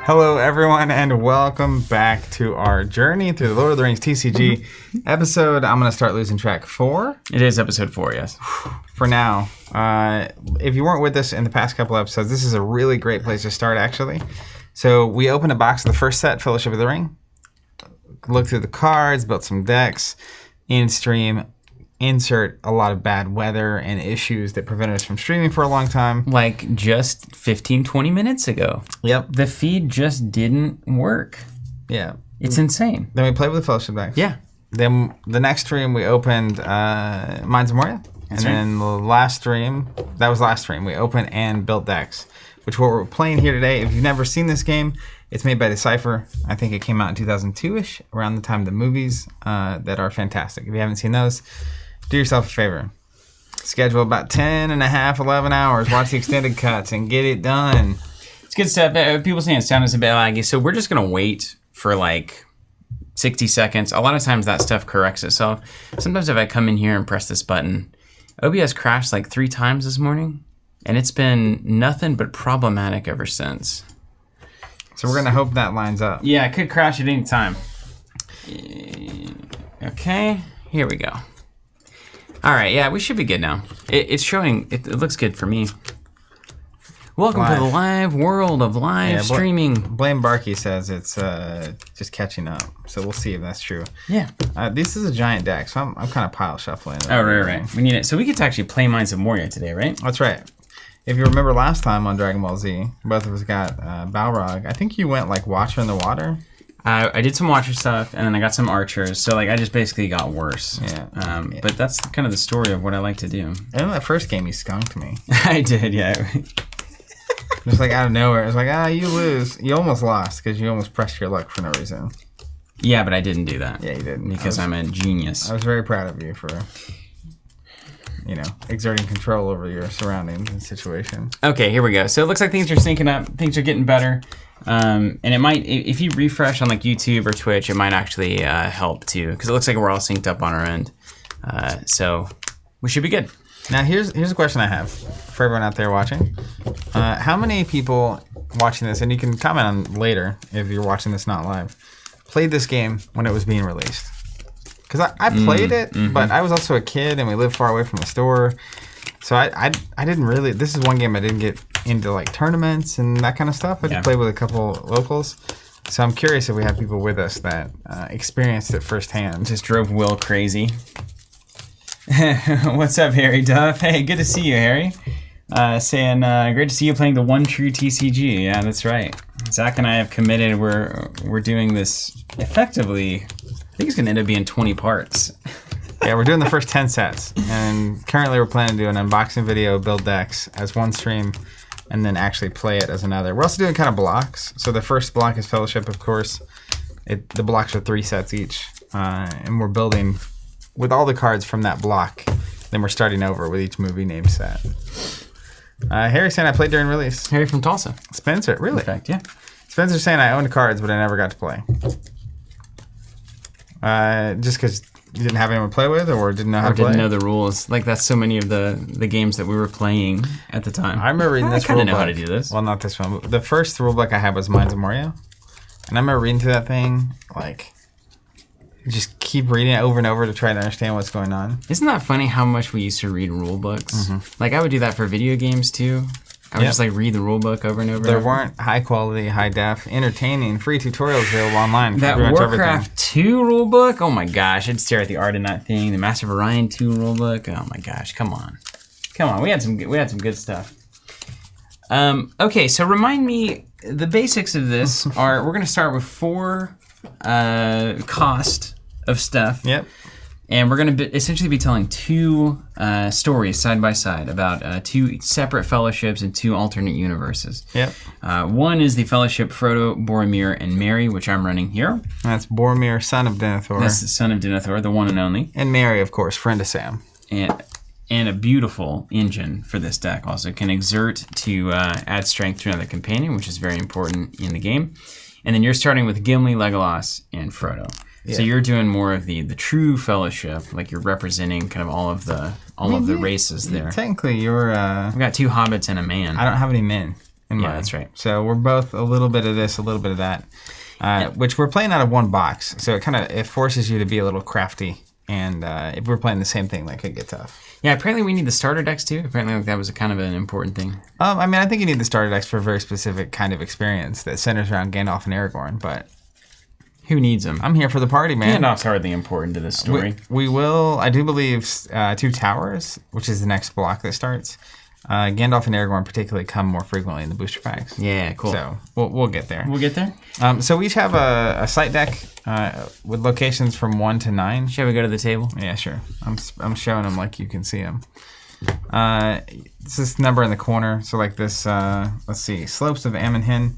Hello, everyone, and welcome back to our journey through the Lord of the Rings TCG episode. I'm going to start losing track 4. It is episode 4, yes. For now. If you weren't with us in the past couple episodes, this is a really great place to start, actually. So we opened a box of the first set, Fellowship of the Ring. Looked through the cards, built some decks, in-stream, insert a lot of bad weather and issues that prevented us from streaming for a long time. Like just 15, 20 minutes ago. Yep. The feed just didn't work. Yeah. It's insane. Then we played with the Fellowship decks. Yeah. Then the next stream we opened Mines of Moria. That's and then the last stream, we opened and built decks, which what we're playing here today. If you've never seen this game, it's made by Decipher. I think it came out in 2002-ish, around the time of the movies that are fantastic. If you haven't seen those, do yourself a favor. Schedule about 10 and a half, 11 hours. Watch the extended cuts and get it done. It's good stuff. People saying it sounds a bit laggy, so we're just going to wait for like 60 seconds. A lot of times that stuff corrects itself. Sometimes if I come in here and press this button, OBS crashed like 3 times this morning, and it's been nothing but problematic ever since. So we're going to hope that lines up. Yeah, it could crash at any time. Okay, here we go. All right, yeah, we should be good now. It's showing, it looks good for me. Welcome to the live world of live streaming. Blame Barkey says it's just catching up, so we'll see if that's true. Yeah. This is a giant deck, so I'm kind of pile shuffling. Oh, right. We need it. So we get to actually play Mines of Moria today, right? That's right. If you remember last time on Dragon Ball Z, both of us got Balrog. I think you went like Watcher in the Water. I did some Watcher stuff, and then I got some Archers, so like I just basically got worse. Yeah. But that's kind of the story of what I like to do. And in that first game, you skunked me. I did, yeah. Just like out of nowhere. It's like, you lose. You almost lost because you almost pressed your luck for no reason. Yeah, but I didn't do that. Yeah, you didn't. Because I'm a genius. I was very proud of you for, exerting control over your surroundings and situation. Okay, here we go. So it looks like things are syncing up. Things are getting better. And it might, if you refresh on like YouTube or Twitch, it might actually help too, because it looks like we're all synced up on our end. So we should be good. Now here's a question I have for everyone out there watching. How many people watching this, and you can comment on later if you're watching this not live, played this game when it was being released? Because I played it, but I was also a kid and we lived far away from the store. So I didn't really, this is one game I didn't get into like tournaments and that kind of stuff. I just played with a couple locals. So I'm curious if we have people with us that experienced it firsthand. Just drove Will crazy. What's up, Harry Duff? Hey, good to see you, Harry. Saying, great to see you playing the one true TCG. Yeah, that's right. Zach and I have committed. We're doing this effectively. I think it's going to end up being 20 parts. Yeah, we're doing the first 10 sets. And currently we're planning to do an unboxing video, build decks as one stream, and then actually play it as another. We're also doing kind of blocks. So the first block is Fellowship, of course. The blocks are 3 sets each. And we're building with all the cards from that block. Then we're starting over with each movie name set. Harry saying I played during release. Harry from Tulsa. Spencer, really? In fact, yeah. Spencer saying I owned cards, but I never got to play. Just because you didn't have anyone to play with, or didn't know how to play? Or didn't know the rules. Like that's so many of the games that we were playing at the time. I remember reading this rule book. I kind of know how to do this. Well, not this one. But the first rule book I had was Mines of Moria. And I remember reading through that thing, like, just keep reading it over and over to try to understand what's going on. Isn't that funny how much we used to read rule books? Like I would do that for video games too. I would just like read the rule book over and over. There weren't high quality, high def, entertaining, free tutorials available online. That Warcraft 2 rule book, oh my gosh, I'd stare at the art in that thing. The Master of Orion 2 rule book, oh my gosh, come on, we had some good stuff. Okay, so remind me, the basics of this are we're gonna start with 4 cost of stuff. Yep. And we're going to essentially be telling 2 stories side by side about 2 separate fellowships and 2 alternate universes. Yep. One is the Fellowship Frodo, Boromir, and Merry, which I'm running here. That's Boromir, son of Denethor. That's the son of Denethor, the one and only. And Merry, of course, friend of Sam. And a beautiful engine for this deck. Also can exert to add strength to another companion, which is very important in the game. And then you're starting with Gimli, Legolas, and Frodo. Yeah. So you're doing more of the true fellowship, like you're representing kind of all of the races there. Technically, you're. We've got 2 hobbits and a man. I don't have any men. in Yeah, mine. that's right. So we're both a little bit of this, a little bit of that, which we're playing out of one box. So it forces you to be a little crafty. And if we're playing the same thing, that could get tough. Yeah, apparently we need the starter decks too. Apparently like, that was a kind of an important thing. I mean, I think you need the starter decks for a very specific kind of experience that centers around Gandalf and Aragorn, but who needs them? I'm here for the party, man. Gandalf's hardly important to this story. We will, I do believe, 2 towers, which is the next block that starts. Gandalf and Aragorn particularly come more frequently in the booster packs. Yeah, cool. So we'll get there. We'll get there? So we each have a site deck with locations from 1 to 9. Shall we go to the table? Yeah, sure. I'm showing them like you can see them. It's this number in the corner. So like this, let's see, Slopes of Ammonhen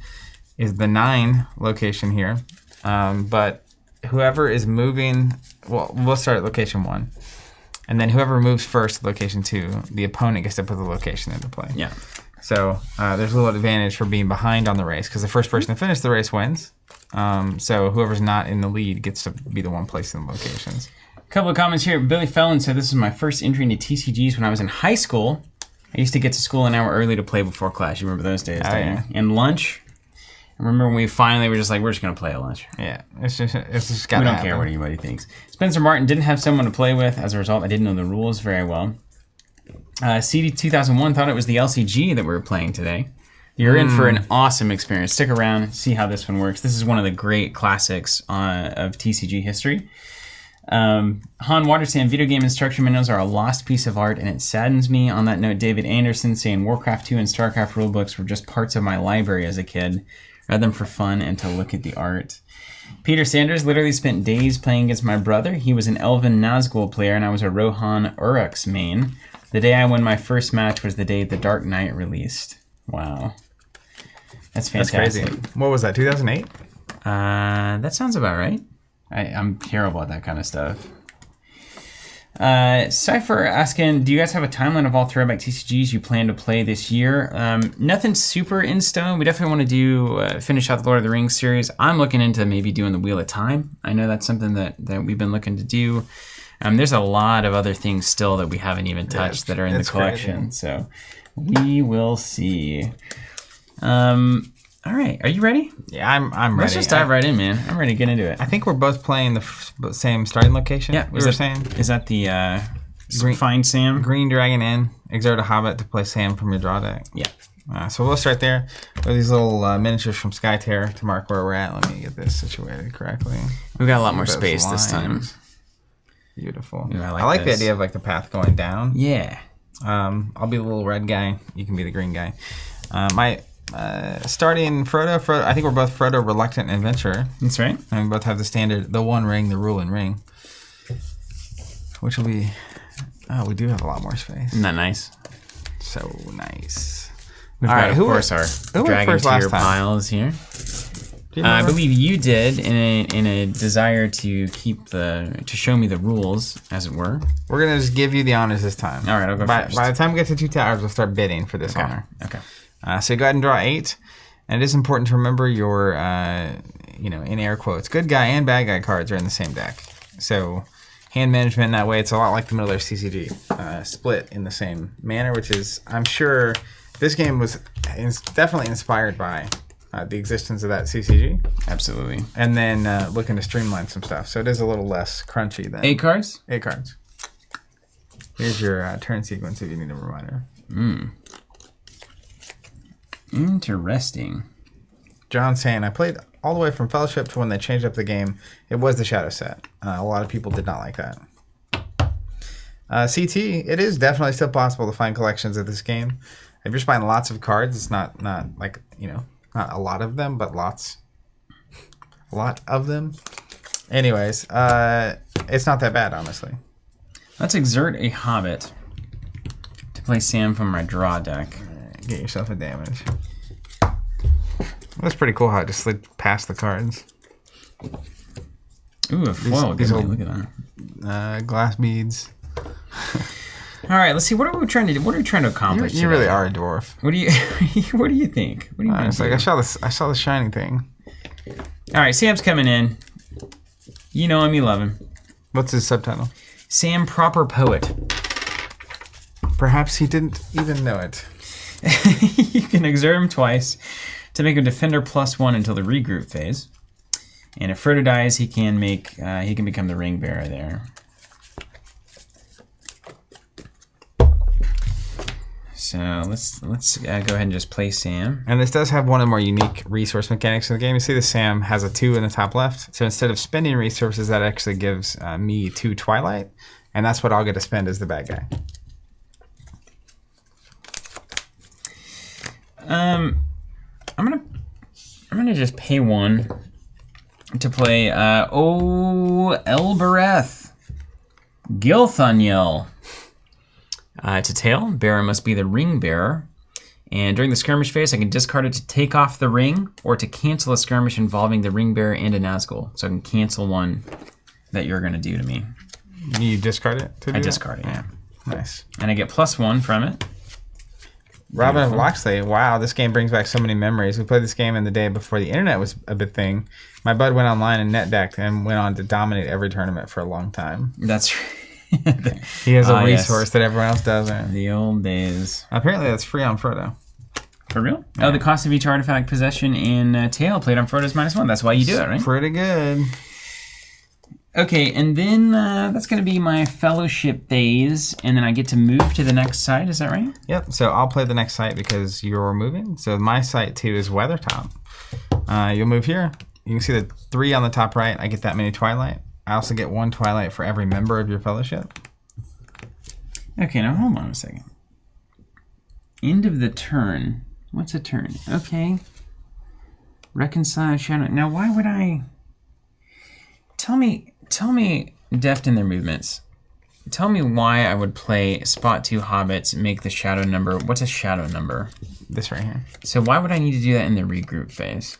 is the 9 location here. But whoever is moving, well, we'll start at location 1. And then whoever moves first to location 2, the opponent gets to put the location into play. Yeah. So there's a little advantage for being behind on the race because the first person to finish the race wins. So whoever's not in the lead gets to be the one placing the locations. A couple of comments here. Billy Fellon said, this is my first entry into TCGs when I was in high school. I used to get to school an hour early to play before class. You remember those days, don't you? And lunch. I remember when we finally were just like, we're just going to play at lunch. Yeah, it's just gotta We don't happen. care what anybody thinks. Spencer Martin didn't have someone to play with. As a result, I didn't know the rules very well. CD 2001 thought it was the LCG that we were playing today. You're in for an awesome experience. Stick around, see how this one works. This is one of the great classics of TCG history. Han Watersand, video game instruction manuals are a lost piece of art, and it saddens me. On that note, David Anderson saying Warcraft 2 and StarCraft rulebooks were just parts of my library as a kid. Read them for fun and to look at the art. Peter Sanders literally spent days playing against my brother. He was an Elven Nazgul player, and I was a Rohan Uruks main. The day I won my first match was the day The Dark Knight released. Wow. That's fantastic. That's crazy. What was that, 2008? That sounds about right. I'm terrible at that kind of stuff. Cypher asking, do you guys have a timeline of all throwback TCGs you plan to play this year? Nothing super in stone. We definitely want to do finish out the Lord of the Rings series. I'm looking into maybe doing the Wheel of Time. I know that's something that we've been looking to do. There's a lot of other things still that we haven't even touched that are in the collection. Crazy. So we will see. All right, are you ready? Yeah, I'm ready. Let's just dive right in, man. I'm ready to get into it. I think we're both playing the same starting location. Yeah, we were saying. Is that the Find Sam? Green Dragon Inn, exert a Hobbit to play Sam from your draw deck. Yeah. So we'll start there. With these little miniatures from Skyterra to mark where we're at. Let me get this situated correctly. We've got a lot more space this time. Beautiful. Ooh, I like the idea of like the path going down. Yeah. I'll be the little red guy. You can be the green guy. Starting Frodo. I think we're both Frodo, Reluctant, and Adventurer. That's right. And we both have the standard, the One Ring, the ruling ring. Which will be... Oh, we do have a lot more space. Isn't that nice? So nice. We've got, of course, our Dragon Tier piles here. I believe you did in a desire to show me the rules, as it were. We're going to just give you the honors this time. All right, I'll go first. By the time we get to 2 towers, we'll start bidding for this honor. Okay. So go ahead and draw 8. And it is important to remember your, in air quotes, good guy and bad guy cards are in the same deck. So hand management in that way, it's a lot like the Middle Earth CCG, split in the same manner, which is, I'm sure, this game was definitely inspired by the existence of that CCG. Absolutely. And then looking to streamline some stuff. So it is a little less crunchy than... 8 cards? 8 cards. Here's your turn sequence if you need a reminder. Interesting. John saying, I played all the way from Fellowship to when they changed up the game. It was the Shadow set. A lot of people did not like that. CT, it is definitely still possible to find collections of this game. If you're just buying lots of cards, it's not like, not a lot of them, but lots. A lot of them. Anyways, it's not that bad, honestly. Let's exert a Hobbit to play Sam from my draw deck. Get yourself a damage. That's pretty cool how it just slid past the cards. Ooh, a foil. These old, look at that. Glass beads. All right, let's see. What are we trying to do? What are we trying to accomplish? You really are a dwarf. What do you What do you think? What do you it's like I saw the shining thing. All right, Sam's coming in. You know him, you love him. What's his subtitle? Sam Proper Poet. Perhaps he didn't even know it. You can exert him twice to make a defender +1 until the regroup phase. And if Frodo dies, he can become the ring bearer there. So let's go ahead and just play Sam. And this does have one of the more unique resource mechanics in the game. You see the Sam has a 2 in the top left. So instead of spending resources, that actually gives me 2 Twilight. And that's what I'll get to spend as the bad guy. I'm gonna just pay 1 to play Elbereth Gilthaniel. To tail, bearer must be the ring bearer. And during the skirmish phase, I can discard it to take off the ring or to cancel a skirmish involving the ring bearer and a Nazgul. So I can cancel one that you're going to do to me. You discard it to do I discard it, yeah. Nice. And I get +1 from it. Robin of Locksley. Wow, this game brings back so many memories. We played this game in the day before the internet was a big thing. My bud went online and net decked and went on to dominate every tournament for a long time. That's right. He has a resource that everyone else doesn't. The old days. Apparently that's free on Frodo. For real? Yeah. Oh, the cost of each artifact possession in tail played on Frodo's -1. That's why you do it, right? Pretty good. Okay, and then that's going to be my fellowship phase, and then I get to move to the next site. Is that right? Yep, so I'll play the next site because you're moving. So my site, too, is Weathertop. You'll move here. You can see the 3 on the top right. I get that many Twilight. I also get 1 Twilight for every member of your fellowship. Okay, now hold on a second. End of the turn. What's a turn? Okay. Reconcile shadow. Now, why would I... Tell me, deft in their movements. Tell me why I would play spot 2 hobbits, make the shadow number. What's a shadow number? This right here. So why would I need to do that in the regroup phase?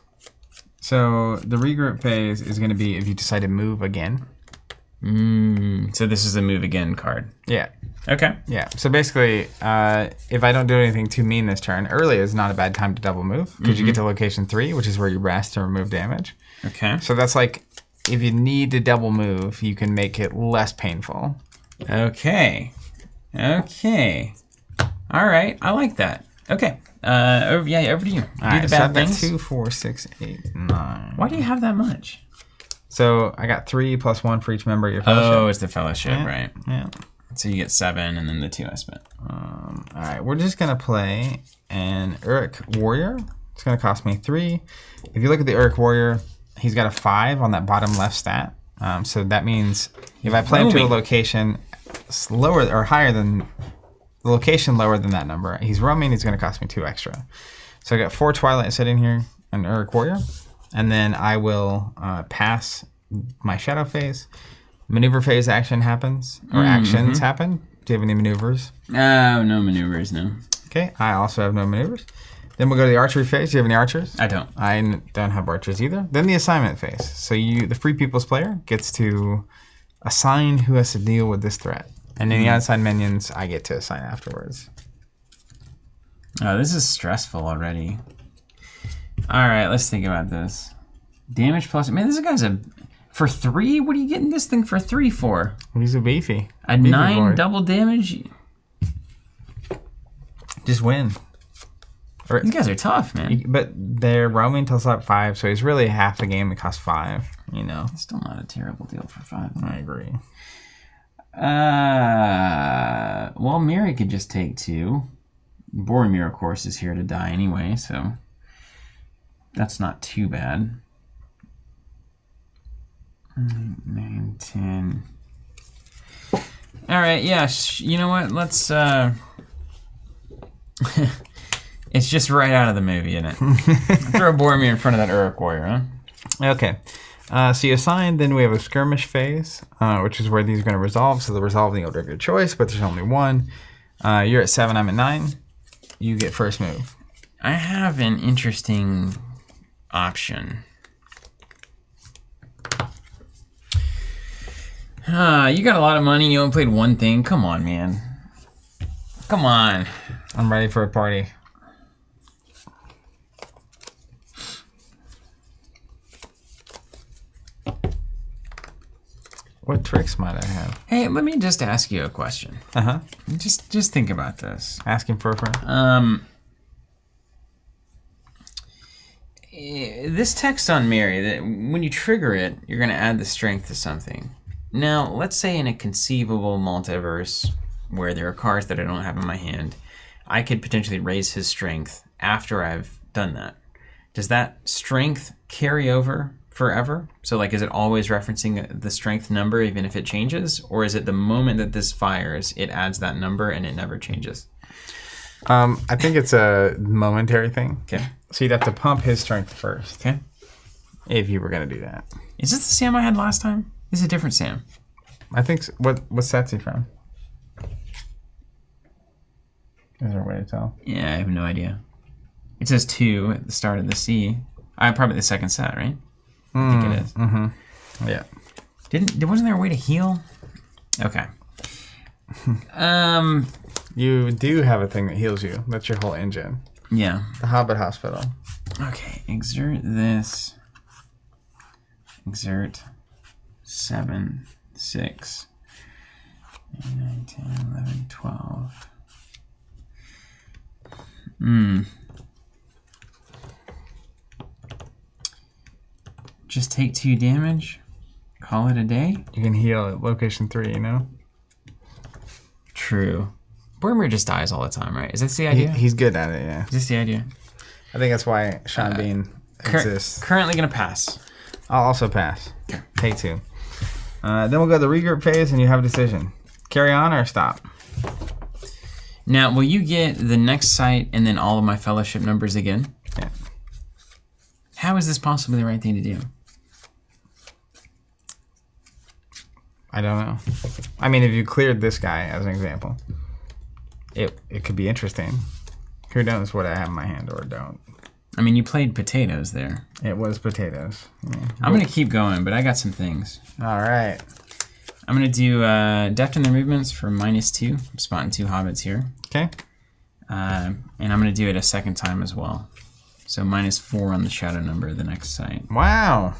So the regroup phase is going to be if you decide to move again. So this is the move again card. Yeah. Okay. Yeah. So basically, if I don't do anything too mean this turn, early is not a bad time to double move because you get to location 3, which is where you rest and remove damage. Okay. So that's like if you need to double move, you can make it less painful. Okay. Okay. All right. I like that. Okay. Over to you. All right, so I've got 2, 4, 6, 8, 9. Why do you have that much? So I got 3 + 1 for each member of your fellowship. Oh, it's the fellowship, Yeah, right? Yeah. So you get 7, and then the 2 I spent. All right, we're just gonna play an Uruk Warrior. It's gonna cost me 3. If you look at the Uruk Warrior, he's got a 5 on that bottom left stat. So that means if I play him to a location lower or higher than the location lower than that number, he's roaming. He's gonna cost me 2 extra. So I got 4 Twilight sitting here, an Uruk Warrior, and then I will pass my Shadow Phase. Maneuver phase action happens, or actions happen. Do you have any maneuvers? Oh, no maneuvers, no. Okay, I also have no maneuvers. Then we'll go to the Archery Phase. Do you have any archers? I don't. I don't have archers either. Then the Assignment Phase. So the Free People's player gets to assign who has to deal with this threat. And any unassigned minions, I get to assign afterwards. Oh, this is stressful already. All right, let's think about this. Damage plus... Man, this guy's a... For 3? What are you getting this thing for 3 for? He's a beefy. A 9 double damage? Just win. These guys are tough, man. But they're roaming till slot 5, so he's really half the game that costs 5, you know. It's still not a terrible deal for 5. I agree. Well, Mary could just take 2. Boromir, of course, is here to die anyway, so that's not too bad. 9, 10. All right, yeah, you know what? Let's... It's just right out of the movie, isn't it? Throw Boromir in front of that Uruk Warrior, huh? Okay. So you assign, then we have a Skirmish Phase, which is where these are going to resolve. So they'll resolve in the order of your choice, but there's only one. You're at 7, I'm at 9. You get first move. I have an interesting option. You got a lot of money and you only played one thing. Come on, man. Come on. I'm ready for a party. What tricks might I have? Hey, let me just ask you a question. Uh-huh. Just think about this. Asking for a friend. this text on Mary, that when you trigger it, you're going to add the strength to something. Now, let's say in a conceivable multiverse where there are cards that I don't have in my hand, I could potentially raise his strength after I've done that. Does that strength carry over forever? So like, is it always referencing the strength number even if it changes? Or is it the moment that this fires, it adds that number and it never changes? I think it's a momentary thing. Okay. So you'd have to pump his strength first. Okay. If you were going to do that. Is this the Sam I had last time? This is a different Sam. I think, what set's he from? Is there a way to tell? Yeah, I have no idea. It says 2 at the start of the C. Probably the second set, right? I think it is. Mm-hmm. Yeah. Wasn't there a way to heal? Okay. You do have a thing that heals you. That's your whole engine. Yeah. The Hobbit Hospital. Okay, exert this. Exert 7, 6, 8, 9, 10, 11, 12. Just take 2 damage. Call it a day. You can heal at location 3, you know? True. Boromir just dies all the time, right? Is this the idea? He's good at it, yeah. Is this the idea? I think that's why Sean Bean exists. Currently gonna pass. I'll also pass. Okay. Take 2. Then we'll go to the regroup phase and you have a decision. Carry on or stop? Now, will you get the next site and then all of my fellowship numbers again? Yeah. How is this possibly the right thing to do? I don't know. I mean, if you cleared this guy as an example, it could be interesting. Who knows what I have in my hand or don't. I mean, you played potatoes there. It was potatoes. Yeah. I'm going to keep going, but I got some things. All right. I'm going to do deft in their movements for -2. I'm spotting 2 hobbits here. Okay. And I'm going to do it a second time as well. So -4 on the shadow number the next site. Wow.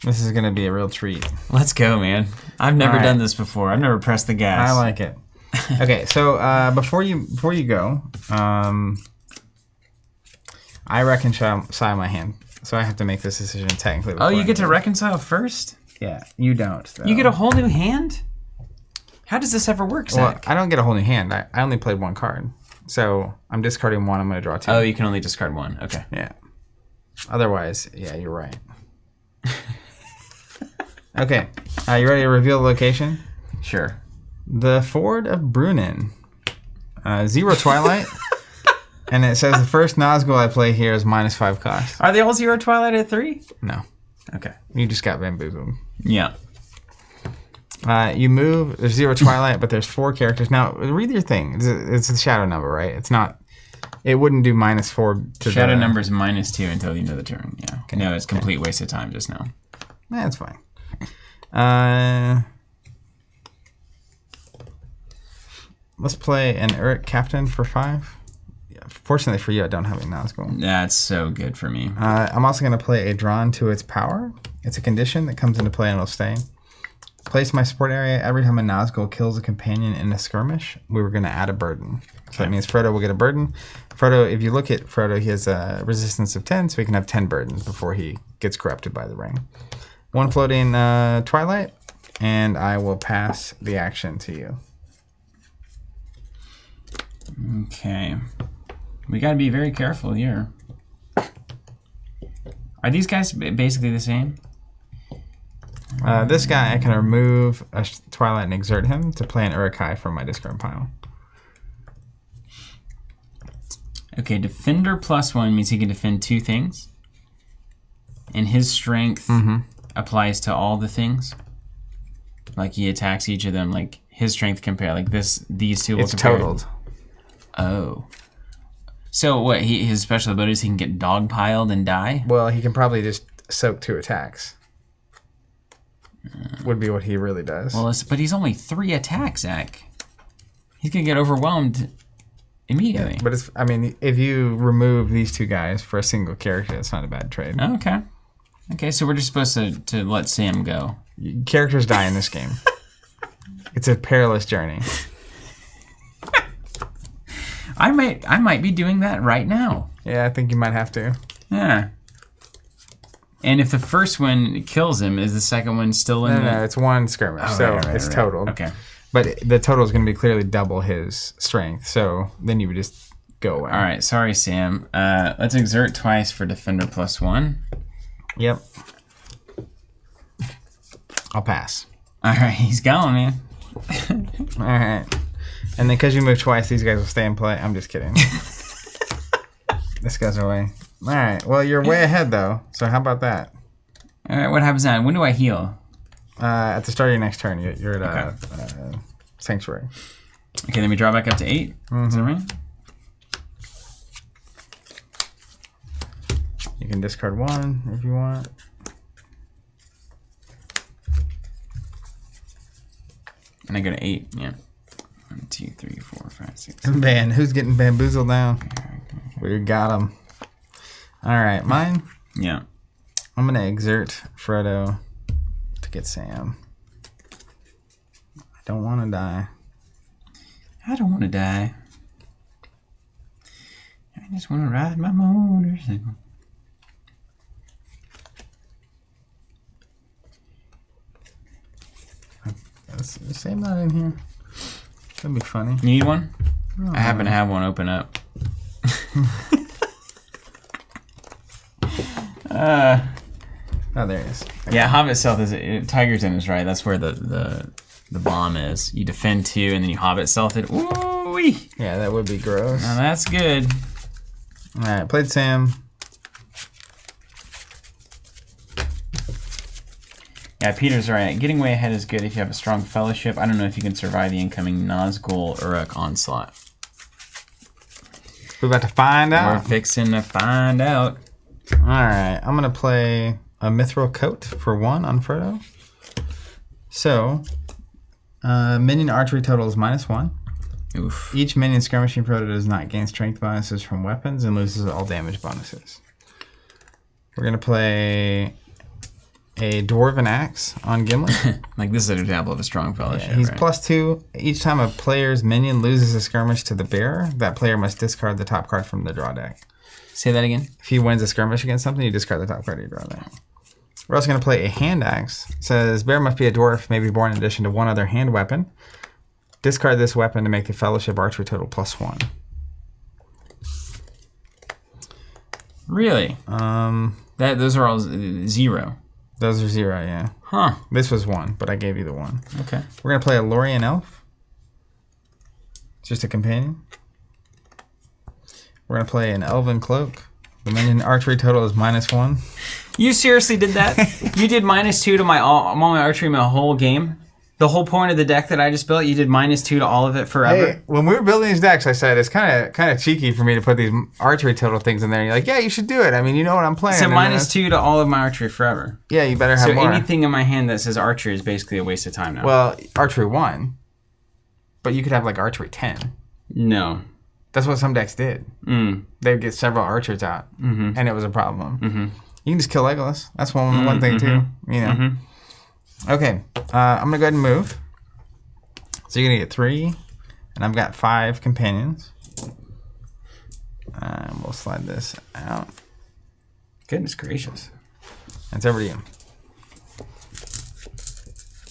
This is going to be a real treat. Let's go, man. I've never All right. done this before. I've never pressed the gas. I like it. Okay, so before you go, I reconcile my hand, so I have to make this decision technically. Oh, you get to reconcile first? Yeah, you don't. Though. You get a whole new hand? How does this ever work, Well, Zach? I don't get a whole new hand. I only played 1 card, so I'm discarding 1. I'm going to draw 2. Oh, you can only discard 1. Okay. Yeah. Otherwise, yeah, you're right. Okay, you ready to reveal the location? Sure. The Ford of Brunnen. 0 Twilight. And it says the first Nazgul I play here is -5 cost. Are they all 0 Twilight at 3? No. Okay. You just got bamboozled. Yeah. You move. There's 0 Twilight, but there's 4 characters. Now, read your thing. It's the shadow number, right? It's not... It wouldn't do -4 to Shadow the... number is -2 until the end of the turn. Yeah. Okay. No, it's complete waste of time just now. That's fine. Let's play an Uruk Captain for 5. Yeah, fortunately for you, I don't have a Nazgul. That's so good for me. I'm also going to play a Drawn to its Power. It's a condition that comes into play and it'll stay. Place my support area. Every time a Nazgul kills a companion in a skirmish, we were going to add a burden. So that means Frodo will get a burden. Frodo, if you look at Frodo, he has a resistance of 10, so he can have 10 burdens before he gets corrupted by the ring. 1 floating Twilight, and I will pass the action to you. Okay. We got to be very careful here. Are these guys basically the same? This guy, I can remove a Twilight and exert him to play an Uruk-hai from my discard pile. Okay, Defender +1 means he can defend 2 things. And his strength applies to all the things. Like he attacks each of them, like his strength compare, like these 2 will It's compare. totaled. Oh. So what, his special abilities, he can get dogpiled and die? Well, he can probably just soak 2 attacks. Would be what he really does. Well, but he's only 3 attacks, Zach. He's going to get overwhelmed immediately. But it's, I mean, if you remove these 2 guys for a single character, it's not a bad trade. Okay. Okay, so we're just supposed to let Sam go. Characters die in this game. It's a perilous journey. I might be doing that right now. Yeah, I think you might have to. Yeah. And if the first one kills him, is the second one still in? No, it's one skirmish, so it's totaled. Okay. But the total is going to be clearly double his strength, so then you would just go away. All right, sorry, Sam. Let's exert twice for defender +1. Yep. I'll pass. All right, he's gone, man. All right. And then because you move twice, these guys will stay in play. I'm just kidding. This goes away. All right. Well, you're way ahead, though. So how about that? All right, what happens now? When do I heal? At the start of your next turn, you're at Sanctuary. Okay, then we draw back up to 8. Is that right? You can discard 1 if you want. And I go to 8, yeah. 1, 2, 3, 4, 5, 6. Man, who's getting bamboozled now? We got him. All right, mine. Yeah. I'm gonna exert Frodo to get Sam. I don't want to die. I don't want to die. I just want to ride my motorcycle. Is Sam not in here? That'd be funny. You need one? Oh, I happen to have one open up. Oh, there it is. Yeah, Hobbit Stealth is Tiger's Den is right. That's where the bomb is. You defend 2 and then you Hobbit Stealth it. Ooh-wee. Yeah, that would be gross. Now that's good. All right, played Sam. Yeah, Peter's right. Getting way ahead is good if you have a strong fellowship. I don't know if you can survive the incoming Nazgul Uruk onslaught. We're about to find out. We're fixing to find out. All right, I'm gonna play a Mithril Coat for 1 on Frodo. So, minion archery total is -1. Oof. Each minion skirmishing Frodo does not gain strength bonuses from weapons and loses all damage bonuses. We're gonna play a Dwarven Axe on Gimli. Like this is an example of a strong fellowship. Yeah, he's right? +2. Each time a player's minion loses a skirmish to the bearer, that player must discard the top card from the draw deck. Say that again. If he wins a skirmish against something, you discard the top card of your draw deck. We're also going to play a Hand Axe. It says, bear must be a dwarf, may be born in addition to 1 other hand weapon. Discard this weapon to make the fellowship archery total +1. Really? Those are all 0. Those are 0, yeah. Huh. This was 1, but I gave you the 1. Okay. We're going to play a Lorian Elf. It's just a companion. We're going to play an Elven Cloak. The minion archery total is -1. You seriously did that? You did -2 to my archery my whole game? The whole point of the deck that I just built, you did -2 to all of it forever? Hey, when we were building these decks, I said, it's kind of cheeky for me to put these archery total things in there. And you're like, yeah, you should do it. I mean, you know what I'm playing. So And -2 to all of my archery forever. Yeah, you better have So more. anything in my hand that says archery is basically a waste of time now. Well, archery 1, but you could have like archery 10. No. That's what some decks did. They'd get several archers out, and it was a problem. You can just kill Legolas. That's one thing too. You know. Okay, I'm gonna go ahead and move. So you're gonna get 3, and I've got 5 companions. We'll slide this out. Goodness gracious. It's over to you.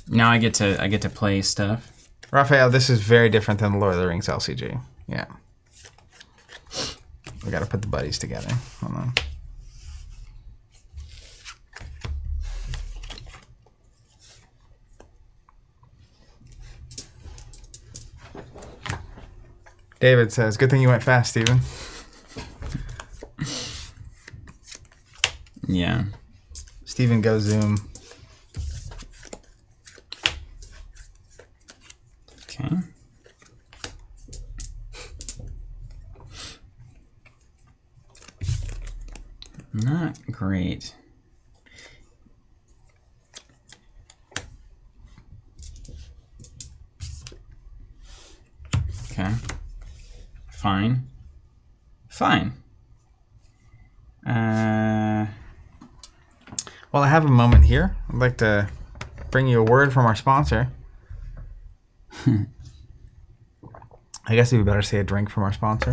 Now I get to play stuff. Raphael, this is very different than the Lord of the Rings LCG. Yeah. We gotta put the buddies together. Hold on. David says, good thing you went fast, Steven. Yeah. Steven, go Zoom. Okay. Not great. Okay. Fine. Fine. Well, I have a moment here. I'd like to bring you a word from our sponsor. I guess we better say a drink from our sponsor.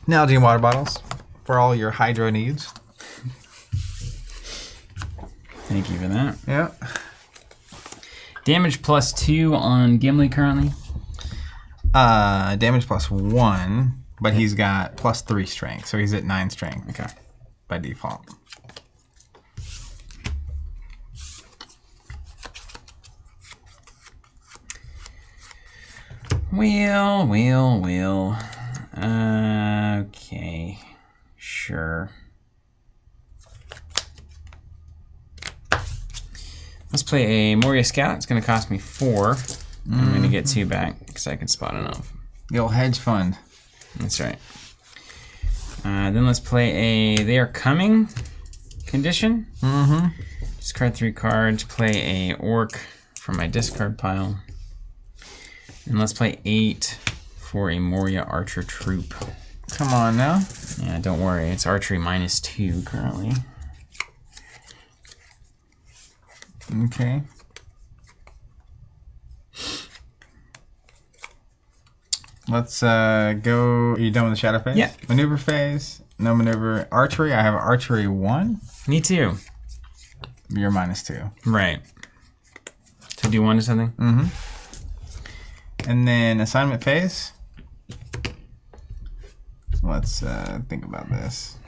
Nalgene water bottles for all your hydro needs. Thank you for that. Yeah. Damage +2 on Gimli currently. Damage +1, but he's got +3 strength, so he's at 9 strength. Okay. By default. Wheel. Okay. Sure. Let's play a Moria Scout. It's going to cost me 4. I'm going to get 2 back because I can spot an elf. The old hedge fund. That's right. Then let's play a They Are Coming condition. Discard 3 cards. Play a Orc from my discard pile. And let's play 8 for a Moria Archer Troop. Come on now. Yeah, don't worry. It's Archery -2 currently. Okay. Let's go. Are you done with the Shadow Phase? Yeah. Maneuver Phase. No maneuver. Archery. I have Archery 1. Me too. You're -2. Right. To do 1 to something? And then Assignment Phase. Let's think about this.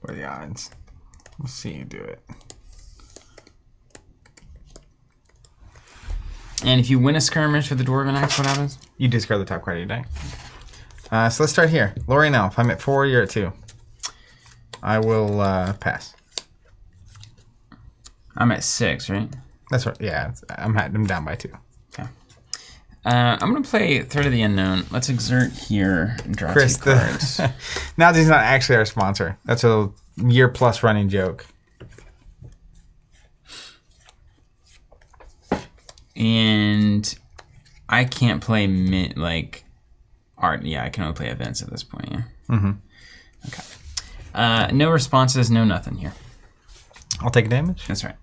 What are the odds? We'll see you do it. And if you win a skirmish with the Dwarven Axe, what happens? You discard the top card of your deck. So let's start here. Lorian Elf. I'm at 4, you're at 2. I will pass. I'm at 6, right? That's right. Yeah, I'm down by 2. Okay. I'm going to play Threat of the Unknown. Let's exert here and draw Chris, 2 cards. now that he's not actually our sponsor. That's a year-plus running joke. And I can't play art. Yeah, I can only play events at this point. Yeah. Okay. No responses. No nothing here. I'll take damage. That's right.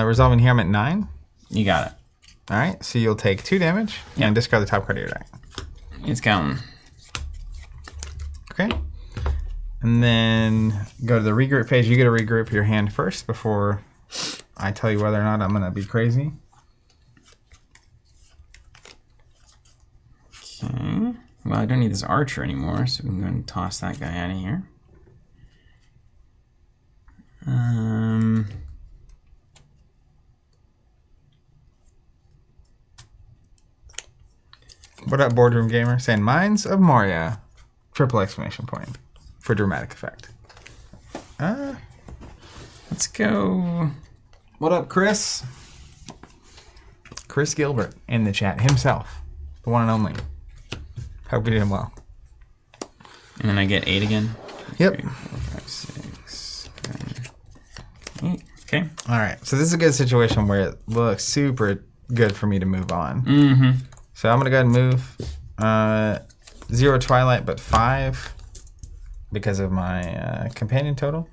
Resolving here, I'm at 9. You got it. All right, so you'll take 2 damage and discard the top card of your deck. It's counting. Okay. And then go to the regroup phase. You get to regroup your hand first before I tell you whether or not I'm going to be crazy. Okay. Well, I don't need this archer anymore, so we can go and toss that guy out of here. What up, Boardroom Gamer? Saying Mines of Moria. Triple exclamation point for dramatic effect. Let's go. What up, Chris? Chris Gilbert in the chat himself. The one and only. Hope you're doing well. And then I get 8 again. Yep. 3, 4, 5, 6, 7, 8. Okay. All right. So this is a good situation where it looks super good for me to move on. So I'm going to go ahead and move 0 Twilight, but 5 because of my companion total.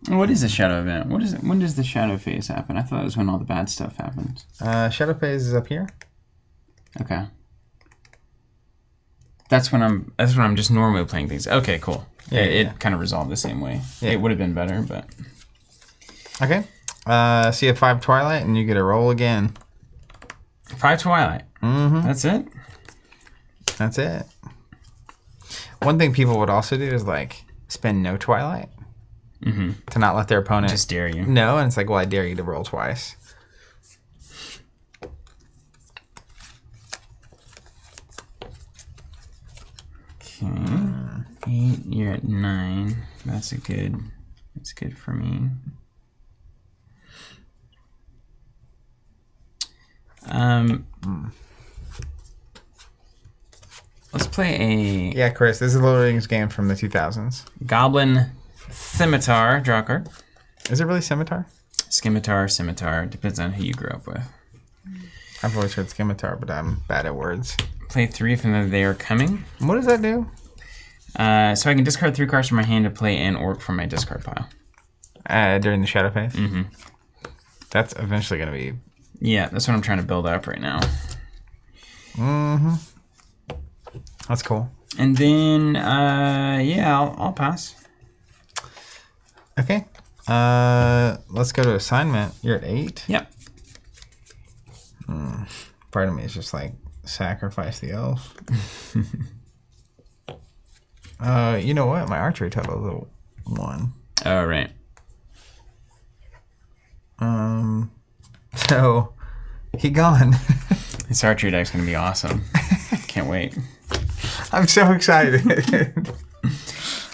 What is the shadow event? What is it? When does the shadow phase happen? I thought it was when all the bad stuff happens. Shadow Phase is up here. Okay. That's when I'm just normally playing things. Okay, cool. Yeah, it kind of resolved the same way. Yeah. It would have been better, but Okay. So you have 5 Twilight, and you get a roll again. 5 Twilight. That's it? That's it. One thing people would also do is, like, spend no Twilight to not let their opponent... Just dare you. No, and it's like, well, I dare you to roll twice. Okay. 8, you're at 9. That's good for me. Let's play a Yeah, Chris, this is a Lord of the Rings game from the 2000s. Goblin Scimitar, draw a card. Is it really Scimitar? Scimitar, depends on who you grew up with. I've always heard Scimitar, but I'm bad at words. Play 3 from the They Are Coming. What does that do? So I can discard 3 cards from my hand to play an orc from my discard pile. During the Shadow Phase? That's eventually going to be... Yeah, that's what I'm trying to build up right now. Mm-hmm. That's cool. And then, yeah, I'll pass. Okay. Let's go to assignment. You're at 8? Yep. Part of me is just like, sacrifice the elf. You know what? My archery total is a 1. Oh, right. So, he gone. This archery deck's going to be awesome. Can't wait. I'm so excited.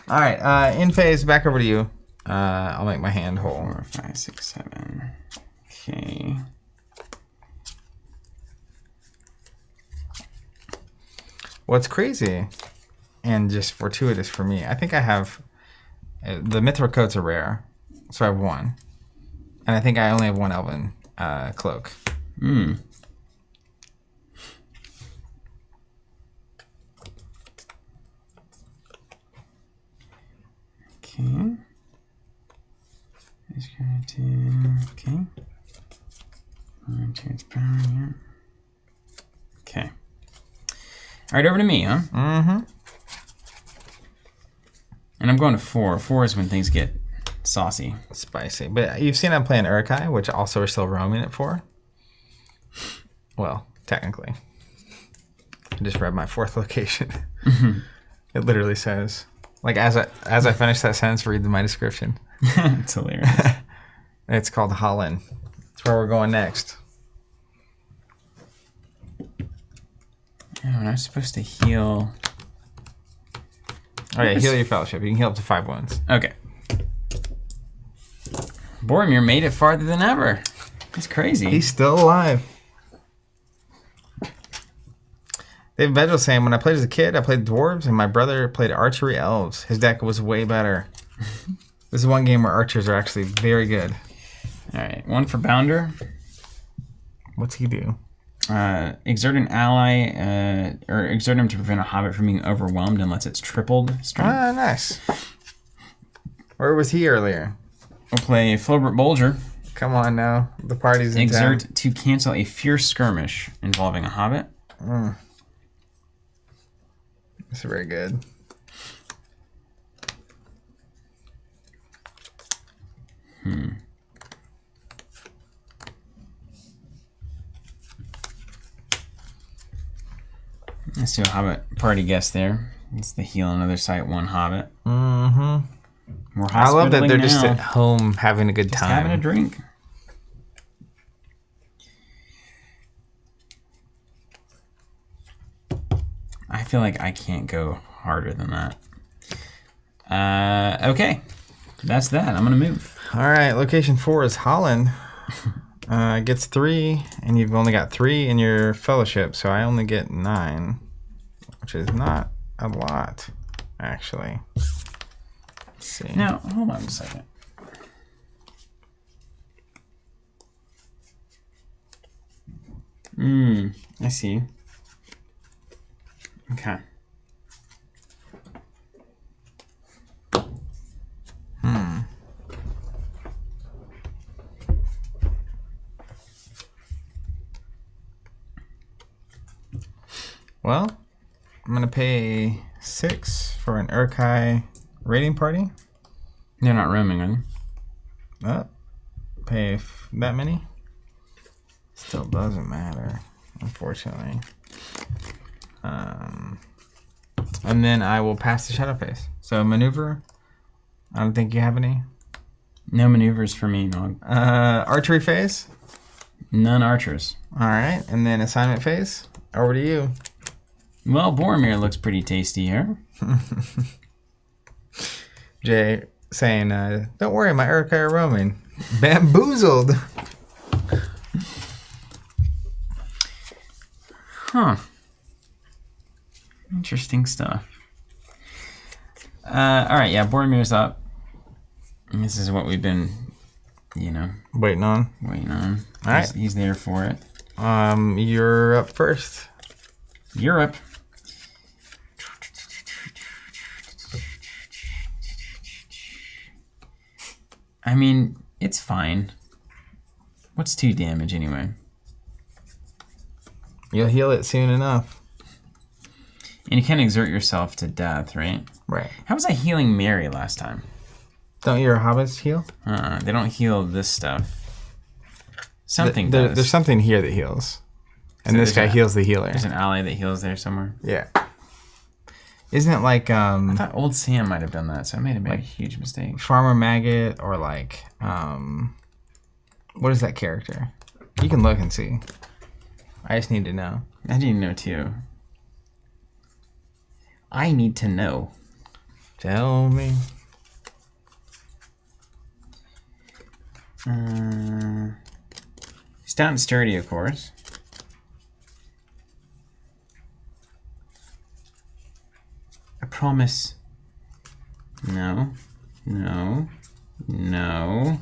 All right, in phase, back over to you. I'll make my hand whole. 4, 5, 6, 7. Okay. What's crazy, and just fortuitous for me, I think I have... the Mithril coats are rare, so I have 1. And I think I only have 1 Elven cloak. Hmm. Okay. It's going to... Okay. Transparent. Okay. All right, over to me, huh? Mm-hmm. And I'm going to 4. 4 is when things get saucy. Spicy. But you've seen I'm playing Urkai, which also are still roaming at 4. Well, technically. I just read my 4th location. It literally says, like, as I finish that sentence, read my description. It's hilarious. It's called Holland. That's where we're going next. Oh, and I'm supposed to heal. Oh yeah, heal your fellowship. You can heal up to 5 wounds. Okay. Boromir made it farther than ever. That's crazy. He's still alive. David Bedge was saying, when I played as a kid, I played dwarves, and my brother played archery elves. His deck was way better. This is one game where archers are actually very good. All right, 1 for Bounder. What's he do? Exert an ally, or exert him to prevent a hobbit from being overwhelmed unless it's tripled strength. Ah, nice. Where was he earlier? We'll play Filbert Bolger. Come on now. The party's in Exert town. to cancel a fierce skirmish involving a hobbit. That's very good. Let's do a hobbit party guest there. It's the heal another site 1 hobbit. Mm-hmm. We're I love that they're hospitaling just now. at home having a good Just time. having a drink. I feel like I can't go harder than that. Okay. That's that. I'm going to move. All right, location 4 is Holland. Gets 3, and you've only got 3 in your fellowship, so I only get 9, which is not a lot, actually. Let's see. Now, hold on a second. I see. Okay. Well, I'm going to pay 6 for an Urkai raiding party. They're not roaming, are they? Oh, pay that many? Still doesn't matter, unfortunately. And then I will pass the Shadow Phase. So maneuver, I don't think you have any. No maneuvers for me, Nog. Archery Phase. None archers. All right, and then assignment phase. Over to you. Well, Boromir looks pretty tasty here. Jay saying, don't worry, my Urkai are roaming. Bamboozled. Huh. Interesting stuff. All right, yeah, Boromir's up. And this is what we've been, Waiting on. waiting on. All right. He's there for it. You're up first. Europe. I mean, it's fine. What's 2 damage anyway? You'll heal it soon enough. And you can't exert yourself to death, right? Right. How was I healing Mary last time? Don't your hobbits heal? They don't heal this stuff. Something does. There's something here that heals. And So this guy heals the healer. There's an ally that heals there somewhere. Yeah. Isn't it like I thought old Sam might have done that, so I made a huge mistake. Farmer Maggot or like what is that character? You can look and see. I just need to know. I need to know too. I need to know. Tell me. Stout and sturdy, of course. I promise. No. No. No.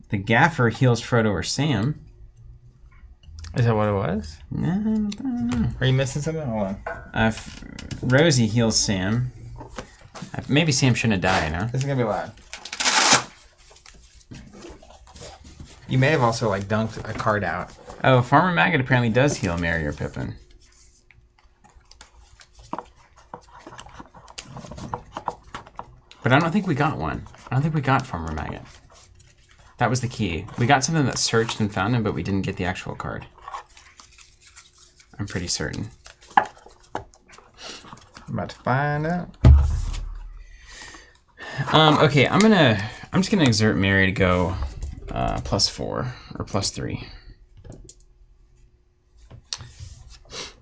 The Gaffer heals Frodo or Sam. Is that what it was? No, I don't know. Are you missing something? Hold on. Rosie heals Sam. Maybe Sam shouldn't have died, huh? This is gonna be loud. You may have also like dunked a card out. Oh, Farmer Maggot apparently does heal Merry or Pippin. But I don't think we got one. I don't think we got Farmer Maggot. That was the key. We got something that searched and found him, but we didn't get the actual card. I'm pretty certain. I'm about to find out. Okay, I'm just gonna exert Mary to go +4 or +3.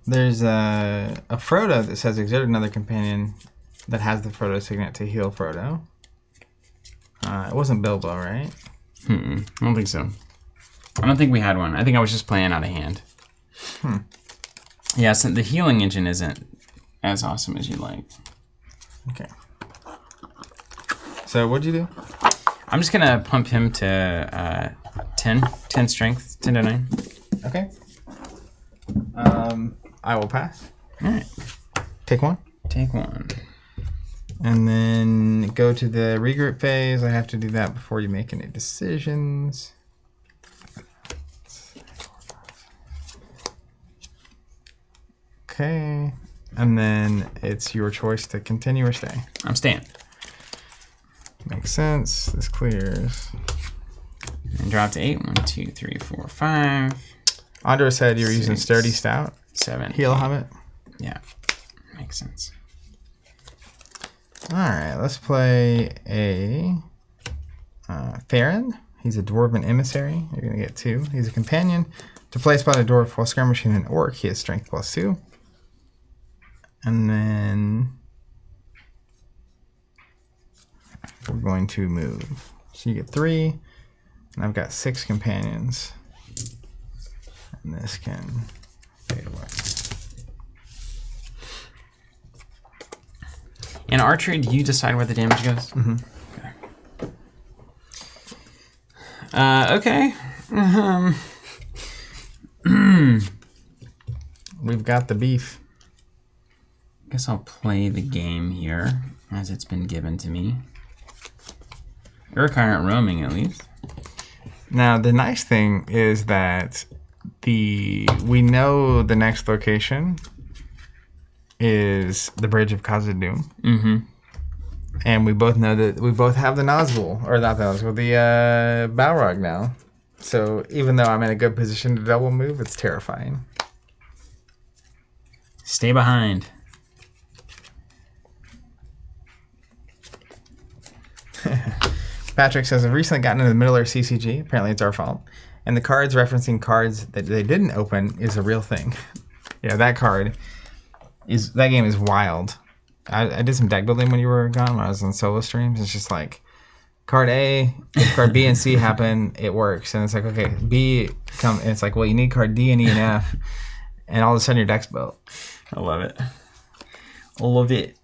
There's a Frodo that says exert another companion that has the Frodo signet to heal Frodo. It wasn't Bilbo, right? I don't think so. I don't think we had one. I think I was just playing out of hand. Yeah, so the healing engine isn't as awesome as you'd like. Okay. So what'd you do? I'm just gonna pump him to 10 strength, 10 to 9. Okay. I will pass. All right, Take one. take 1. And then go to the regroup phase. I have to do that before you make any decisions. Okay. And then it's your choice to continue or stay. I'm staying. Makes sense. This clears. And drop to 8. 1, 2, 3, 4, 5. Andra said you were using 6, Sturdy Stout. 7. Heal Hobbit. Yeah, makes sense. Alright, let's play a Farron. He's a Dwarven Emissary. You're going to get 2. He's a companion. To play spot a dwarf while skirmishing an orc, he has strength +2. And then we're going to move. So you get 3. And I've got 6 companions. And this can fade away. In archery, do you decide where the damage goes? Mm-hmm. Okay. We've got the beef. Guess I'll play the game here as it's been given to me. Uruk aren't roaming, at least. Now, the nice thing is that we know the next location is the Bridge of Khazad-dûm. Mm-hmm. And we both know that we both have the Nazgul, or not the Nazgul, the Balrog now. So even though I'm in a good position to double move, it's terrifying. Stay behind. Patrick says, I've recently gotten into the Middle Earth CCG. Apparently it's our fault. And the cards referencing cards that they didn't open is a real thing. Yeah, that game is wild. I did some deck building when you were gone, when I was on solo streams. It's just like, card A, if card B and C happen, it works. And it's like, okay, B come, and it's like, well, you need card D and E and F. And all of a sudden your deck's built. I love it. I love it.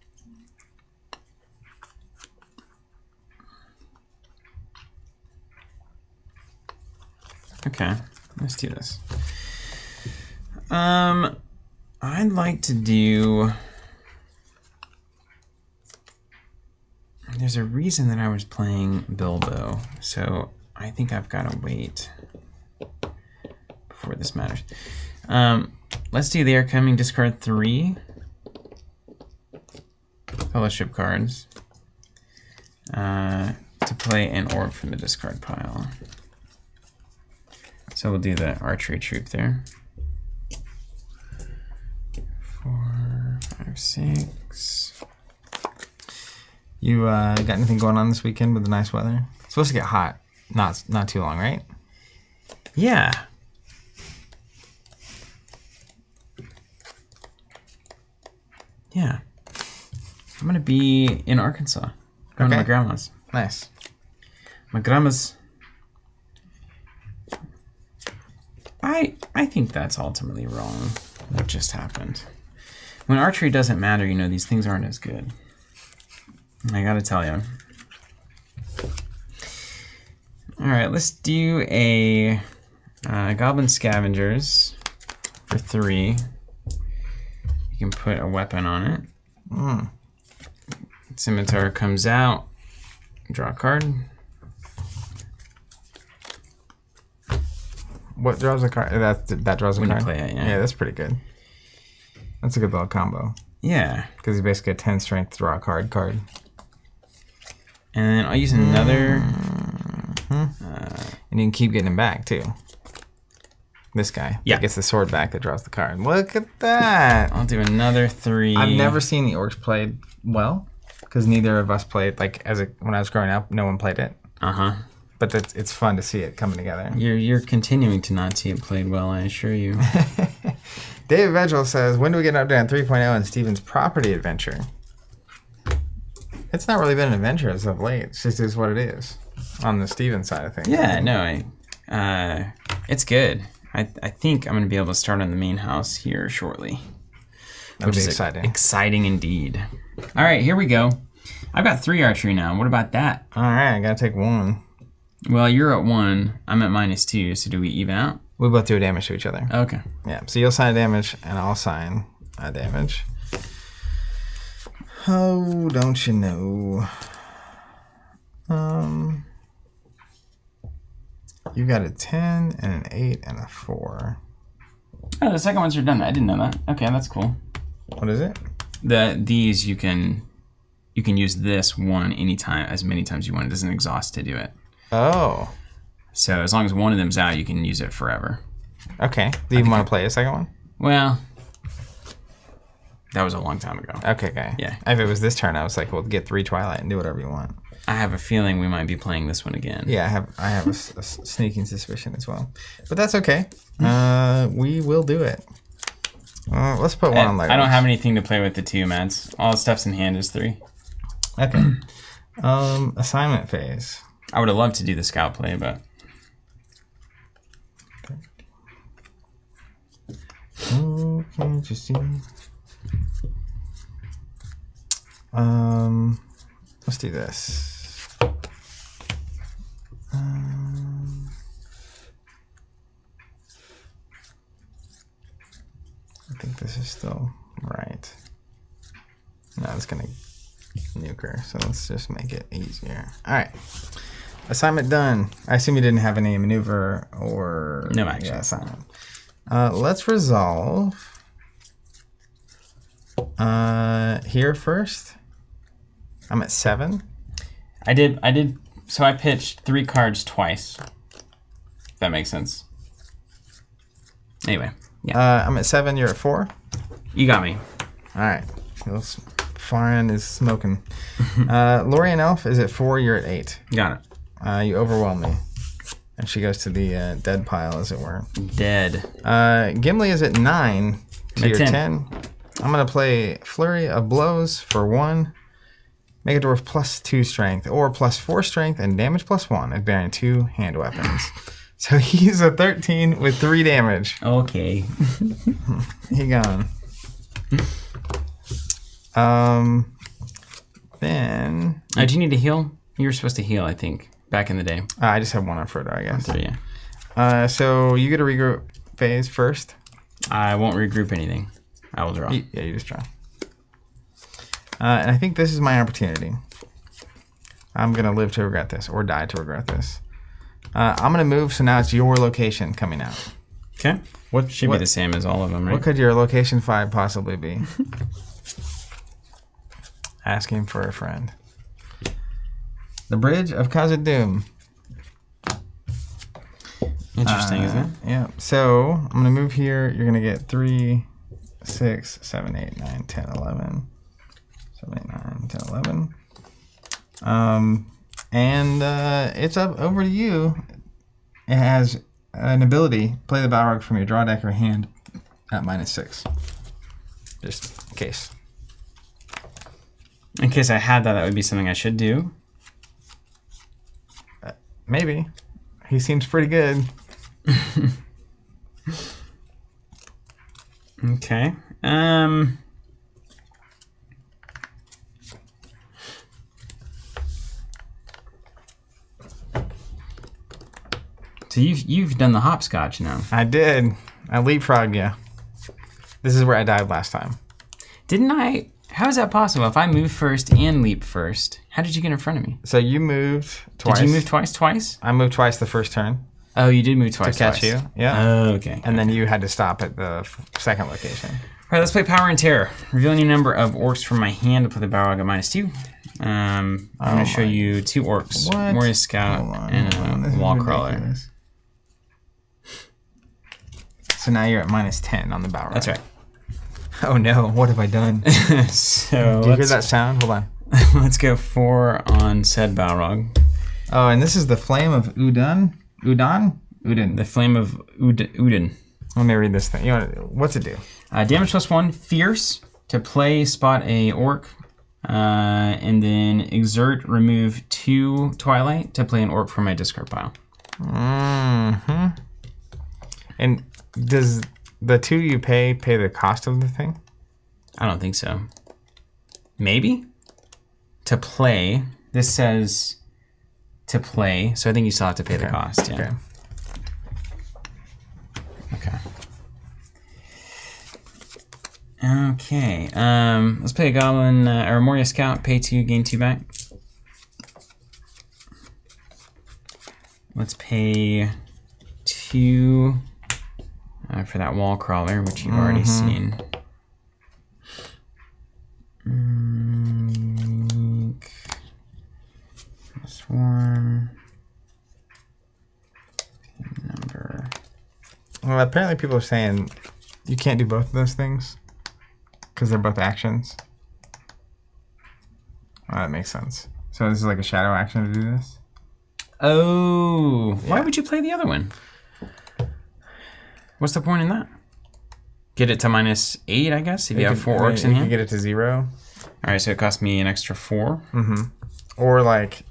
Okay, let's do this. I'd like to do... There's a reason that I was playing Bilbo, so I think I've got to wait before this matters. Let's do They Are Coming, discard 3 Fellowship cards to play an orb from the discard pile. So we'll do the Archery Troop there. 4, 5, 6. You got anything going on this weekend with the nice weather? It's supposed to get hot. Not too long, right? Yeah. Yeah. I'm going to be in Arkansas. Going to my grandma's. Nice. My grandma's. I think that's ultimately wrong, what just happened. When archery doesn't matter, you know, these things aren't as good. I gotta tell you. Alright, let's do a Goblin Scavengers for 3. You can put a weapon on it. Scimitar comes out. Draw a card. What draws a card? That draws a When you card? play it, yeah. Yeah, that's pretty good. That's a good little combo. Yeah. Because you basically get 10 strength, draw a card. And then I'll use another. And you can keep getting him back, too. This guy. Yeah. That gets the sword back that draws the card. Look at that. I'll do another 3. I've never seen the orcs played well. Because neither of us played, like, when I was growing up, no one played it. Uh-huh. But it's fun to see it coming together. You're continuing to not see it played well, I assure you. David Vedral says, when do we get an update on 3.0 and Steven's property adventure? It's not really been an adventure as of late. It's just is what it is on the Steven side of things. Yeah, no, it's good. I think I'm going to be able to start on the main house here shortly. That'll be exciting. Exciting indeed. All right, here we go. I've got 3 archery now. What about that? All right, I got to take 1. Well, you're at 1. I'm at -2. So do we even out? We both do a damage to each other. Okay. Yeah, so you'll sign a damage, and I'll sign a damage. Oh, don't you know? You got a 10 and an 8 and a 4. Oh, the second ones are done. I didn't know that. Okay, that's cool. What is it? These you can use this one anytime, as many times you want. It doesn't exhaust to do it. Oh. So as long as one of them's out, you can use it forever. Okay. Do you want to play a second one? Well, that was a long time ago. Okay, guy. Yeah. If it was this turn, I was like, well, get 3 Twilight and do whatever you want. I have a feeling we might be playing this one again. Yeah, I have a sneaking suspicion as well. But that's okay. We will do it. Let's put one on Legos. I don't have anything to play with the 2, Mads. All the stuff's in hand is 3. Okay. Assignment phase. I would have loved to do the scout play, but... Okay, just see. Let's do this. I think this is still right. No, it's gonna nuke her, so let's just make it easier. All right. Assignment done. I assume you didn't have any maneuver or... No action. Yeah, assignment. Let's resolve. Here first. I'm at 7. I did. So I pitched 3 cards twice. If that makes sense. Anyway, yeah. I'm at 7. You're at 4. You got me. All right. This far end is smoking. Lorian Elf is at 4. You're at 8. Got it. You overwhelm me. And she goes to the dead pile, as it were. Dead. Gimli is at 9 to your 10. 10. I'm going to play Flurry of Blows for 1. Make a dwarf +2 strength or +4 strength and damage +1 at bearing 2 hand weapons. So he's a 13 with 3 damage. Okay. He gone. Then... Do you need to heal? You were supposed to heal, I think, back in the day. I just have 1 on Frodo, I guess. So, yeah. So you get a regroup phase first. I won't regroup anything. I will draw. Yeah, you just draw. And I think this is my opportunity. I'm going to live to regret this or die to regret this. I'm gonna move, so now it's your location coming out. Okay. What should be the same as all of them, right? What could your location 5 possibly be? Asking for a friend. The Bridge of Khazad-dûm. Interesting, isn't it? Yeah. So I'm gonna move here. You're gonna get 3, 6, 7, 8, 9, 10, 11. 7, 8, 9, 10, 11. And it's up over to you. It has an ability, play the Balrog from your draw deck or hand at -6. Just in case. In case I had that, that would be something I should do. Maybe. He seems pretty good. Okay. So you've done the hopscotch now. I did. I leapfrogged you. This is where I died last time. Didn't I? How is that possible? If I move first and leap first, how did you get in front of me? So you moved twice. Did you move twice? Twice? I moved twice the first turn. Oh, you did move twice. To catch you. Yeah. Oh, okay. And then you had to stop at the second location. All right, let's play Power and Terror. Reveal any number of orcs from my hand to play the Balrog at -2. I'm going to show you 2 orcs. What? Moria Scout and a Wall Crawler. So now you're at -10 on the Balrog. That's right. Oh no, what have I done? So Do you hear that sound? Hold on. Let's go 4 on said Balrog. Oh, and this is the Flame of Udun? Udon? Udin. The Flame of Udin. Let me read this thing. What's it do? Damage +1, Fierce, to play, spot a orc, and then exert, remove 2 Twilight to play an orc from my discard pile. Mm-hmm. And does the 2 you pay the cost of the thing? I don't think so. Maybe? To play. This says to play, so I think you still have to pay the cost. Yeah. Okay. Okay. Let's play a Goblin or a Moria Scout. Pay 2, gain 2 back. Let's pay 2 for that Wall Crawler, which you've already seen. Swarm. Number. Well, apparently people are saying you can't do both of those things because they're both actions. Oh, that makes sense. So this is like a shadow action to do this? Oh, why would you play the other one? What's the point in that? Get it to -8, I guess, if you have 4 orcs in you hand? can get it to 0. All right, so it cost me an extra 4. Mm-hmm. Or like,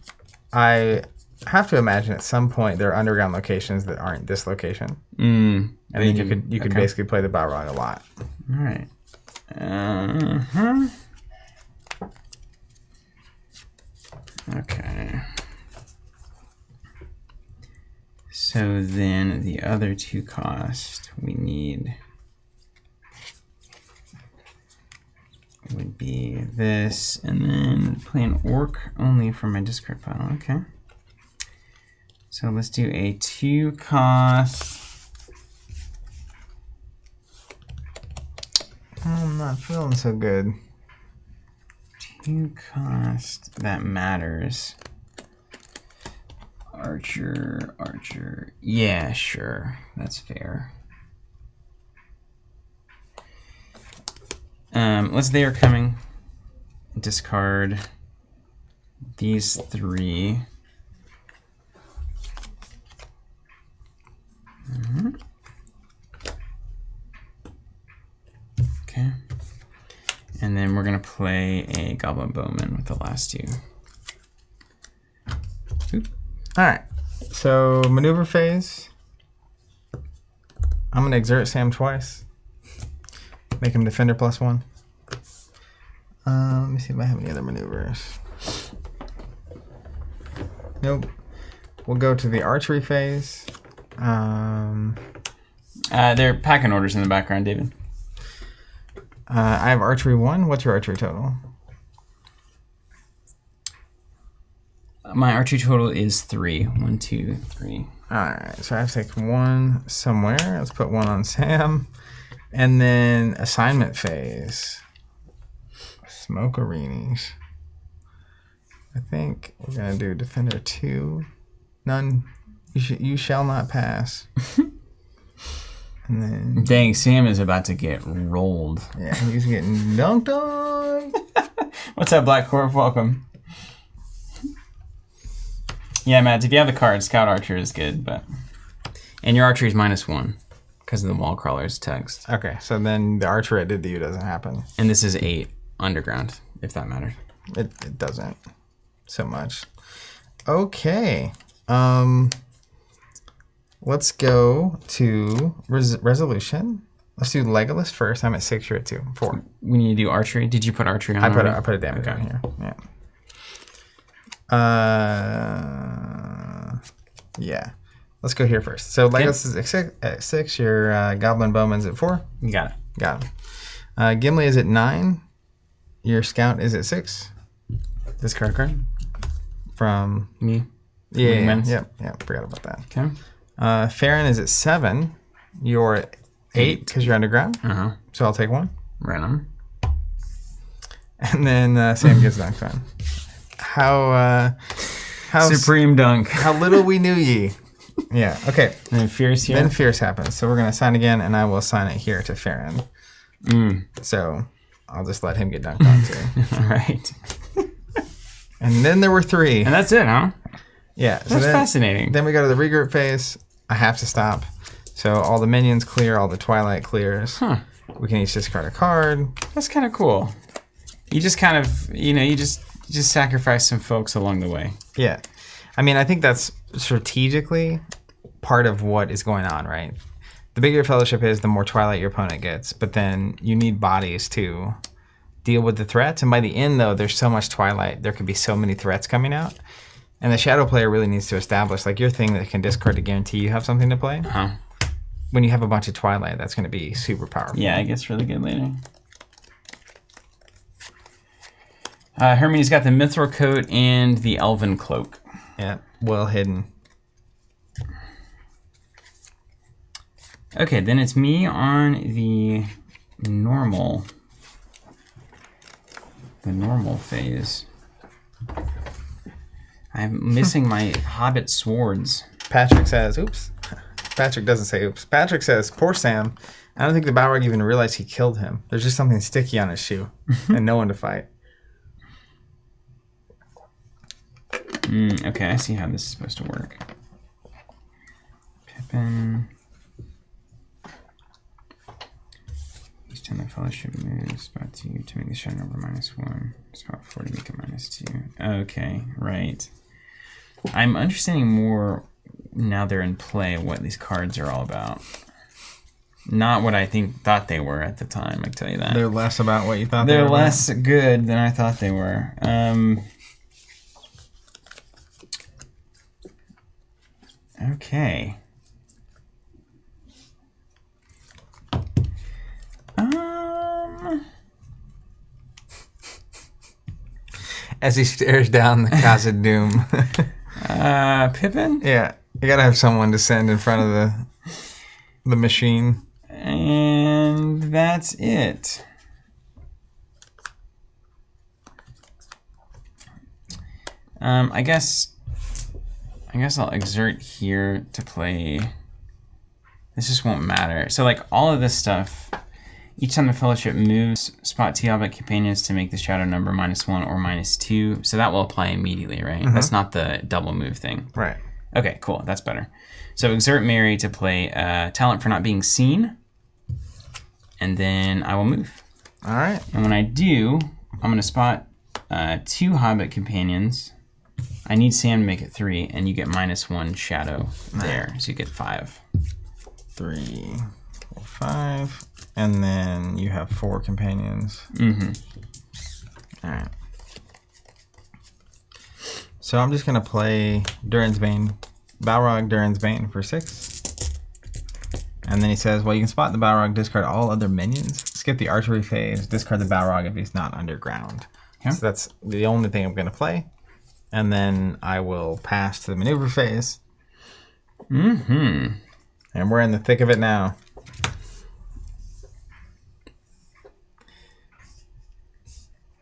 I have to imagine at some point there are underground locations that aren't this location. And then you could basically play the Balrog a lot. All right. Okay. So then the other 2 cost we need would be this, and then play an orc only from my discard pile. Okay. So let's do a 2 cost. I'm not feeling so good. 2 cost that matters. Archer. Yeah, sure. That's fair. Let's They Are Coming. Discard these 3. Okay. And then we're going to play a Goblin Bowman with the last 2. Oop. All right. So maneuver phase. I'm going to exert Sam twice. Make him defender +1. Let me see if I have any other maneuvers. Nope. We'll go to the archery phase. They're packing orders in the background, David. I have archery 1. What's your archery total? My archery total is 3. 1, 2, 3. All right, so I have to take one somewhere. Let's put one on Sam. And then assignment phase. Smoke-a-reenies. I think we're going to do Defender 2. None. You shall not pass. And then... Dang, Sam is about to get rolled. Yeah, he's getting dunked on. What's up, Black Corp? Welcome. Yeah, Matt, if you have the card, Scout Archer is good, but... And your archery is -1 because of the wall crawler's text. Okay, so then the archer I did to you doesn't happen. And this is 8 underground, if that matters. It doesn't so much. Okay. Let's go to resolution. Let's do Legolas first. I'm at 6, you're at 2. 4. We need to do archery. Did you put archery on? I put a damage on here. Yeah. Yeah. Let's go here first. So Legolas is at 6. Your Goblin Bowman's at 4. You got it. Got him. Gimli is at 9. Your Scout is at 6. Discard a card. From me. Yeah. Yep. Forgot about that. Okay. Farron is at 7. You're at 8 because you're underground. So I'll take 1. Random. And then Sam gets dunked on. How Supreme dunk. How little we knew ye. Yeah. Okay. And then Fierce here. Then Fierce happens. So we're gonna sign again, and I will sign it here to Farron. So I'll just let him get dunked on too. All right. And then there were 3. And that's it, huh? Yeah. So that's fascinating. Then we go to the regroup phase. I have to stop. So all the minions clear, all the Twilight clears. Huh. We can each discard a card. That's kind of cool. You just kind of, you just sacrifice some folks along the way. Yeah. I mean, I think that's strategically part of what is going on, right? The bigger your fellowship is, the more Twilight your opponent gets. But then you need bodies to deal with the threats. And by the end, though, there's so much Twilight. There could be so many threats coming out. And the Shadow player really needs to establish, like, your thing that can discard to guarantee you have something to play. When you have a bunch of Twilight, that's going to be super powerful. Yeah, it gets really good later. Hermione's got the Mithril Coat and the Elven Cloak. Yeah, well hidden. Okay, then it's me on the normal phase. I'm missing my Hobbit swords. Patrick says, oops. Patrick doesn't say oops. Patrick says, poor Sam. I don't think the Balrog even realized he killed him. There's just something sticky on his shoe and no one to fight. Okay, I see how this is supposed to work. Pippin. Each time the fellowship moves, spot 2 to make the shadow number -1. Spot 4 to make it -2. Okay, right. I'm understanding more now they're in play what these cards are all about. Not what I thought they were at the time, I can tell you that. They're less about what you thought they were. They're less good than I thought they were. Okay. As he stares down the Khazad Doom. Pippin? Yeah. You gotta have someone to send in front of the machine. And that's it. I guess I'll exert here to play. This just won't matter. So like all of this stuff, each time the fellowship moves, spot 2 Hobbit companions to make the shadow number -1 or -2. So that will apply immediately, right? That's not the double move thing. Right. Okay, cool. That's better. So exert Mary to play talent for not being seen. And then I will move. All right. And when I do, I'm going to spot 2 Hobbit companions. I need Sam to make it 3, and you get -1 shadow there. So you get 5. 3, 4, 5. And then you have 4 companions. All right. So I'm just going to play Durin's Bane, Balrog Durin's Bane for 6. And then he says, well, you can spot the Balrog, discard all other minions, skip the Archery Phase, discard the Balrog if he's not underground. Okay. So that's the only thing I'm going to play. And then I will pass to the maneuver phase. Mm-hmm. And we're in the thick of it now.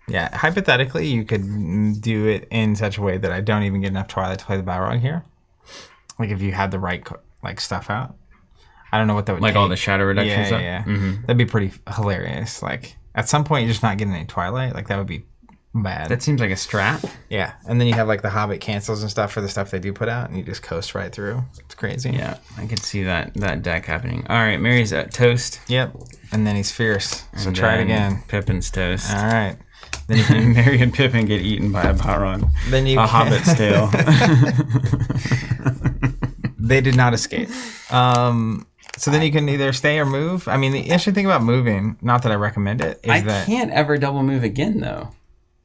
Yeah, hypothetically, you could do it in such a way that I don't even get enough Twilight to play the Balrog here. Like if you had the right like stuff out. I don't know what that would like take. all the shadow reduction stuff? Yeah. Mm-hmm. That'd be pretty hilarious. Like at some point, you're just not getting any Twilight. Like that would be bad. That seems like a strat. Yeah, and then you have like the Hobbit cancels and stuff for the stuff they do put out, and you just coast right through. It's crazy. Yeah, I could see that deck happening. All right, Mary's at toast. Yep. And then he's fierce. So And try it then again. Pippin's toast. All right. Then you can Mary and Pippin get eaten by a Balrog. Then you a Hobbit's tail. They did not escape. So then you can either stay or move. I mean, the interesting thing about moving, not that I recommend it, is I that can't ever double move again, though.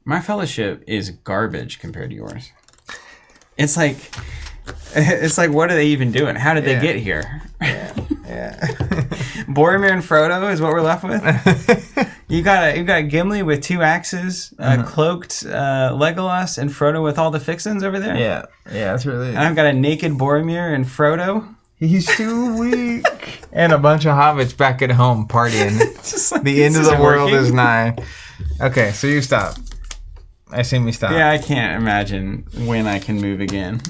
My fellowship is garbage compared to yours. It's like, what are they even doing? How did they get here? Yeah. Boromir and Frodo is what we're left with. You got Gimli with 2 axes, cloaked Legolas, and Frodo with all the fixins over there. Yeah, that's really. And I've got a naked Boromir and Frodo. He's too weak. And a bunch of hobbits back at home partying. Just like, The end of the world working. is nigh. Okay, so you stop. I assume you stop. Yeah, I can't imagine when I can move again.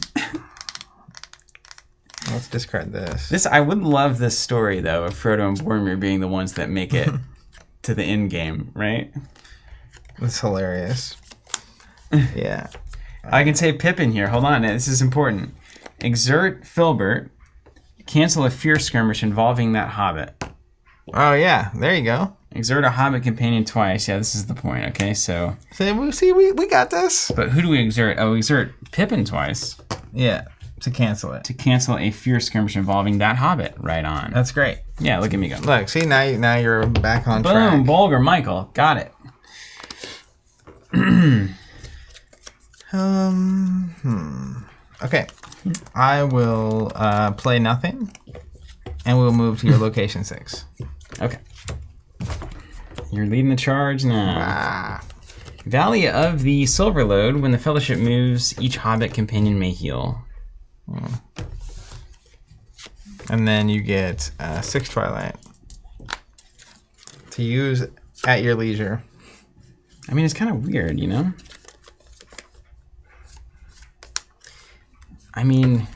Let's discard this. I would love this story though of Frodo and Boromir being the ones that make it to the end game, right? That's hilarious. Yeah. I can say Pippin here. Hold on, this is important. Exert Filbert. Cancel a fierce skirmish involving that hobbit. Oh yeah, there you go. Exert a hobbit companion twice. Yeah, this is the point. Okay, so. See, we got this. But who do we exert? Oh, we exert Pippin twice Yeah, to cancel it. to cancel a fierce skirmish involving that hobbit. Right on. That's great. Yeah, look at me go. Look, see now you're back on Boom, track. Bolger, Michael, got it. Okay, I will play nothing, and we'll move to your location 6. Okay. You're leading the charge now. Ah. Valley of the Silverlode. When the Fellowship moves, each Hobbit companion may heal. And then you get 6 Twilight to use at your leisure. I mean, it's kind of weird, you know? I mean,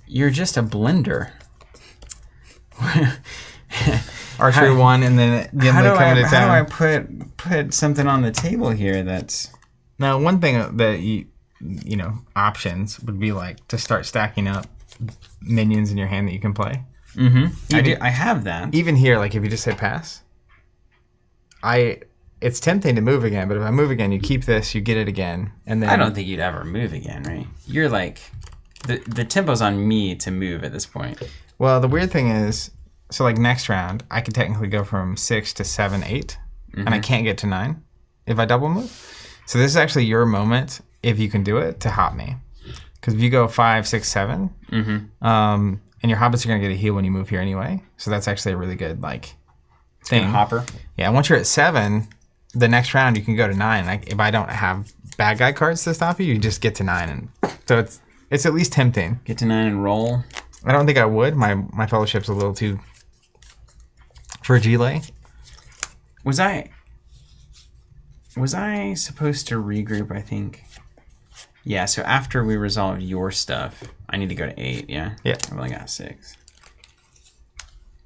you're just a blender. Archery 1 and then Gimli coming to town. How do I put something on the table here that's... Now, one thing that you know, options would be like to start stacking up minions in your hand that you can play. Mm-hmm. I have that. Even here, like if you just say pass, it's tempting to move again, but if I move again, you keep this, you get it again, and then I don't think you'd ever move again, right? You're like... The tempo's on me to move at this point. Well, the weird thing is, so like next round, I could technically go from 6 to 7, 8, and I can't get to 9 if I double move. So this is actually your moment, if you can do it, to hop me. Because if you go 5, 6, 7, and your hobbits are going to get a heal when you move here anyway. So that's actually a really good like thing. Hopper. Yeah, once you're at 7, the next round you can go to 9. Like if I don't have bad guy cards to stop you, you just get to 9, and so it's at least tempting. Get to 9 and roll. I don't think I would. My fellowship's a little too fragile. Was I supposed to regroup, I think? Yeah, so after we resolve your stuff, I need to go to 8, yeah? Yeah. I've only got 6.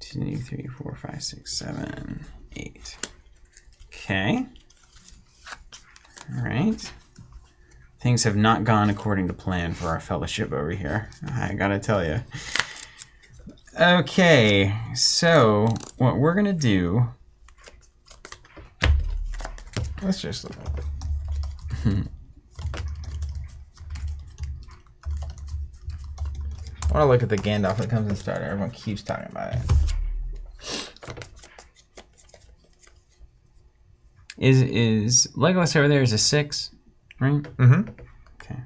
2, 3, 4, 5, 6, 7, 8. Okay. All right. Things have not gone according to plan for our fellowship over here. I gotta tell you. Okay, so what we're gonna do... Let's just look. I want to look at the Gandalf that comes in starter. Everyone keeps talking about it. Is Legolas over there is a 6, right? Mm-hmm. Okay.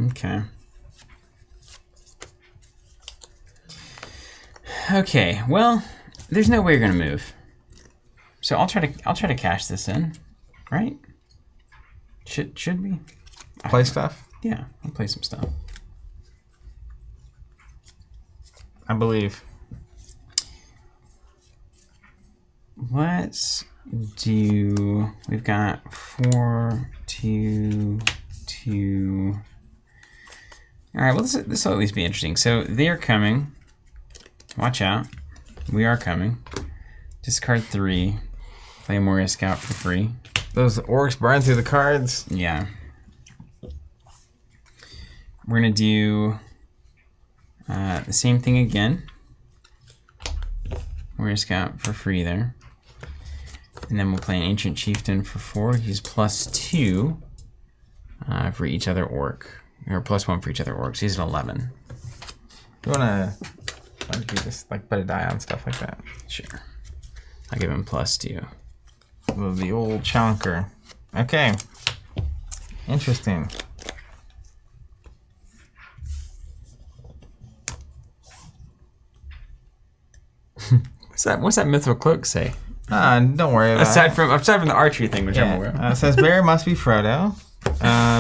Okay. Okay, well, there's no way you're going to move. So I'll try to cash this in, right? Should we Play stuff? Yeah, I'll play some stuff. I believe. Let's do. We've got 4, 2, 2. All right. Well, this will at least be interesting. So they are coming. Watch out. We are coming. Discard 3. Play a Moria Scout for free. Those orcs burn through the cards. Yeah. We're gonna do the same thing again. Moria Scout for free there. And then we'll play an Ancient Chieftain for 4. He's +2 for each other orc. Or +1 for each other orcs. He's an 11. You wanna do this, like put a die on stuff like that? Sure. I'll give him +2. The old chonker. Okay. Interesting. What's that Mythril Cloak say? Don't worry about Aside from the archery thing, which I'm aware of. It says Bear must be Frodo.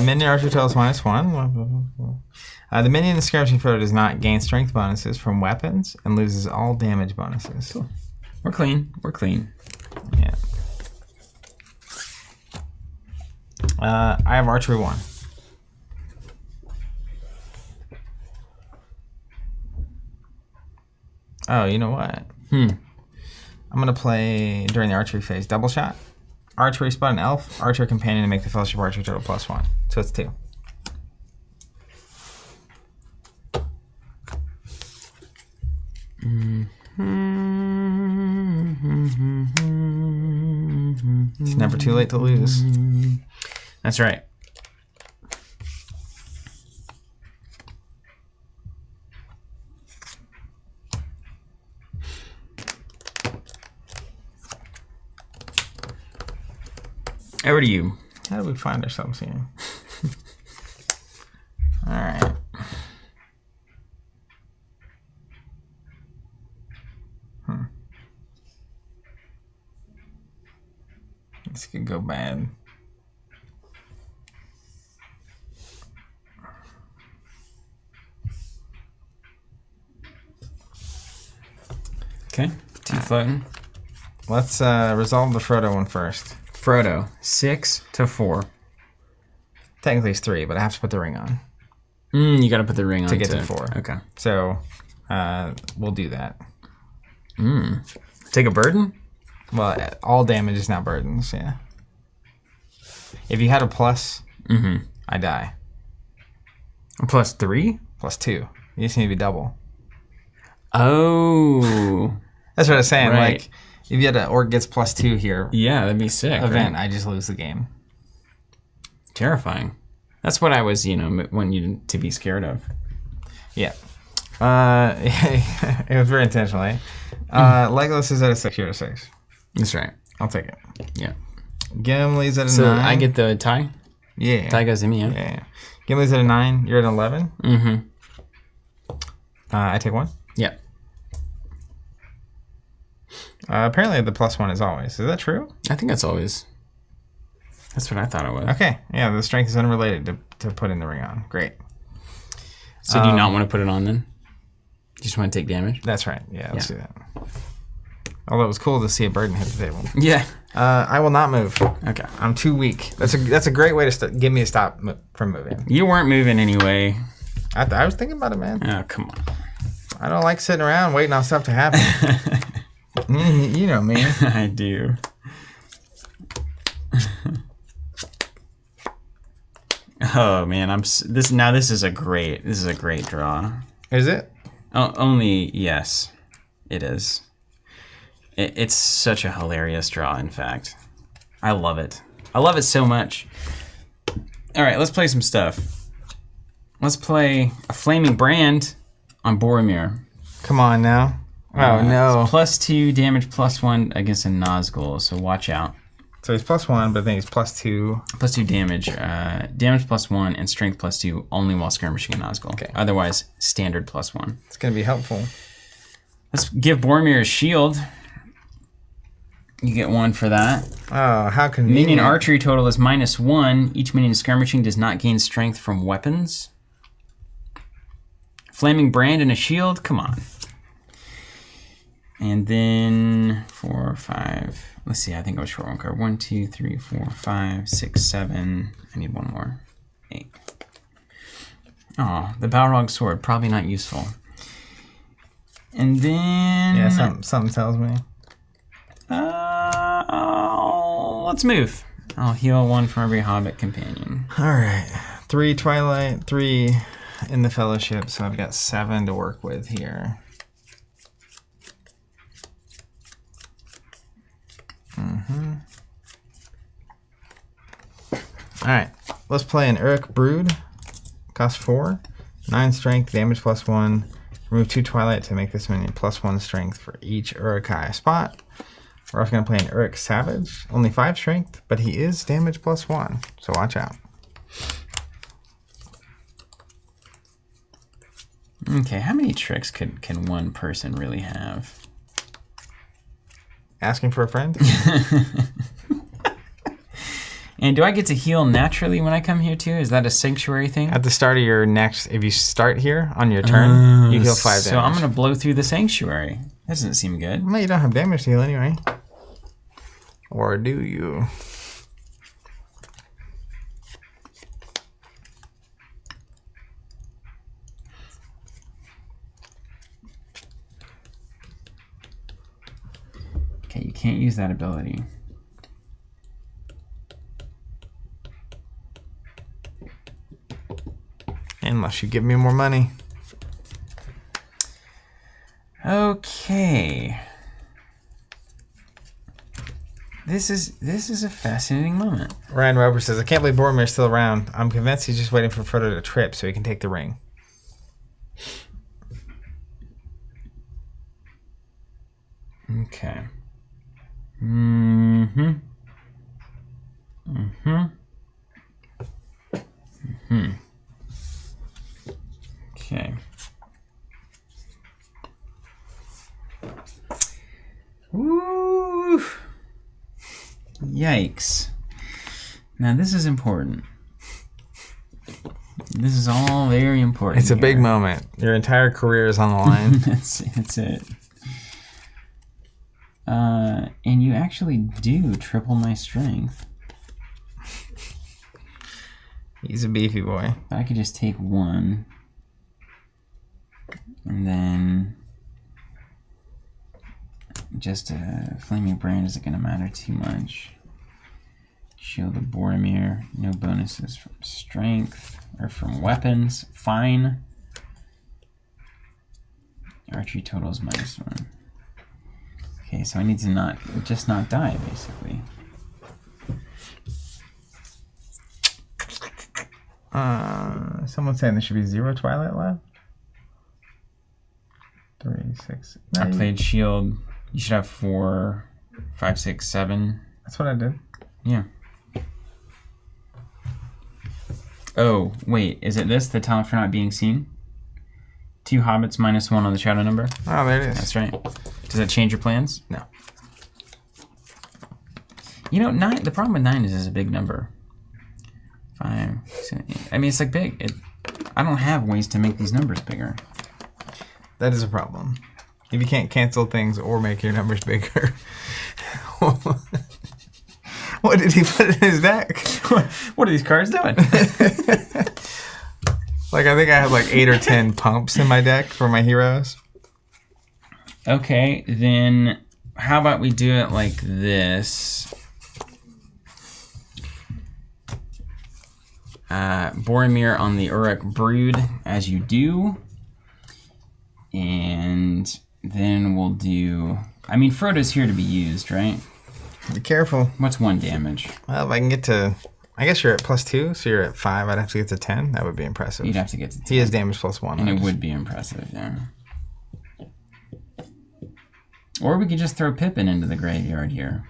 Minion archer tells -1. The minion in Skirmishing Frodo does not gain strength bonuses from weapons and loses all damage bonuses. Cool. We're clean. We're clean. Yeah. I have archery 1. Oh, you know what? I'm gonna play during the archery phase double shot. Archery spot an elf, archer companion, and make the fellowship archery total +1. So it's 2. It's never too late to lose. That's right. Over to you. How do we find ourselves here? All right. This could go bad. Okay, 2 floating. Let's resolve the Frodo one first. Frodo, 6 to 4. Technically it's 3, but I have to put the ring on You gotta put the ring on to get to 4. Okay. So we'll do that. Take a burden? Well, all damage is now burdens, yeah. If you had a plus, I die. A +3? +2. You just need to be double. Oh. That's what I was saying. Right. Like, if you had an orc gets +2 here, Yeah, that'd be sick. event, Right? I just lose the game. Terrifying. That's what I was, want you to be scared of. Yeah. It was very intentional, eh? Legolas is at a 6, you're at a 6. That's right. I'll take it. Yeah. Gimli's at a So 9. I get the tie? Yeah. Tie goes to me, yeah? Yeah. Gimli's at a 9, you're at 11. I take 1. Yeah. Apparently the +1 is always. Is that true? I think that's always. That's what I thought it was. Okay. Yeah, the strength is unrelated to putting the ring on. Great. So do you not want to put it on then? You just want to take damage? That's right. Yeah, let's do that. Although it was cool to see a burden hit the table. Yeah. I will not move. Okay. I'm too weak. That's a great way to give me a stop from moving. You weren't moving anyway. I was thinking about it, man. Oh, come on. I don't like sitting around waiting on stuff to happen. You know me. I do. Oh man, this is a great draw. Is it? Oh, only yes, it is. It's such a hilarious draw. In fact, I love it. I love it so much. All right, let's play some stuff. Let's play a Flaming Brand on Boromir. Come on now. Oh no. +2 damage, +1 against a Nazgul. So watch out. So he's +1, but I think he's +2. +2 damage, damage +1, and strength +2 only while skirmishing a Nazgul. Okay. Otherwise, standard +1. It's gonna be helpful. Let's give Boromir a shield. You get 1 for that. Oh, how convenient. Minion archery total is -1. Each minion skirmishing does not gain strength from weapons. Flaming brand and a shield. Come on. And then 4, 5. Let's see. I think I was short one card. 1, 2, 3, 4, 5, 6, 7. I need 1 more. 8. Oh, the Balrog sword. Probably not useful. And then... Yeah, something tells me. Let's move. I'll heal 1 for every Hobbit companion. All right. 3 Twilight, 3 in the Fellowship, so I've got 7 to work with here. All right. Let's play an Uruk Brood. Cost 4. 9 strength, damage +1. Remove 2 Twilight to make this minion +1 strength for each Uruk-hai spot. We're also going to play an Uruk Savage. Only 5 strength, but he is damage +1, so watch out. Okay, how many tricks can one person really have? Asking for a friend? And do I get to heal naturally when I come here too? Is that a sanctuary thing? At the start of your next, if you start here on your turn, you heal 5 damage. So I'm going to blow through the sanctuary. That doesn't seem good. Well, you don't have damage to heal anyway. Or do you? Okay, you can't use that ability. Unless you give me more money. Okay. This is a fascinating moment. Ryan Roper says, I can't believe Boromir's still around. I'm convinced he's just waiting for Frodo to trip so he can take the ring. Okay. Okay. Woo! Yikes. Now this is important. This is all very important. It's a big moment. Your entire career is on the line. That's it. And you actually do triple my strength. He's a beefy boy. I could just take 1. And then just a Flaming Brand isn't going to matter too much. Shield of Boromir. No bonuses from strength or from weapons. Fine. Archery total is -1. Okay, so I need to not die, basically. Someone's saying there should be 0 Twilight left. 3, 6. No, I played Shield. You should have 4, 5, 6, 7. That's what I did. Yeah. Oh, wait. Is it this? The talent for not being seen? 2 hobbits -1 on the shadow number? Oh, there it is. That's right. Does that change your plans? No. You know, 9. The problem with 9 is it's a big number. 5, 6, 8. I mean, it's like big. I don't have ways to make these numbers bigger. That is a problem. If you can't cancel things or make your numbers bigger. What did he put in his deck? What are these cards doing? Like, I think I have like 8 or 10 pumps in my deck for my heroes. Okay, then how about we do it like this? Boromir on the Uruk Brood, as you do. And then we'll do... I mean, Frodo's here to be used, right? Be careful. What's 1 damage? Well, if I can get to... I guess you're at +2, so you're at 5. I'd have to get to 10. That would be impressive. You'd have to get to 10. He is damage +1. And it would be impressive, yeah. Or we could just throw Pippin into the graveyard here.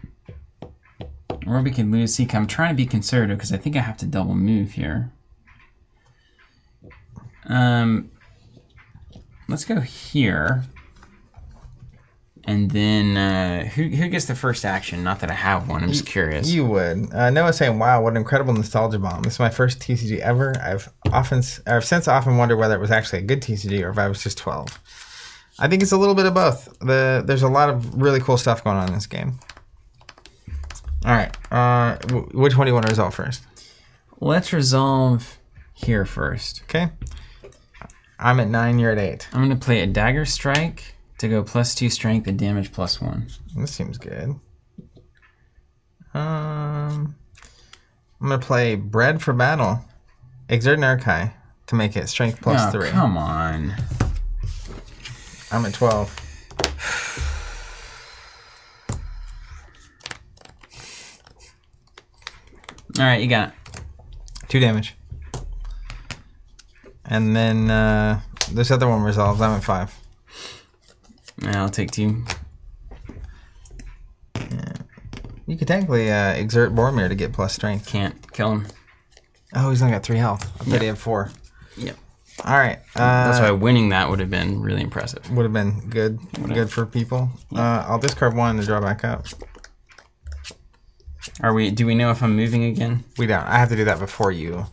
Or we could lose Seek. I'm trying to be conservative because I think I have to double move here. Let's go here. And then who gets the first action? Not that I have one. I'm just curious. You would. Noah's saying, "Wow, what an incredible nostalgia bomb! This is my first TCG ever. I've since often wondered whether it was actually a good TCG or if I was just 12. I think it's a little bit of both. There's a lot of really cool stuff going on in this game. All right, which one do you want to resolve first? Let's resolve here first. Okay. I'm at 9. You're at 8. I'm gonna play a Dagger Strike to go +2 strength and damage +1. This seems good. I'm gonna play Bread for Battle, Exert an Archery to make it strength +3. Come on. I'm at 12. All right, you got it. 2 damage. And then this other one resolves. I'm at 5. Yeah, I'll take 2. Yeah. You could technically exert Boromir to get plus strength. Can't kill him. Oh, he's only got 3 health. I bet he had 4. Yep. All right. That's why winning that would have been really impressive. Would have been good. Good for people. I'll discard 1 to draw back up. Do we know if I'm moving again? We don't. I have to do that before you.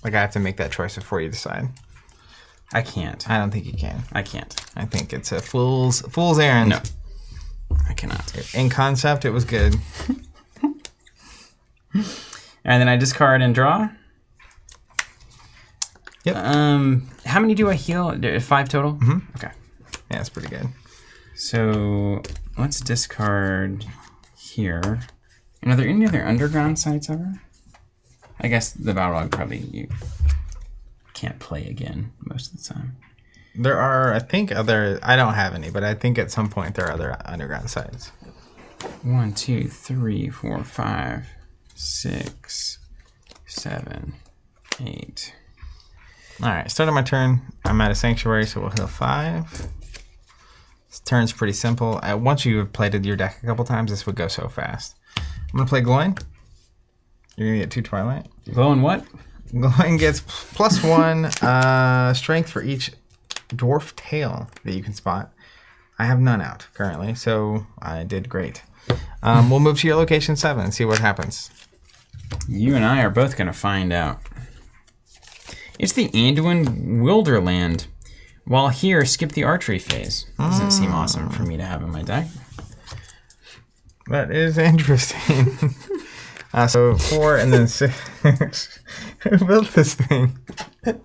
Like, I have to make that choice before you decide. I can't. I don't think you can. I can't. I think it's a fool's errand. No. I cannot. In concept, it was good. And then I discard and draw? Yep. How many do I heal? 5 total? Mm-hmm. Okay. Yeah, it's pretty good. So let's discard here. And are there any other underground sites ever? I guess the Balrog probably you can't play again most of the time. There are, I think, I don't have any, but I think at some point there are other underground sites. 1, 2, 3, 4, 5, 6, 7, 8. All right, start of my turn. I'm at a sanctuary, so we'll heal 5. This turn's pretty simple. Once you have played your deck a couple times, this would go so fast. I'm going to play Gloin. You're going to get 2 Twilight. Glowing what? Gloin gets +1 strength for each dwarf tail that you can spot. I have none out currently, so I did great. We'll move to your location 7 and see what happens. You and I are both going to find out. It's the Anduin Wilderland. While here, skip the Archery Phase. Doesn't seem awesome for me to have in my deck. That is interesting. So 4 and then 6. Who built this thing? It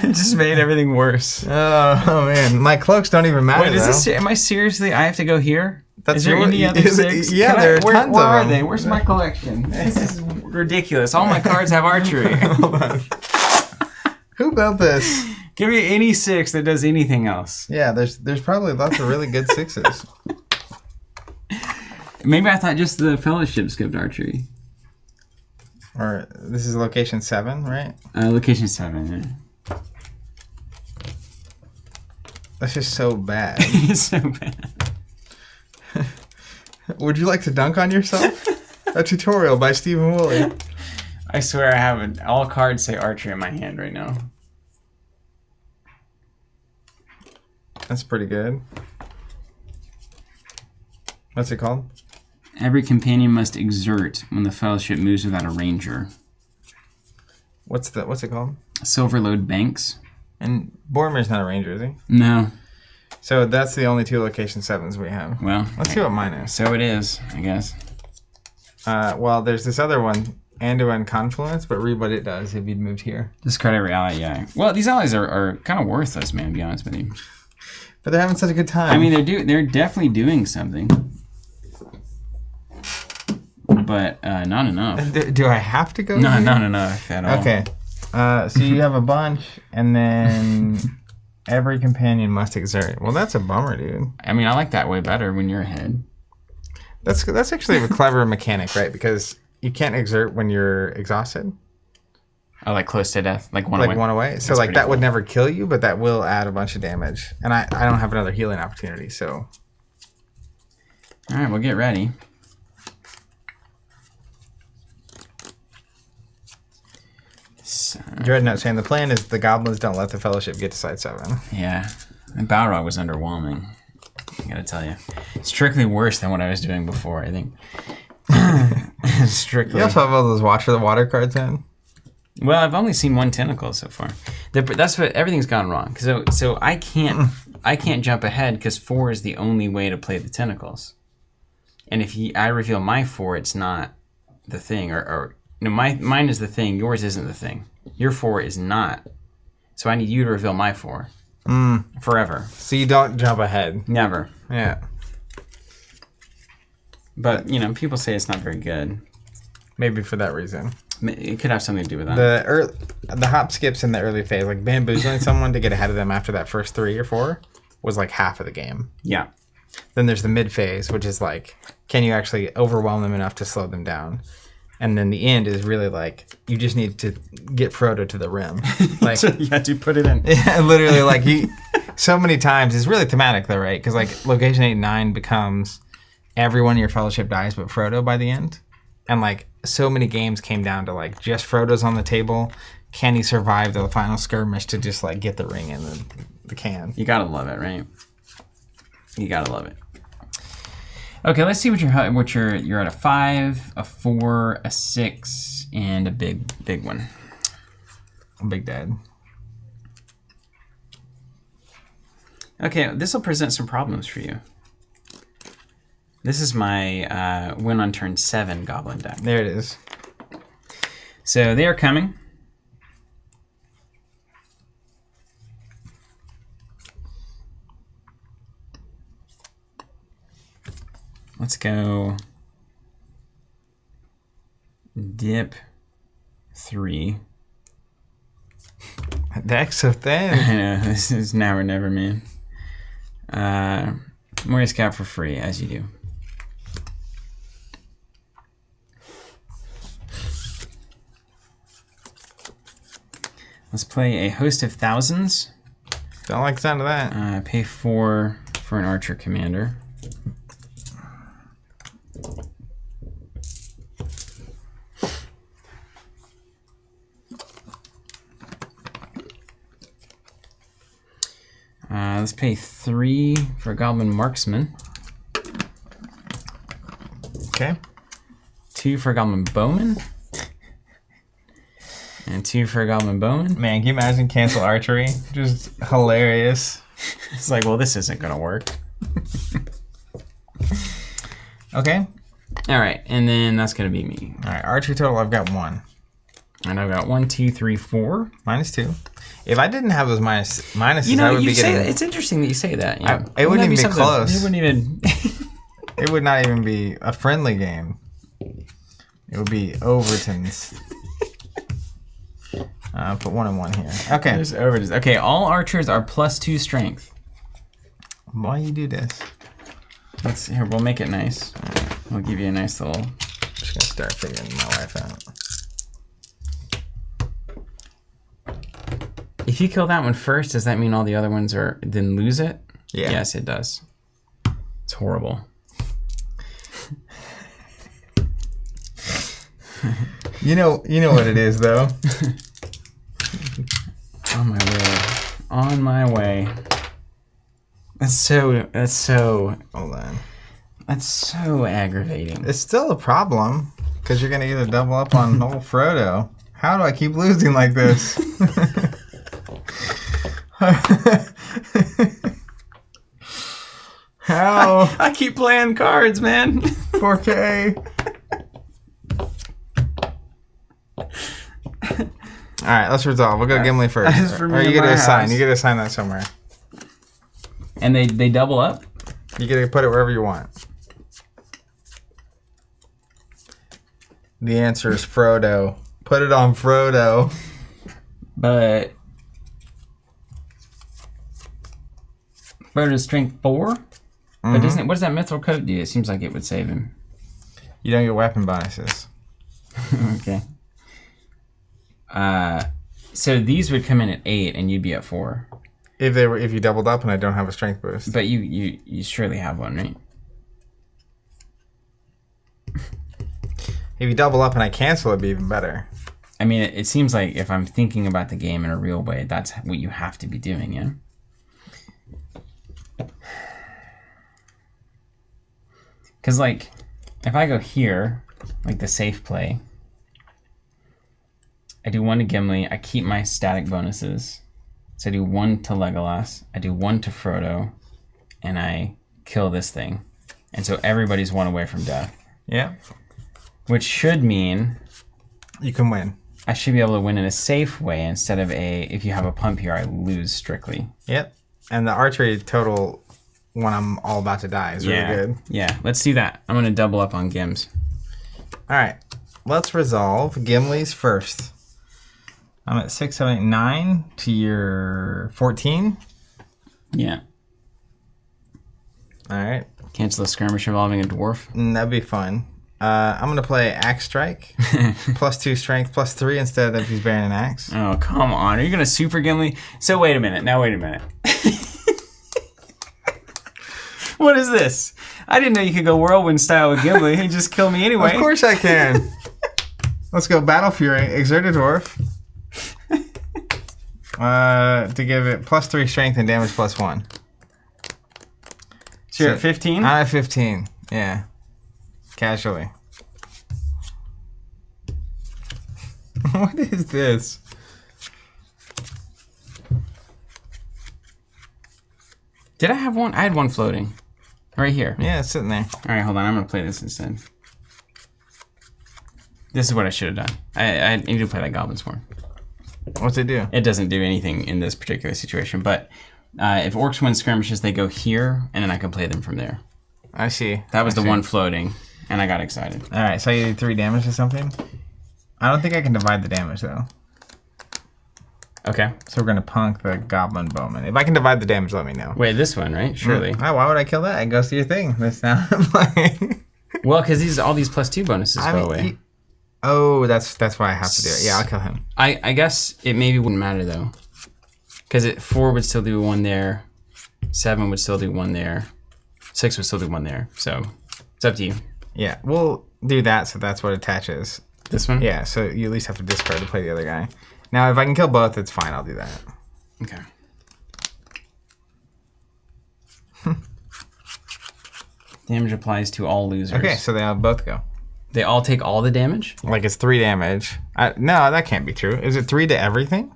just made everything worse. Oh man, my cloaks don't even matter. Wait, is this? Am I seriously? I have to go here? That's is there any other 6? Yeah, there are tons where of are them. they? Where's my collection? This is ridiculous. All my cards have archery. Hold on. Who built this? Give me any 6 that does anything else. Yeah, there's probably lots of really good 6s. Maybe I thought just the Fellowship skipped archery. Or this is location 7, right? Location 7. Yeah. That's just so bad. It's so bad. Would you like to dunk on yourself? A tutorial by Stephen Woolley. I swear I have all cards say archery in my hand right now. That's pretty good. What's it called? Every companion must exert when the Fellowship moves without a ranger. What's it called? Silverlode Banks. And Boromir's not a ranger, is he? No. So that's the only 2 location 7s we have. Well, let's see what mine is. So it is, I guess. Well, there's this other one, Anduin Confluence, but read what it does if you'd moved here. Discard every ally, yeah. Well, these allies are kind of worthless, man, to be honest with you. But they're having such a good time. I mean, they're definitely doing something. But not enough. Do I have to go? No, here? not enough at all. Okay. So you have a bunch, and then every companion must exert. Well, that's a bummer, dude. I mean, I like that way better when you're ahead. That's actually a clever mechanic, right? Because you can't exert when you're exhausted. Oh, like close to death? Like one away? So like that would never kill you, but that will add a bunch of damage. And I don't have another healing opportunity, so. All right, well, get ready. So, Dreadnought saying the plan is the goblins don't let the Fellowship get to side 7. Yeah. And Balrog was underwhelming. I gotta gotta tell you. It's strictly worse than what I was doing before, I think. Strictly. You also have all those Watcher the Water cards in. Well, I've only seen one tentacle so far. That's what everything's gone wrong. So I can't jump ahead because 4 is the only way to play the tentacles. And if I reveal my 4, it's not the thing. Or no, mine is the thing. Yours isn't the thing. Your 4 is not. So I need you to reveal my 4 forever. So you don't jump ahead. Never. Yeah. But people say it's not very good. Maybe for that reason. It could have something to do with that. The hop skips in the early phase, like bamboozling someone to get ahead of them after that first 3 or 4, was like half of the game. Yeah. Then there's the mid phase, which is like, can you actually overwhelm them enough to slow them down? And then the end is really like, you just need to get Frodo to the rim. Like, you had to put it in. Yeah, literally, like so many times. It's really thematic though, right? Because like location 8 and 9 becomes everyone in your fellowship dies but Frodo by the end. And like so many games came down to like just Frodo's on the table. Can he survive the final skirmish to just like get the ring in the can? You gotta love it, right? You gotta love it. Okay, let's see what you're at a 5, a 4, a 6, and a big one. Big Dad. Okay, this will present some problems for you. This is my win on turn 7 goblin deck. There it is. So they are coming. Let's go dip 3. That deck's so thin. I know, this is now or never, man. Moria Scout for free, as you do. Let's play a Host of Thousands. Don't like the sound of that. Pay 4 for an Archer Commander. Let's pay 3 for a Goblin Marksman. Okay. 2 for a Goblin Bowman. And 2 for a Goblin Bowman. Man, can you imagine cancel archery? Just hilarious. It's like, well, this isn't going to work. Okay. All right, and then that's going to be me. All right, archery total, I've got 1. And I've got 1, 2, 3, 4. -2. If I didn't have those minuses, You know, I would be getting... it's interesting that you say that. Yeah. It wouldn't even be close. It wouldn't even... It would not even be a friendly game. It would be Overton's. Put 1 and 1 here. Okay. There's overages. Okay, all archers are +2 strength. Why you do this? Here, we'll make it nice. We'll give you a nice little... Just gonna start figuring my wife out. If you kill that one first, does that mean all the other ones then lose it? Yeah. Yes, it does. It's horrible. You know what it is though. On my way. On my way. That's so Hold on. That's so aggravating. It's still a problem because you're gonna either double up on old Frodo. How do I keep losing like this? How? I keep playing cards, man. 4K. All right, let's resolve. We'll go Gimli first. Or you get to assign. You get to assign that somewhere. And they double up? You get to put it wherever you want. The answer is Frodo. Put it on Frodo. But Frodo's strength 4? But doesn't what does that mithril coat do? It seems like it would save him. You don't get weapon bonuses. Okay. So these would come in at 8 and you'd be at 4. If you doubled up and I don't have a strength boost. But you surely have one, right? If you double up and I cancel, it'd be even better. I mean, it seems like if I'm thinking about the game in a real way, that's what you have to be doing, yeah? Because, like, if I go here, like the safe play, I do 1 to Gimli, I keep my static bonuses. So I do 1 to Legolas, I do 1 to Frodo, and I kill this thing. And so everybody's 1 away from death. Yeah. Which should mean You can win. I should be able to win in a safe way instead of if you have a pump here, I lose strictly. Yep. And the archery total when I'm all about to die is really good. Yeah, let's do that. I'm going to double up on Gims. All right. Let's resolve Gimli's first. I'm at 6, 7, 8, 9 to your 14. Yeah. All right. Cancel the skirmish involving a dwarf. That'd be fun. I'm going to play Axe Strike. +2 strength, +3 instead of if he's bearing an axe. Oh, come on. Are you going to super Gimli? So wait a minute. Now wait a minute. What is this? I didn't know you could go whirlwind style with Gimli. He just kill me anyway. Of course I can. Let's go Battle Fury. Exert a dwarf. To give it +3 strength and damage +1. So you're at 15? I'm at 15. Yeah. Casually. What is this? Did I have one? I had one floating. Right here. Yeah, it's sitting there. All right, hold on. I'm going to play this instead. This is what I should have done. I need to play that Goblin Swarm. What's it do? It doesn't do anything in this particular situation, but if orcs win skirmishes, they go here, and then I can play them from there. I see. That was the one floating, and I got excited. All right, so you did 3 damage or something? I don't think I can divide the damage, though. Okay. So we're going to punk the Goblin Bowman. If I can divide the damage, let me know. Wait, this one, right? Surely. Oh, why would I kill that? It goes to your thing. That's not playing. Well, because all these +2 bonuses go away. Oh, that's why I have to do it. Yeah, I'll kill him. I guess it maybe wouldn't matter, though. Because 4 would still do 1 there. 7 would still do 1 there. 6 would still do 1 there. So it's up to you. Yeah, we'll do that, so that's what attaches. This one? Yeah, so you at least have to discard to play the other guy. Now, if I can kill both, it's fine. I'll do that. Okay. Damage applies to all losers. Okay, so they both go. They all take all the damage? Like it's 3 damage. No, that can't be true. Is it 3 to everything?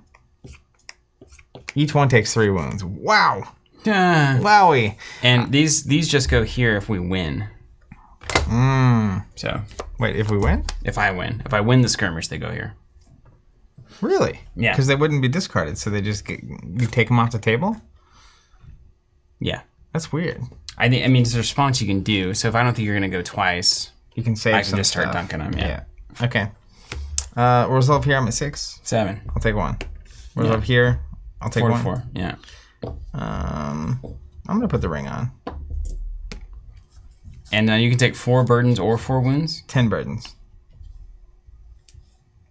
Each one takes 3 wounds. Wow. Wowie. And these just go here if we win. So. Wait, if we win? If I win the skirmish, they go here. Really? Yeah. Because they wouldn't be discarded, so they just you take them off the table? Yeah. That's weird. I mean, it's a response you can do. So if I don't think you're going to go twice, you can save. I can just start dunking them. Yeah. Okay. Resolve here. I'm at 6. 7. I'll take 1. Resolve here. I'll take 4 1. to 4. Yeah. I'm gonna put the ring on. And you can take 4 burdens or 4 wounds. 10 burdens.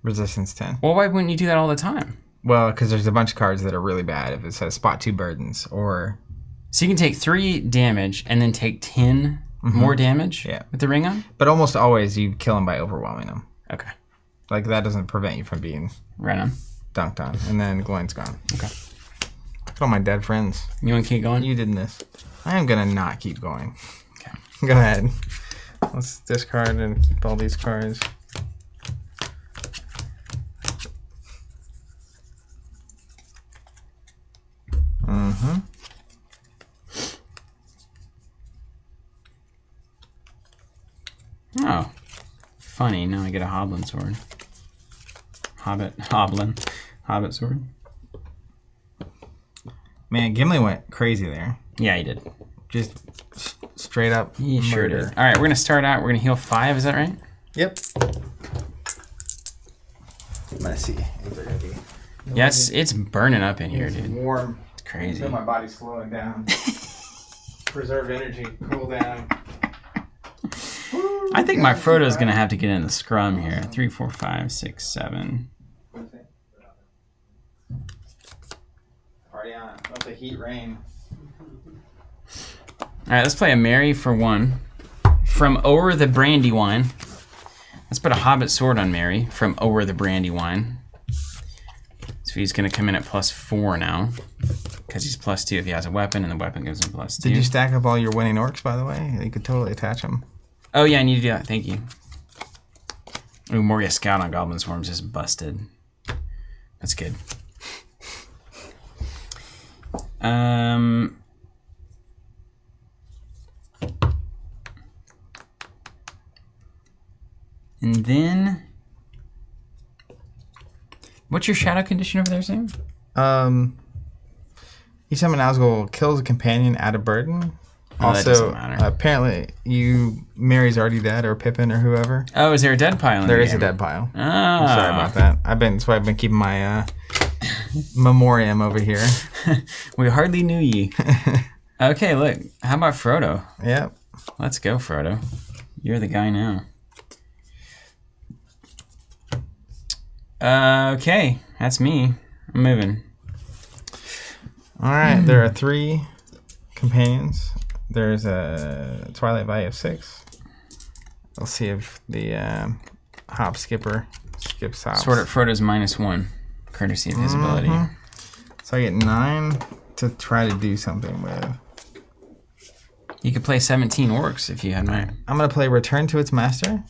Resistance 10. Well, why wouldn't you do that all the time? Well, because there's a bunch of cards that are really bad if it says spot 2 burdens or. So you can take 3 damage and then take 10 more damage with the ring on? But almost always you kill them by overwhelming them. Okay. Like that doesn't prevent you from being right on. Dunked on. And then Glenn's gone. Okay. Look at all my dead friends. You want to keep going? You did this. I am going to not keep going. Okay. Go ahead. Let's discard and keep all these cards. Oh. Funny. Now I get a Hoblin sword. Hobbit sword. Man, Gimli went crazy there. Yeah, he did. Just straight up He murder. sure did. All right, we're going to start out. We're going to heal 5. Is that right? Yep. Let's see. Yeah, it's burning up in here, dude. Warm. It's crazy. I feel my body's slowing down. Preserve energy. Cool down. I think my Frodo's going to have to get in the scrum here. 3, 4, 5, 6, 7. Party on. Let the heat rain. All right, let's play a Merry for 1. From O'er the Brandywine. Let's put a Hobbit sword on Merry from O'er the Brandywine. So he's going to come in at +4 now. Because he's +2 if he has a weapon, and the weapon gives him +2. Did you stack up all your winning orcs, by the way? You could totally attach them. Oh, yeah, I need to do that. Thank you. Ooh, Moria Scout on Goblin Swarms is busted. That's good. And then... What's your shadow condition over there, Sam? Each time an Nazgul kills a companion, add a burden. Oh, that doesn't matter. Apparently, Mary's already dead, or Pippin, or whoever. Oh, is there a dead pile in There the is game? a dead pile. Oh. I'm sorry about that. That's why I've been keeping my memoriam over here. We hardly knew ye. Okay, look. How about Frodo? Yep. Let's go, Frodo. You're the guy now. Okay, that's me. I'm moving. All right, there are 3 companions. There's a Twilight Value of 6. Let's see if the hop skipper skips hops. Sort of Frodo's -1, courtesy of his ability. So I get 9 to try to do something with. You could play 17 orcs if you had mine. I'm going to play Return to its Master.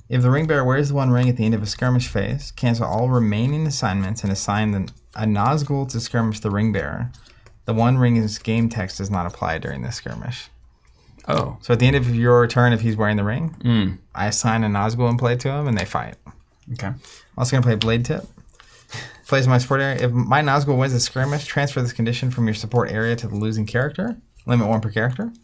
If the ring bearer wears the 1 ring at the end of a skirmish phase, cancel all remaining assignments and assign a Nazgul to skirmish the ring bearer. The 1 ring's game text does not apply during this skirmish. Oh. So at the end of your turn, if he's wearing the ring, I assign a Nazgul and play to him, and they fight. Okay. I'm also going to play Blade Tip. Plays in my support area. If my Nazgul wins a skirmish, transfer this condition from your support area to the losing character. Limit 1 per character.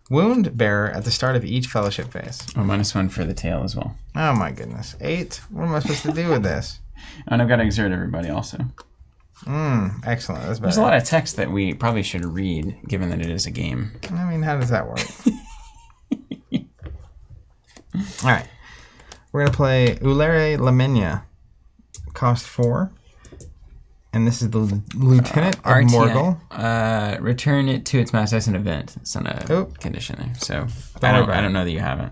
Wound bearer at the start of each fellowship phase. Oh, -1 for the tail as well. Oh my goodness. 8? What am I supposed to do with this? And I've got to exert everybody also. Excellent. That's better. There's a lot of text that we probably should read, given that it is a game. I mean, how does that work? All right. We're going to play Ulere Lamenia. Cost 4. And this is the Lieutenant of Morgul. Return it to its master as an event. It's not a condition there. So I don't know that you have it.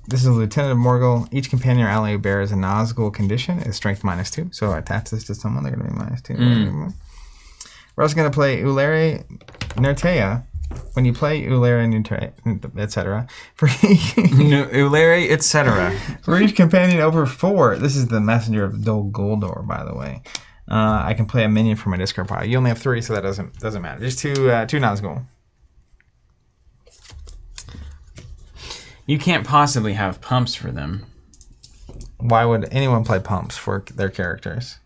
This is Lieutenant of Morgul. Each companion or ally who bears a Nazgul condition is strength -2. So I attach this to someone, they're going to be -2. We're also going to play Ulere Nertea. When you play Ulere Nertea, etc. Ulere, etc. For each companion over 4, this is the Messenger of Dol Guldur, by the way. I can play a minion from my discard pile. You only have 3, so that doesn't matter. Just two Nazgul. You can't possibly have pumps for them. Why would anyone play pumps for their characters?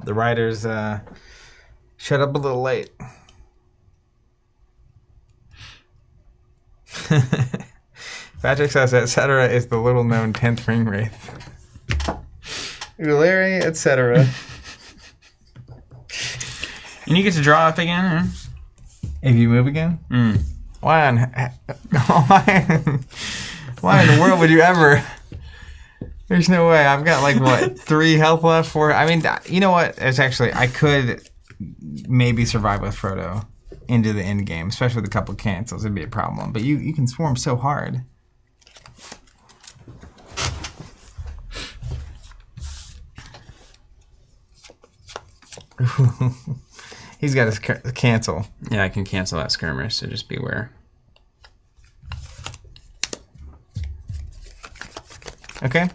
The writers shut up a little late. Patrick says, etc. is the little-known 10th ring wraith. Ulere, etc. And you get to draw up again, huh? If you move again? Why in the world would you ever... There's no way. I've got like, what, 3 health left? 4? I mean, you know what? It's actually, I could maybe survive with Frodo into the end game, especially with a couple cancels. It'd be a problem. But you can swarm so hard. He's got his cancel. Yeah, I can cancel that skirmish, so just beware. Okay.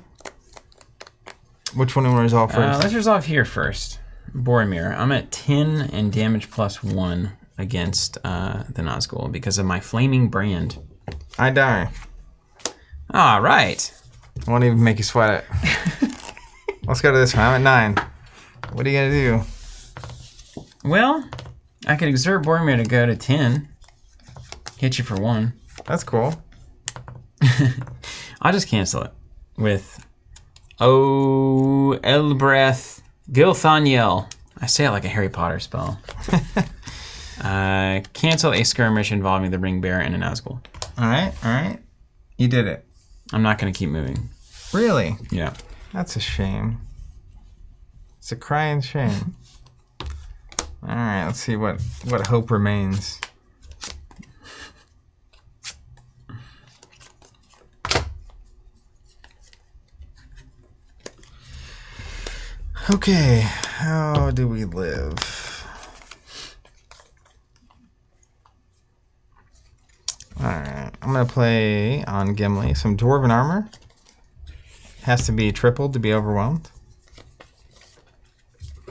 Which one do we want to resolve first? Let's resolve here first. Boromir. I'm at 10 and damage +1 against the Nazgul because of my flaming brand. I die. All right. I won't even make you sweat it. Let's go to this one. I'm at 9. What are you going to do? Well, I could exert Boromir to go to 10. Hit you for 1. That's cool. I'll just cancel it with Elbreth Gilthaniel. I say it like a Harry Potter spell. Cancel a skirmish involving the Ring Bear and a Nazgul. All right. You did it. I'm not going to keep moving. Really? Yeah. That's a shame. It's a crying shame. All right, let's see what hope remains. Okay, how do we live? Alright, I'm going to play on Gimli some Dwarven Armor. Has to be tripled to be overwhelmed.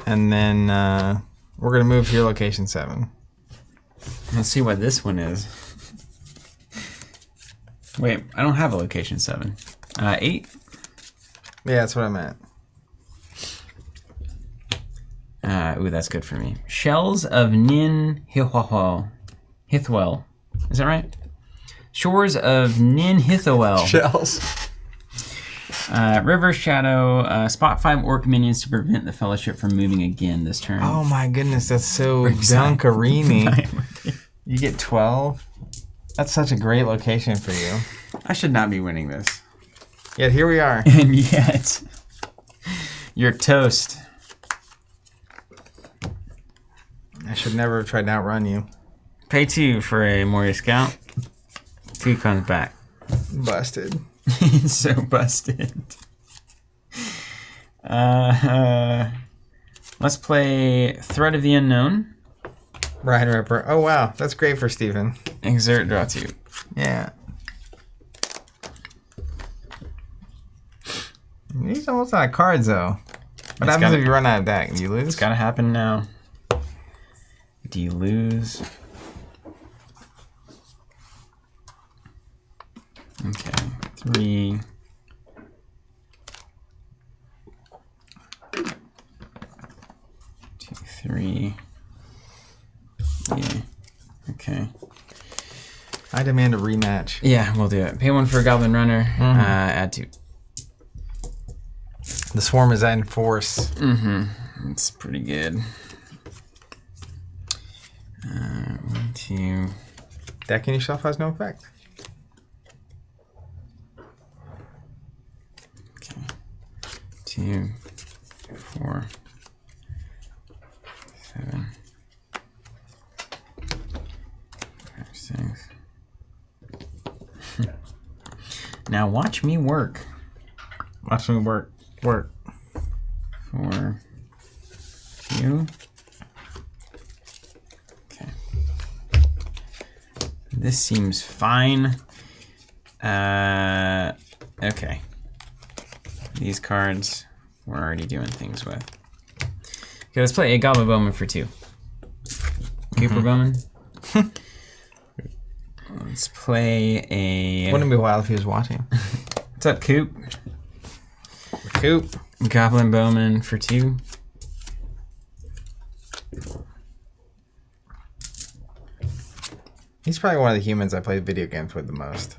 And then we're going to move to your location 7. Let's see what this one is. Wait, I don't have a location 7. 8? Yeah, that's what I meant. Ooh, that's good for me. Shells of Nin Hithwell. Is that right? Shores of Nin Hithwell. Shells. River Shadow. Spot 5 orc minions to prevent the Fellowship from moving again this turn. Oh my goodness, that's so Dunkarini. You get 12. That's such a great location for you. I should not be winning this. Yet here we are. And yet, you're toast. I should never have tried to outrun you. Pay 2 for a Moria Scout. 2 comes back. Busted. He's so busted. Let's play Threat of the Unknown. Ryan Ripper. Oh wow, that's great for Steven. Exert, draw 2. Yeah. He's almost out of cards though. What happens if you run out of deck? Do you lose? It's gotta happen now. Do you lose? Okay, 3. 2, 3. Yeah. Okay. I demand a rematch. Yeah, we'll do it. Pay 1 for a Goblin Runner. Add 2. The swarm is in force. It's pretty good. 1, 2. Decking yourself has no effect. Okay. 2, 4, 7, 5, 6. Now watch me work. Watch me work. Work. 4, 2. Okay. This seems fine. Okay. These cards we're already doing things with. Okay, let's play a Goblin Bowman for 2. Cooper Bowman. Let's play a... Wouldn't it be wild if he was watching? What's up, Coop? Coop. Goblin Bowman for 2. He's probably one of the humans I played video games with the most.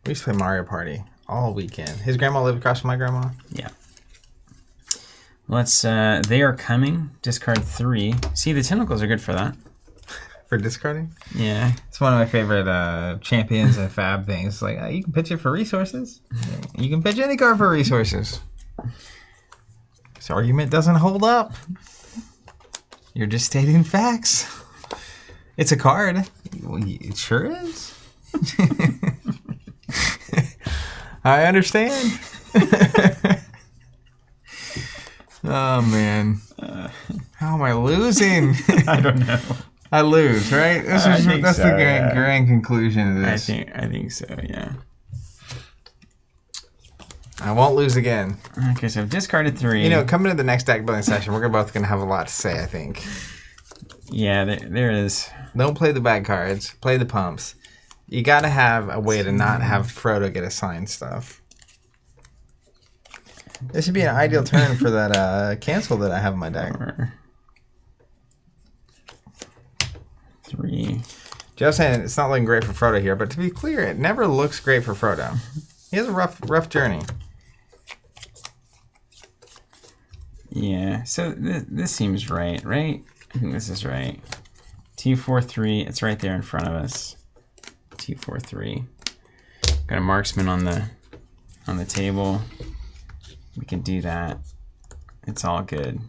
We used to play Mario Party all weekend. His grandma lived across from my grandma. Yeah. Let's, they are coming. Discard 3. See, the tentacles are good for that. For discarding? Yeah. It's one of my favorite champions and fab things. Like, you can pitch it for resources. You can pitch any card for resources. This argument doesn't hold up. You're just stating facts. It's a card. Well, it sure is. I understand. Oh, man. How am I losing? I don't know. I lose, right? That's so, the grand conclusion of this. I think so, yeah. I won't lose again. Okay, so I've discarded 3. You know, coming to the next deck building session, we're both going to have a lot to say, I think. Yeah, there is. Don't play the bad cards. Play the pumps. You got to have a way to not have Frodo get assigned stuff. This should be an ideal turn for that cancel that I have in my deck. 4, 3. Joe's saying it's not looking great for Frodo here, but to be clear, it never looks great for Frodo. He has a rough journey. Yeah, so this seems right? I think this is right. 2-4-3. It's right there in front of us. 2-4-3. Got a marksman on the table. We can do that. It's all good.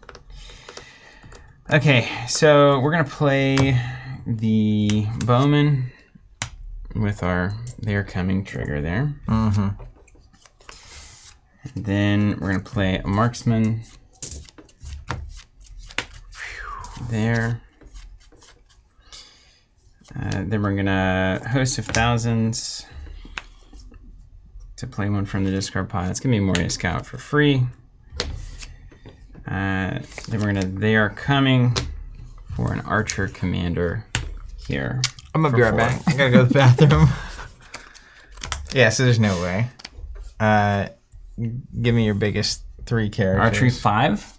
Okay, so we're gonna play the bowman with our "They're Coming" trigger there. Mm-hmm. Then we're gonna play a marksman there. Then we're gonna Host of Thousands to play one from the discard pile. It's gonna be Moria Scout for free. Then we're gonna They Are Coming for an Archer Commander here. I'm gonna be right back. I gotta go to the bathroom. Yeah, so there's no way. Give me your biggest 3 characters. Archery 5?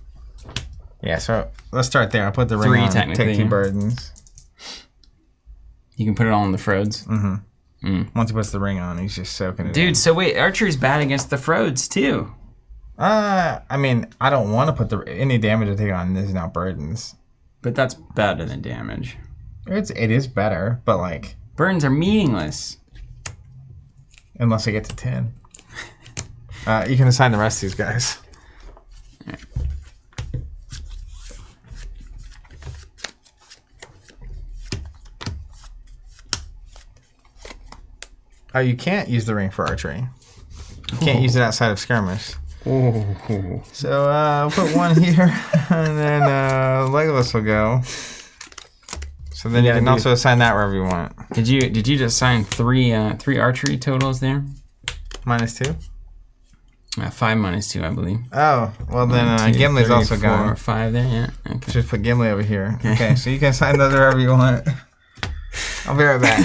Yeah, so let's start there. I'll put the ring 3 on. technically, Take 2 yeah. burdens. You can put it all on the Frodes. Once he puts the ring on, he's just soaking it in. Dude, so wait, Archer's bad against the Frodes too. I mean, I don't want to put any damage I take on this now burdens. But that's better than damage. It is better, but like Burdens are meaningless. unless I get to 10. You can assign the rest of these guys. Oh, you can't use the ring for archery. You can't use it outside of skirmish. Oh. So I'll put 1 here, and then Legolas will go. So then you can also assign that wherever you want. Did you just assign 3 archery totals there? -2? 5 -2, I believe. Oh, well then 1, 2, Gimli's 3, also 4, gone. 5 there, yeah. Okay. Just put Gimli over here. Okay, so you can assign those wherever you want. I'll be right back.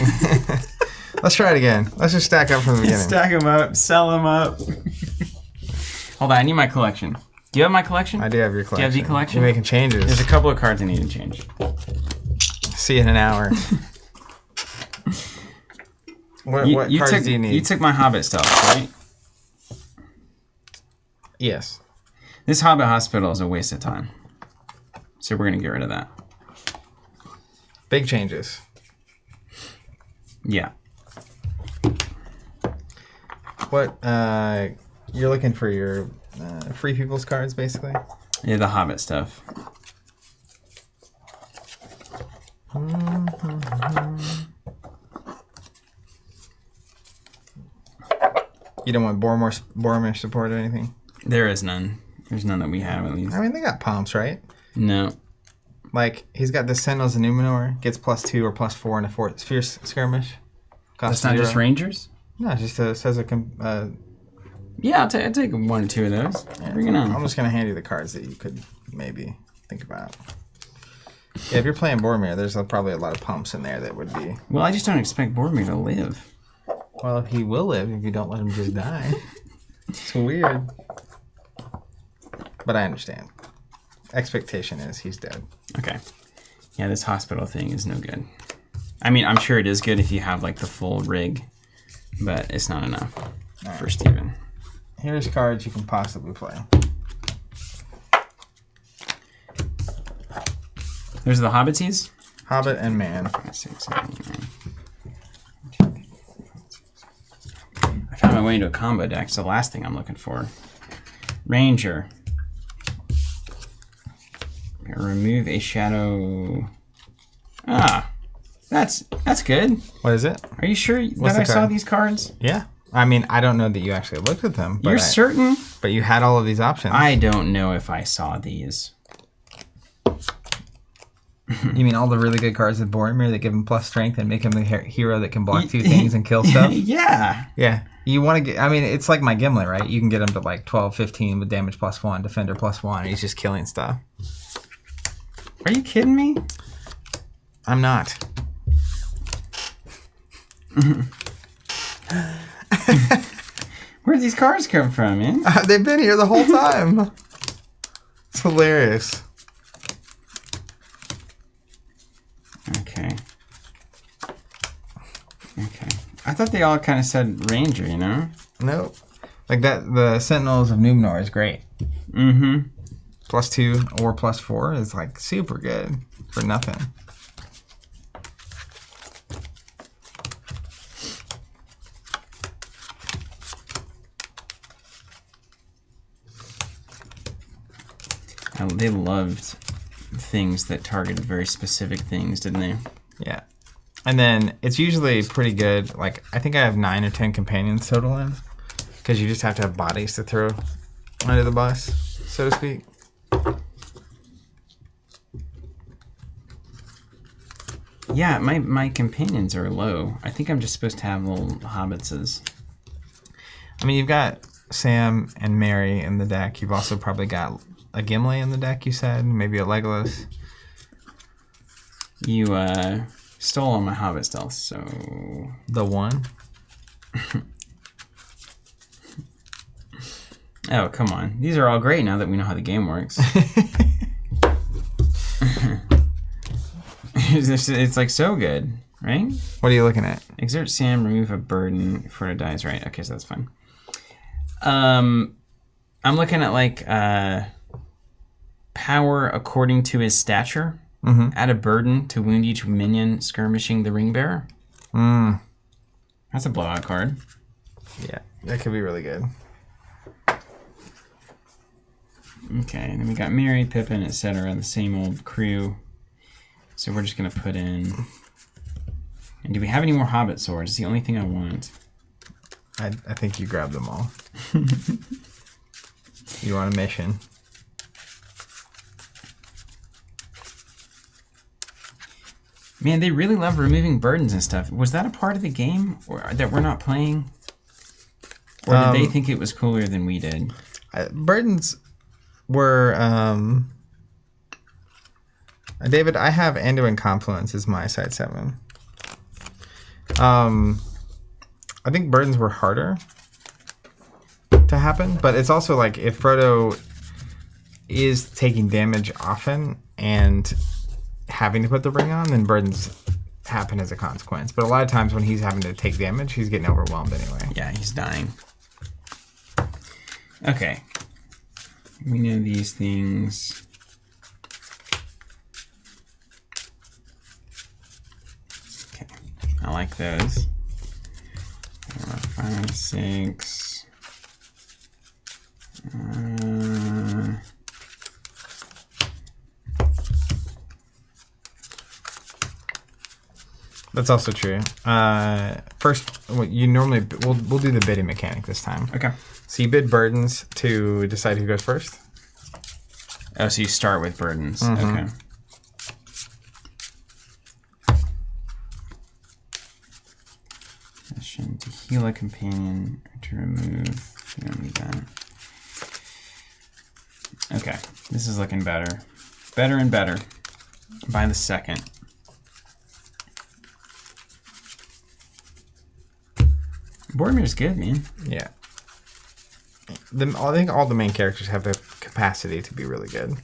Let's try it again. Let's just stack up from the beginning. Stack them up, sell them up. Hold on, I need my collection. Do you have my collection? I do have your collection. Do you have the collection? You're making changes. There's a couple of cards I need to change. See you in an hour. What cards do you need? You took my Hobbit stuff, right? Yes. This Hobbit Hospital is a waste of time. So we're going to get rid of that. Big changes. Yeah. What, you're looking for your free people's cards, basically? Yeah, the Hobbit stuff. You don't want Boromir support or anything? There is none. There's none that we have, at least. I mean, they got pomps, right? No. Like, he's got the Sentinels of Numenor, gets +2 or +4 in a fierce skirmish. That's not 0. just Rangers? No, it just says Yeah, I'll take 1 or 2 of those. Bring it on. I'm just going to hand you the cards that you could maybe think about. Yeah, if you're playing Boromir, there's probably a lot of pumps in there that would be... Well, I just don't expect Boromir to live. Well, he will live if you don't let him just die. It's weird. But I understand. Expectation is he's dead. Okay. Yeah, this hospital thing is no good. I mean, I'm sure it is good if you have, like, the full rig, but it's not enough for Steven. Here's cards you can possibly play. There's the Hobbities? Hobbit and Man. 5, 6, 7, 8, 9. I found my way into a combo deck. It's the last thing I'm looking for. Ranger. Remove a shadow. Ah, that's good. What is it? Are you sure that I saw these cards? Yeah. I mean, I don't know that you actually looked at them. But You're certain? But you had all of these options. I don't know if I saw these. You mean all the really good cards with Boromir that give him plus strength and make him the hero that can block 2 things and kill stuff? Yeah. Yeah. You want to get... I mean, it's like my Gimli, right? You can get him to like 12, 15 with damage +1, defender +1, and he's just killing stuff. Are you kidding me? I'm not. Where'd these cards come from, man? They've been here the whole time. It's hilarious. Okay. Okay. I thought they all kind of said Ranger, you know? Nope. Like that, the Sentinels of Numenor is great. Mm-hmm. +2 or +4 is like super good for nothing. They loved things that targeted very specific things, didn't they? Yeah. And then it's usually pretty good. Like, I think I have 9 or 10 companions total in. Because you just have to have bodies to throw under the bus, so to speak. Yeah, my companions are low. I think I'm just supposed to have little hobbitses. I mean, you've got Sam and Mary in the deck. You've also probably got a Gimli in the deck, you said. Maybe a Legolas. You stole all my hobbit stealth, so... The one? Oh, come on. These are all great now that we know how the game works. It's like so good, right? What are you looking at? Exert Sam, remove a burden before it dies, right? Okay, so that's fine. I'm looking at like power according to his stature. Add a burden to wound each minion skirmishing the ring bearer. That's a blowout card. Yeah, that could be really good. Okay, and then we got Mary, Pippin, etc. The same old crew. So we're just gonna put in. And do we have any more Hobbit swords? It's the only thing I want. I think you grabbed them all. You on a mission. Man, they really love removing burdens and stuff. Was that a part of the game or that we're not playing? Or did they think it was cooler than we did? Burdens were... David, I have Anduin Confluence as my side 7. I think burdens were harder to happen, but it's also like if Frodo is taking damage often and having to put the ring on, then burdens happen as a consequence. But a lot of times when he's having to take damage, he's getting overwhelmed anyway. Yeah, he's dying. Okay. We know these things. Okay, I like those. 5, 6. That's also true. First, you normally we'll do the bidding mechanic this time. Okay. So you bid burdens to decide who goes first. Oh, so you start with burdens. Okay. Session to heal a companion or to remove. You don't need that. Okay, this is looking better. Better and better by the second. Boromir's good, man. Yeah. I think all the main characters have the capacity to be really good.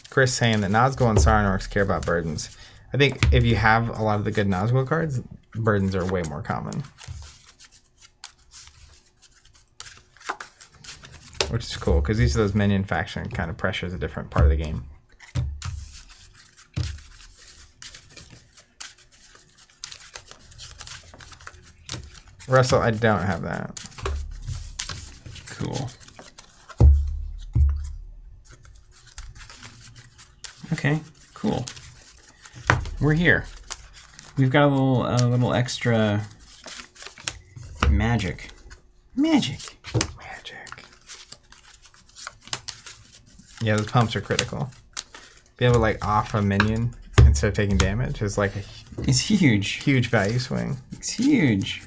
Chris saying that Nazgul and Sarnorks care about burdens. I think if you have a lot of the good Nazgul cards, burdens are way more common. Which is cool, because each of those minion faction kind of pressures a different part of the game. Russell, I don't have that. Cool. Okay, cool. We're here. We've got a little extra magic. Magic. Yeah, those pumps are critical. Be able to like off a minion instead of taking damage is like It's huge. huge value swing. It's huge.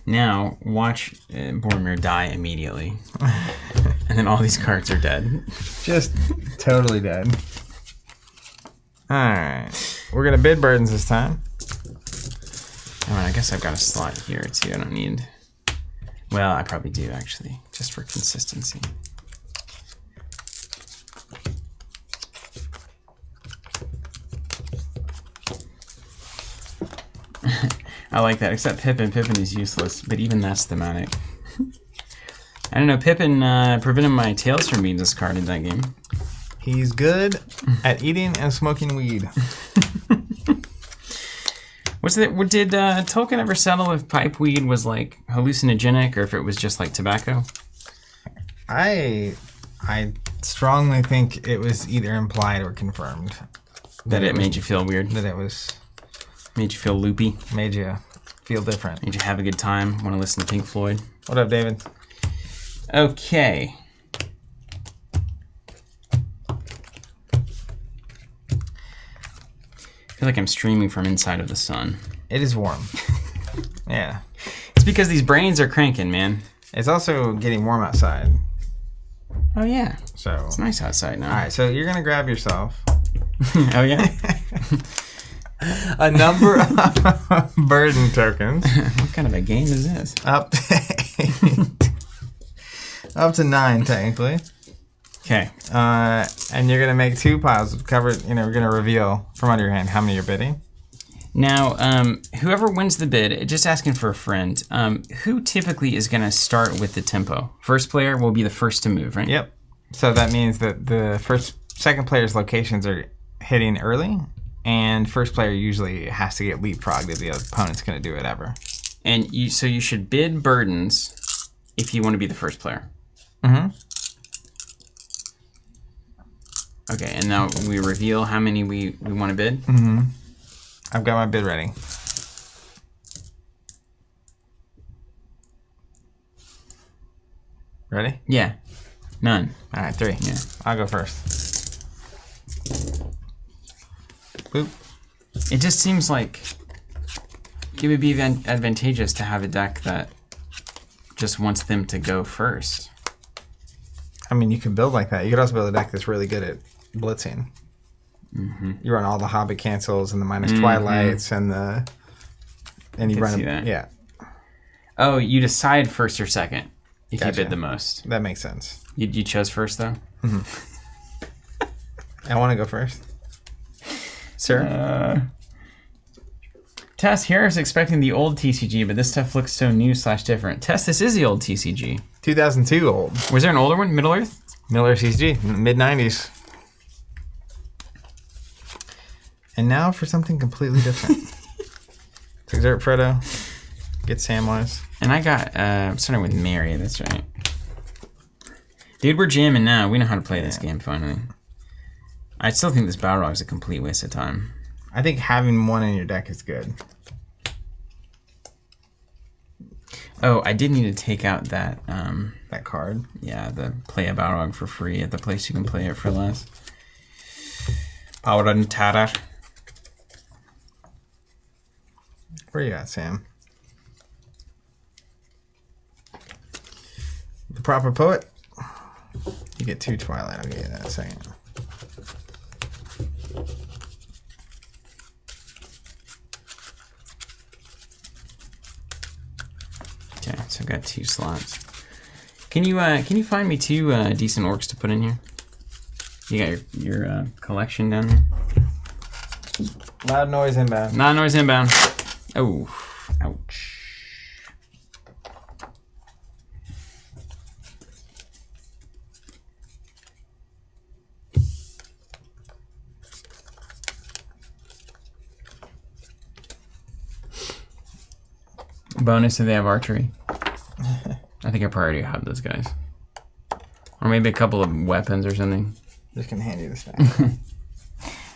Now, watch Boromir die immediately. And then all these cards are dead. Just totally dead. Alright. We're going to bid burdens this time. Oh, I guess I've got a slot here too. I don't need... Well, I probably do actually, just for consistency. I like that, except Pippin. Pippin is useless, but even that's thematic. I don't know, Pippin prevented my Tales from being discarded in that game. He's good at eating and smoking weed. Did Tolkien ever settle if pipeweed was like hallucinogenic or if it was just like tobacco? I strongly think it was either implied or confirmed. That it made you feel weird? That it was... Made you feel loopy? Made you feel different. Made you have a good time, want to listen to Pink Floyd? What up, David? Okay. I feel like I'm streaming from inside of the sun. It is warm. Yeah. It's because these brains are cranking, man. It's also getting warm outside. Oh, yeah. So it's nice outside now. All right, so you're going to grab yourself. Oh, yeah? A number of burden tokens. What kind of a game is this? Up to 9, technically. Okay. And you're going to make 2 piles. We're going to reveal from under your hand how many you're bidding. Now, whoever wins the bid, just asking for a friend, who typically is going to start with the tempo? First player will be the first to move, right? Yep. So that means that the second player's locations are hitting early, and first player usually has to get leapfrogged if the opponent's going to do whatever. And so you should bid burdens if you want to be the first player. Mm-hmm. Okay, and now we reveal how many we want to bid? Mm-hmm. I've got my bid ready. Ready? Yeah. None. All right, 3. Yeah. I'll go first. Boop. It just seems like it would be advantageous to have a deck that just wants them to go first. I mean, you can build like that. You could also build a deck that's really good at blitzing. Mm-hmm. You run all the Hobbit cancels and the minus Twilights and you run that. Yeah. Oh, you decide first or second if Gotcha. you bid the most. That makes sense. You chose first though. Mm-hmm. I want to go first. Sir. Tess here is expecting the old TCG, but this stuff looks so new/different. Tess, this is the old TCG. 2002 old. Was there an older one? Middle Earth? Miller TCG, mid-90s. And now for something completely different. Exert Frodo. Get Samwise. And I got, starting with Mary, that's right. Dude, we're jamming now. We know how to play this game, finally. I still think this Balrog is a complete waste of time. I think having one in your deck is good. Oh, I did need to take out that, that card. Yeah, the play a Balrog for free at the place you can play it for less. Power and Tara. Where you at, Sam? The proper poet. You get 2 Twilight. I'll give you that in a second. Okay, so I've got 2 slots. Can you find me 2 decent orcs to put in here? You got your collection down there? Loud noise inbound. Loud noise inbound. Oh, ouch. Bonus if they have archery. I think I probably have those guys. Or maybe a couple of weapons or something. Just gonna hand you this back.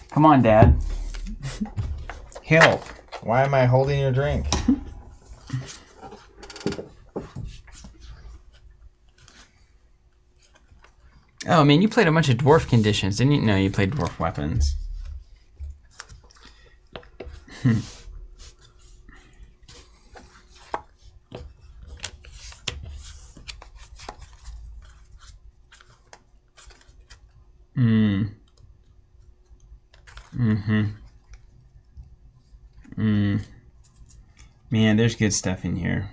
Come on, Dad. Help. Why am I holding your drink? Oh, man, you played a bunch of dwarf conditions, didn't you? No, you played dwarf weapons. Man, there's good stuff in here.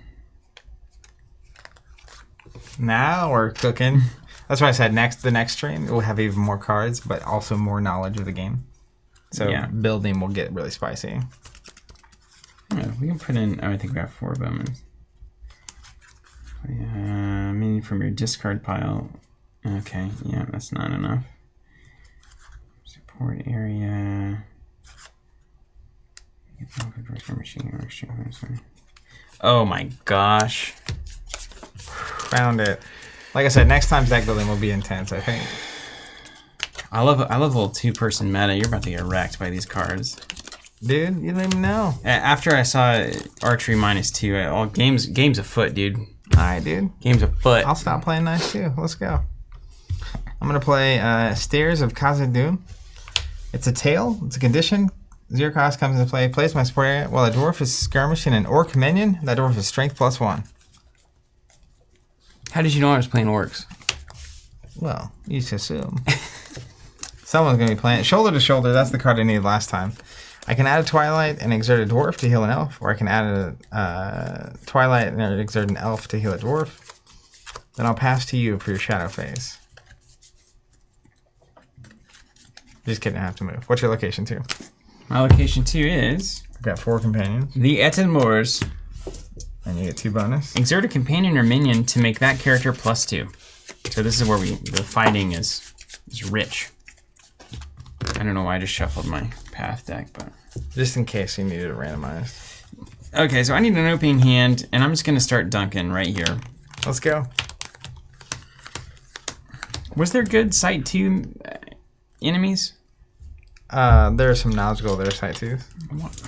Now we're cooking. That's why I said the next stream we'll have even more cards, but also more knowledge of the game. So yeah. Building will get really spicy. Yeah, we can put in. Oh, I think we got 4 bones. Meaning from your discard pile. Okay, yeah, that's not enough. Support area. Oh my gosh. Found it. Like I said, next time's deck building will be intense, I think. I love a little two-person meta. You're about to get wrecked by these cards. Dude, you don't even know. After I saw Archery -2, all game's afoot, dude. Alright, dude. Game's afoot. I'll stop playing nice too. Let's go. I'm gonna play Stairs of Khazad-dûm. It's a tail. It's a condition. 0 cost comes into play. Plays my support area while a dwarf is skirmishing an orc minion. That dwarf is strength +1. How did you know I was playing orcs? Well, you just assume. Someone's gonna be playing it. Shoulder to shoulder. That's the card I needed last time. I can add a Twilight and exert a dwarf to heal an elf, or I can add a Twilight and exert an elf to heal a dwarf. Then I'll pass to you for your Shadow Phase. Just kidding, I have to move. What's your location 2? My location 2 is... I've got 4 companions. The Etten Moors. And you get 2 bonus. Exert a companion or minion to make that character +2. So this is where the fighting is rich. I don't know why I just shuffled my path deck, but... Just in case you needed it randomized. Okay, so I need an opening hand, and I'm just going to start dunking right here. Let's go. Was there good Sight 2 enemies? There are some Nazgul there, Sight 2. What?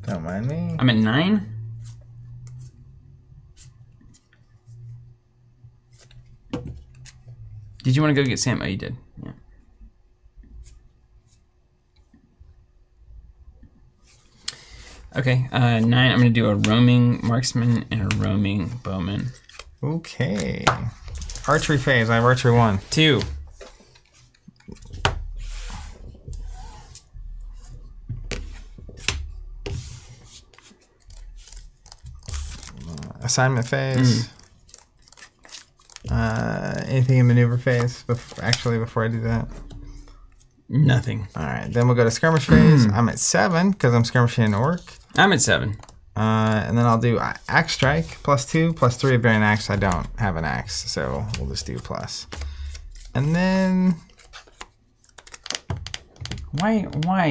Don't mind me. I'm at 9? Did you want to go get Sam? Oh, you did. Yeah. Okay, 9. I'm going to do a roaming marksman and a roaming bowman. Okay. Archery Phase. I have Archery 1. 2. Assignment Phase. Anything in Maneuver Phase? Before I do that? Nothing. Alright, then we'll go to Skirmish Phase. I'm at 7 because I'm skirmishing an orc. I'm at 7. And then I'll do Axe Strike, +2, +3 of bearing axe. I don't have an axe, so we'll just do plus. And then... Why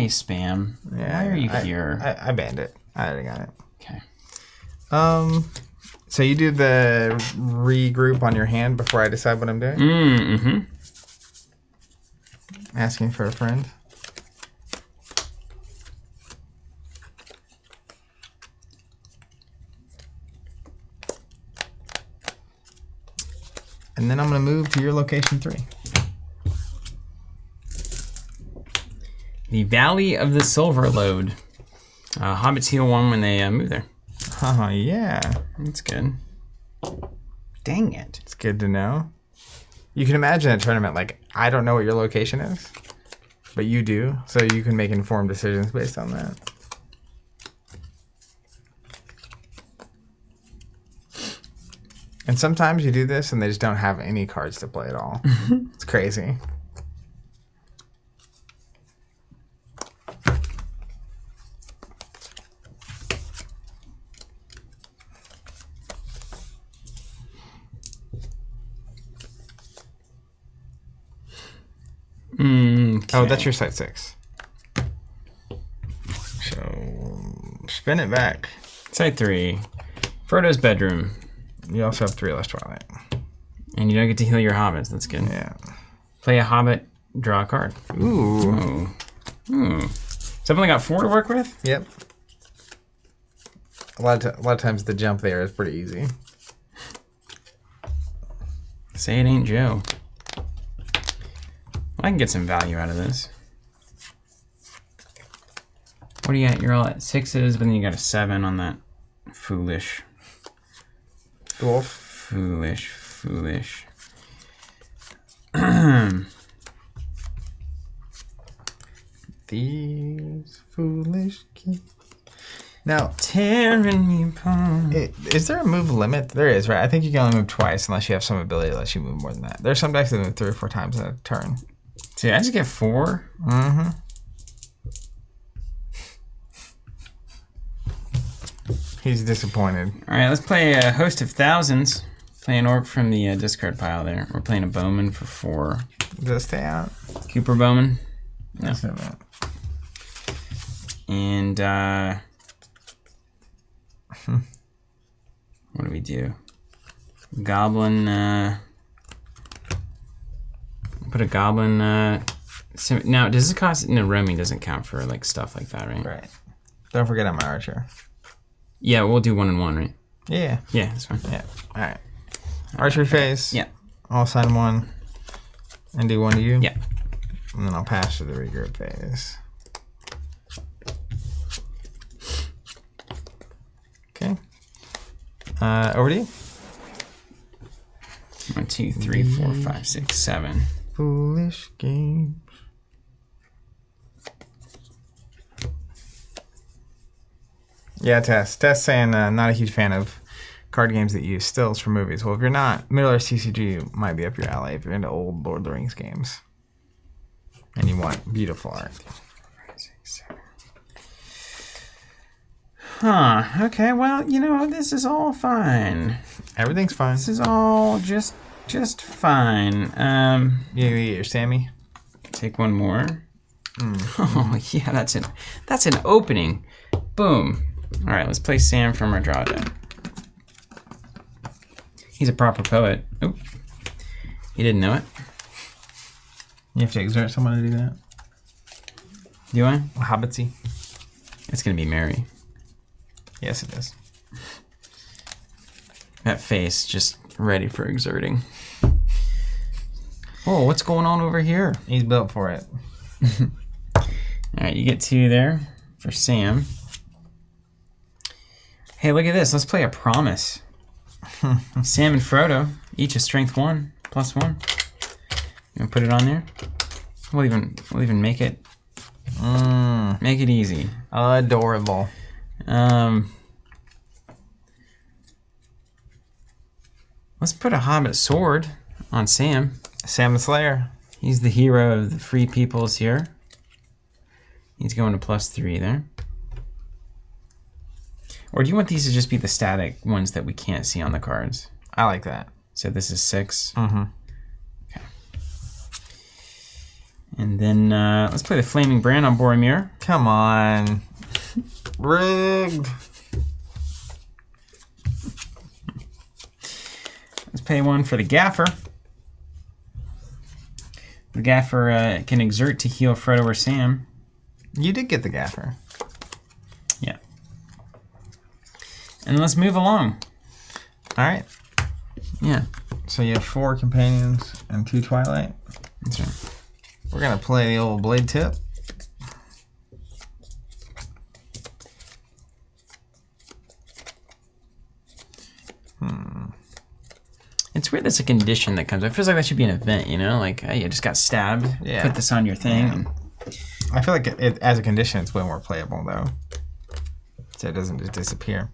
spam? Yeah, why are you here? I banned it. I already got it. Okay. So you do the regroup on your hand before I decide what I'm doing? Mm-hmm. Asking for a friend. And then I'm going to move to your location 3. The Valley of the Silver Lode. Hobbits heal 1 when they move there. Oh, yeah. That's good. Dang it. It's good to know. You can imagine a tournament like, I don't know what your location is, but you do, so you can make informed decisions based on that. And sometimes you do this and they just don't have any cards to play at all. It's crazy. Okay. Oh, that's your site 6. So, spin it back. Site 3. Frodo's bedroom. You also have 3 less Twilight. And you don't get to heal your hobbits. That's good. Yeah. Play a hobbit, draw a card. Ooh. Ooh. So I've only got 4 to work with? Yep. A lot of times the jump there is pretty easy. Say it ain't Joe. I can get some value out of this. What do you got? You're all at 6s, but then you got a 7 on that foolish. Dwarf. Foolish. These foolish kids. Now, tearing me apart. Is there a move limit? There is, right? I think you can only move twice unless you have some ability that lets you move more than that. There's some decks that move 3 or 4 times in a turn. See, I just get 4. Mm-hmm. He's disappointed. All right, let's play a Host of Thousands. Play an Orc from the discard pile there. We're playing a Bowman for 4. Does it stay out? Cooper Bowman. No. That's not bad. And what do we do? Goblin. Put a Goblin. Now, does this cost? No, roaming doesn't count for like stuff like that, right? Right. Don't forget I'm Archer. Yeah, we'll do 1 and 1, right? Yeah. Yeah, that's fine. Yeah. All right. Archery Phase. Yeah. I'll assign 1 and do 1 to you. Yeah. And then I'll pass to the Regroup Phase. Okay. Over to you. 1, 2, 3, 4, 5, 6, 7. Foolish games. Yeah, Tess. Tess saying not a huge fan of card games that use stills for movies. Well, if you're not, Middle-earth TCG might be up your alley if you're into old Lord of the Rings games. And you want beautiful art. Huh. Okay, well, you know, this is all fine. Everything's fine. This is all just fine. You get your Sammy? Take 1 more. Oh, yeah, that's an opening. Boom. All right, let's play Sam from our draw deck. He's a proper poet. Oop. He didn't know it. You have to exert someone to do that? Do I? Hobbitsy? It's going to be Mary. Yes, it is. That face just ready for exerting. Oh, what's going on over here? He's built for it. All right, you get 2 there for Sam. Hey, look at this. Let's play a promise. Sam and Frodo, each a strength 1, +1. You wanna put it on there? We'll even make it easy. Adorable. Let's put a Hobbit sword on Sam. Sam the Slayer. He's the hero of the free peoples here. He's going to +3 there. Or do you want these to just be the static ones that we can't see on the cards? I like that. So this is 6. Mm-hmm. Okay. And then let's play the Flaming Brand on Boromir. Come on. Rigged. Let's pay 1 for the Gaffer. The Gaffer can exert to heal Frodo or Sam. You did get the Gaffer. Yeah. And let's move along. All right. Yeah. So you have 4 companions and 2 Twilight. That's right. We're going to play the old blade tip. It's weird that's a condition that comes. It feels like that should be an event, you know? Like, hey, you just got stabbed. Yeah. Put this on your thing. Yeah. And I feel like it, as a condition, it's way more playable, though. So it doesn't just disappear.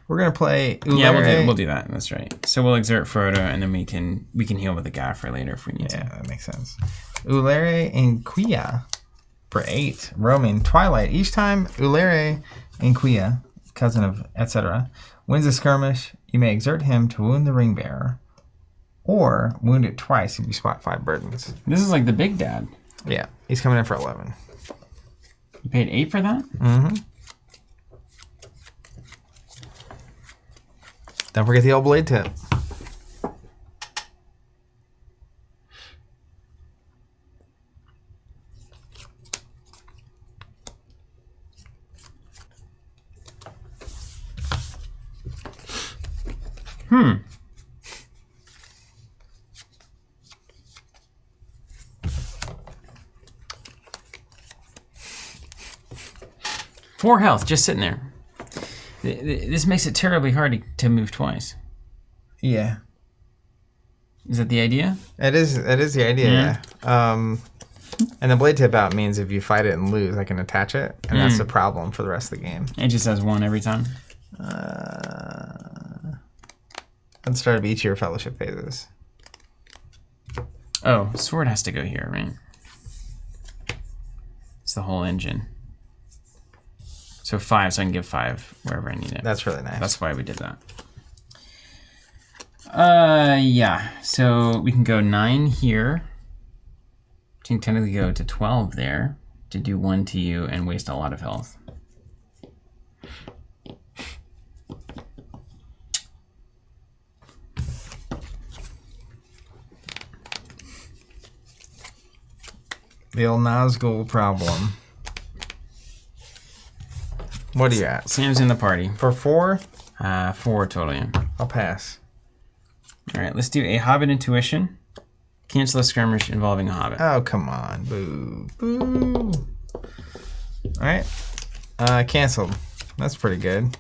We're going to play Ulere. yeah, we'll do that. That's right. So we'll exert Frodo, and then we can heal with the Gaffer later if we need Yeah, to. that makes sense. Ulere and Quia for 8. Roman Twilight. Each time Ulere and Quia, cousin of etc., wins a skirmish, you may exert him to wound the ring bearer, or wound it twice if you spot 5 burdens. This is like the big dad. Yeah, he's coming in for 11. You paid 8 for that? Mm-hmm. Don't forget the old blade tip. Four health, just sitting there. This makes it terribly hard to move twice. Yeah. Is that the idea? It is the idea, yeah. And the blade tip out means if you fight it and lose, I can attach it, and that's the problem for the rest of the game. It just has 1 every time? At the start of each of your fellowship phases. Oh, sword has to go here, right? It's the whole engine. So 5, so I can give 5 wherever I need it. That's really nice. That's why we did that. Yeah. So we can go 9 here. We can technically go to 12 there to do 1 to you and waste a lot of health. The old Nazgul problem. What are you at? Sam's in the party. For 4? 4 total, yeah. I'll pass. All right, let's do a Hobbit Intuition. Cancel a skirmish involving a Hobbit. Oh, come on. Boo. Boo. All right. Canceled. That's pretty good.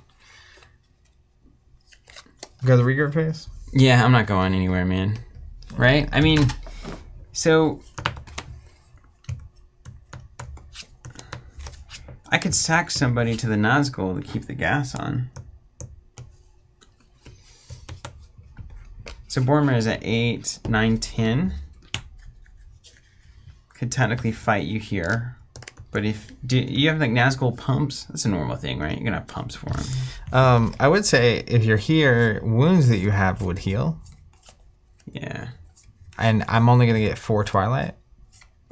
Go to the Regroup Phase? Yeah, I'm not going anywhere, man. Right? I mean, so... I could sack somebody to the Nazgul to keep the gas on. So Boromir is at 8, 9, 10. Could technically fight you here. But if you have like Nazgul pumps, that's a normal thing, right? You're gonna have pumps for him. I would say if you're here, wounds that you have would heal. Yeah. And I'm only gonna get 4 Twilight.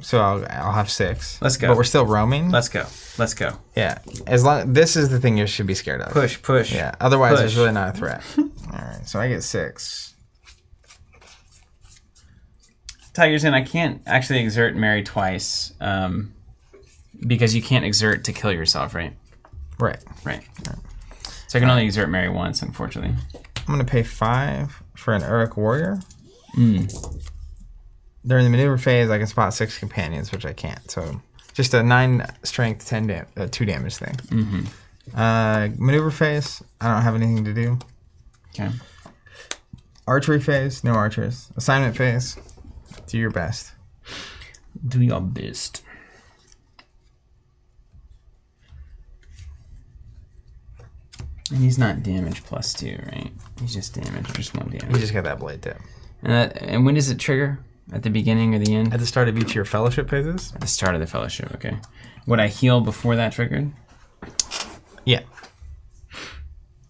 So I'll have 6. Let's go. But we're still roaming. Let's go. Let's go. Yeah. As long this is the thing you should be scared of. Push, push. Yeah. Otherwise, push. it's really not a threat. All right. So I get 6. Tigers in. I can't actually exert Mary twice, because you can't exert to kill yourself, right? Right. Right. So I can only exert Mary once, unfortunately. I'm gonna pay 5 for an Uruk Warrior. During the maneuver phase, I can spot 6 companions, which I can't. So just a 9 strength, 2 damage thing. Maneuver phase, I don't have anything to do. Okay. Archery phase, no archers. Assignment phase, do your best. Do your best. And he's not damage plus 2, right? He's just damage, just 1 damage. You just got that blade tip. And when does it trigger? At the beginning or the end? At the start of each of your fellowship phases? At the start of the fellowship, okay. Would I heal before that triggered? Yeah.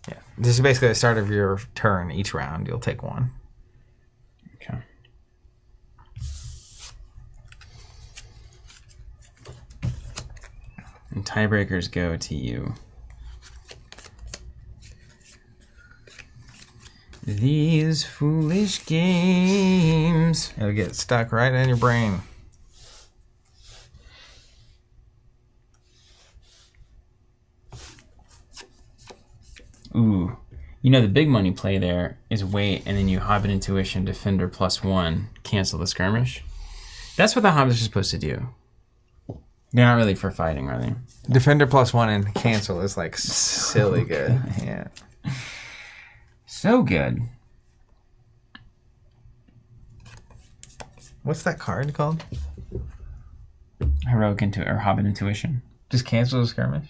Yeah. This is basically the start of your turn. Each round, you'll take 1. Okay. And tiebreakers go to you. These foolish games. It'll get stuck right in your brain. Ooh. You know the big money play there is wait, and then you Hobbit Intuition, Defender +1, cancel the skirmish. That's what the Hobbits are supposed to do. They're not really for fighting, are they? Defender +1 and cancel is like silly good. Yeah. So good. What's that card called? Heroic or Hobbit Intuition. Just cancel the skirmish?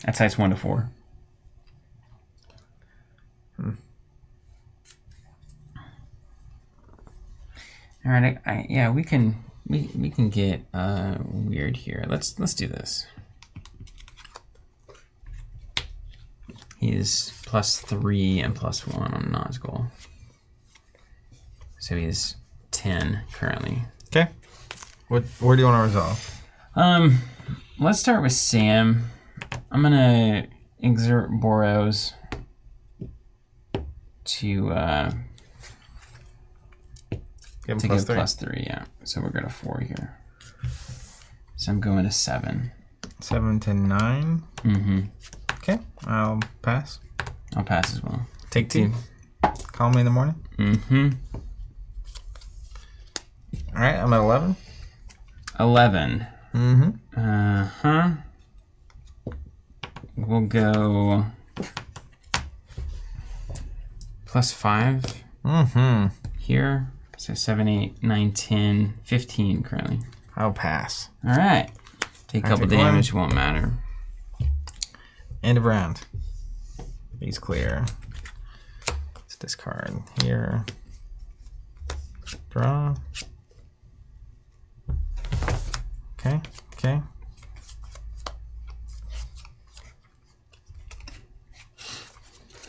That's size 1 to 4. All right, yeah, we can get weird here. Let's do this. He's +3 and +1 on Nazgul. So he's 10 currently. Okay. Where do you want to resolve? Let's start with Sam. I'm gonna exert Boros to Give him give +3. +3, yeah. So we're going to 4 here. So I'm going to 7. 7 to 9. Okay, I'll pass. I'll pass as well. Take 2. Call me in the morning. All right, I'm at 11. 11. We'll go +5 here. So 7, 8, 9, 10, 15 currently. I'll pass. All right. Take a couple damage, won't matter. End of round. He's clear. Let's discard here. Draw. Okay. Okay. Okay.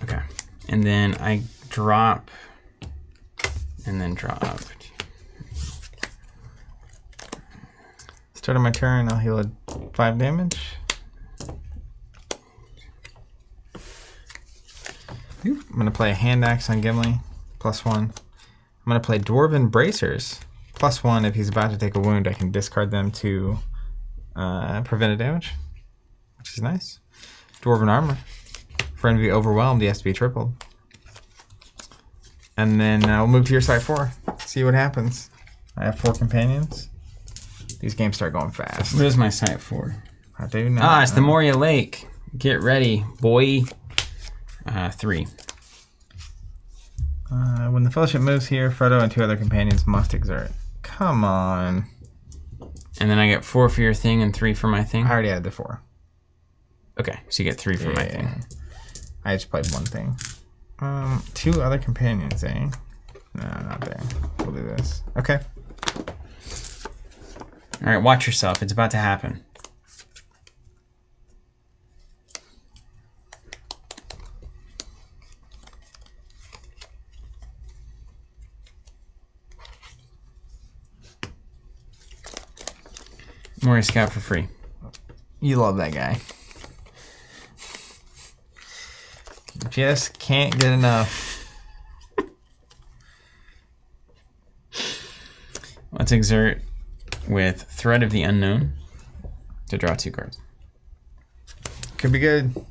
Okay. And then I drop and then drop. Start of my turn, I'll heal it 5 damage. I'm gonna play a hand axe on Gimli, +1. I'm gonna play Dwarven Bracers, +1. If he's about to take a wound, I can discard them to prevent a damage, which is nice. Dwarven Armor. For him to be overwhelmed, he has to be tripled. And then we'll move to your side 4. See what happens. I have 4 companions. These games start going fast. What is my site for? I do not. Ah, it's the Moria Lake. Get ready, boy. 3. When the Fellowship moves here, Frodo and 2 other companions must exert. Come on. And then I get 4 for your thing and 3 for my thing? I already had the 4. Okay, so you get 3 for my thing. I just played 1 thing. 2 other companions, eh? No, not there. We'll do this. Okay. Alright, watch yourself. It's about to happen. Moria Scout for free. You love that guy. Just can't get enough. Let's exert with Threat of the Unknown to draw 2 cards. Could be good.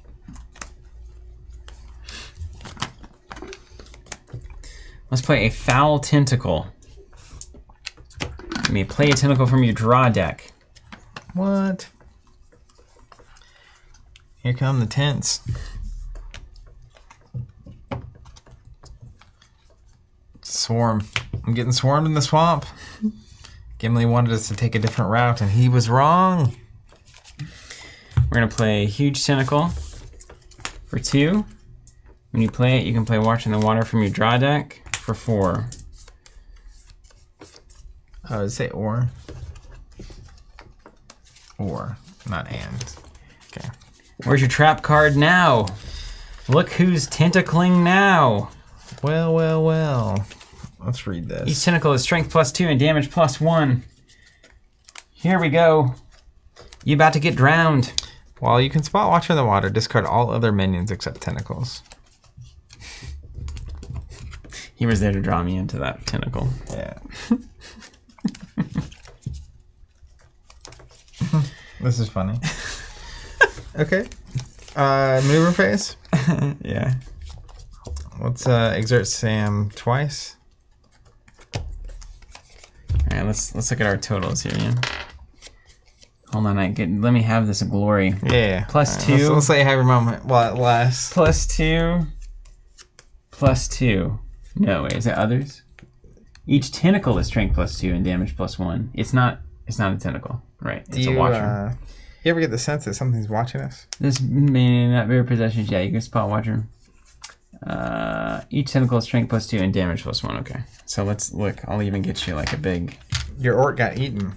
Let's play a Foul Tentacle. You may play a tentacle from your draw deck. What? Here come the tents. Swarm. I'm getting swarmed in the swamp. Gimli wanted us to take a different route, and he was wrong. We're going to play Huge Tentacle for 2. When you play it, you can play Watch in the Water from your draw deck for 4. Oh, say or. Or, not and. Okay. Where's your trap card now? Look who's tentacling now. Well, well, well. Let's read this. Each tentacle is strength +2 and damage +1. Here we go. You about to get drowned. While you can spot Watcher in the water, discard all other minions except tentacles. He was there to draw me into that tentacle. Yeah. This is funny. Okay. Maneuver phase. Yeah. Let's exert Sam twice. All right, let's look at our totals here. Yeah. Hold on, let me have this glory. Yeah. +2. Let's let you have your moment while it lasts. +2. +2. No, wait, is it others? Each tentacle is strength +2 and damage +1. It's not a tentacle, right? It's a watcher. You ever get the sense that something's watching us? This may not be your possessions. Yeah, you can spot watcher. Each tentacle is strength +2 and damage +1. Okay, so let's look. I'll even get you like a big. Your orc got eaten.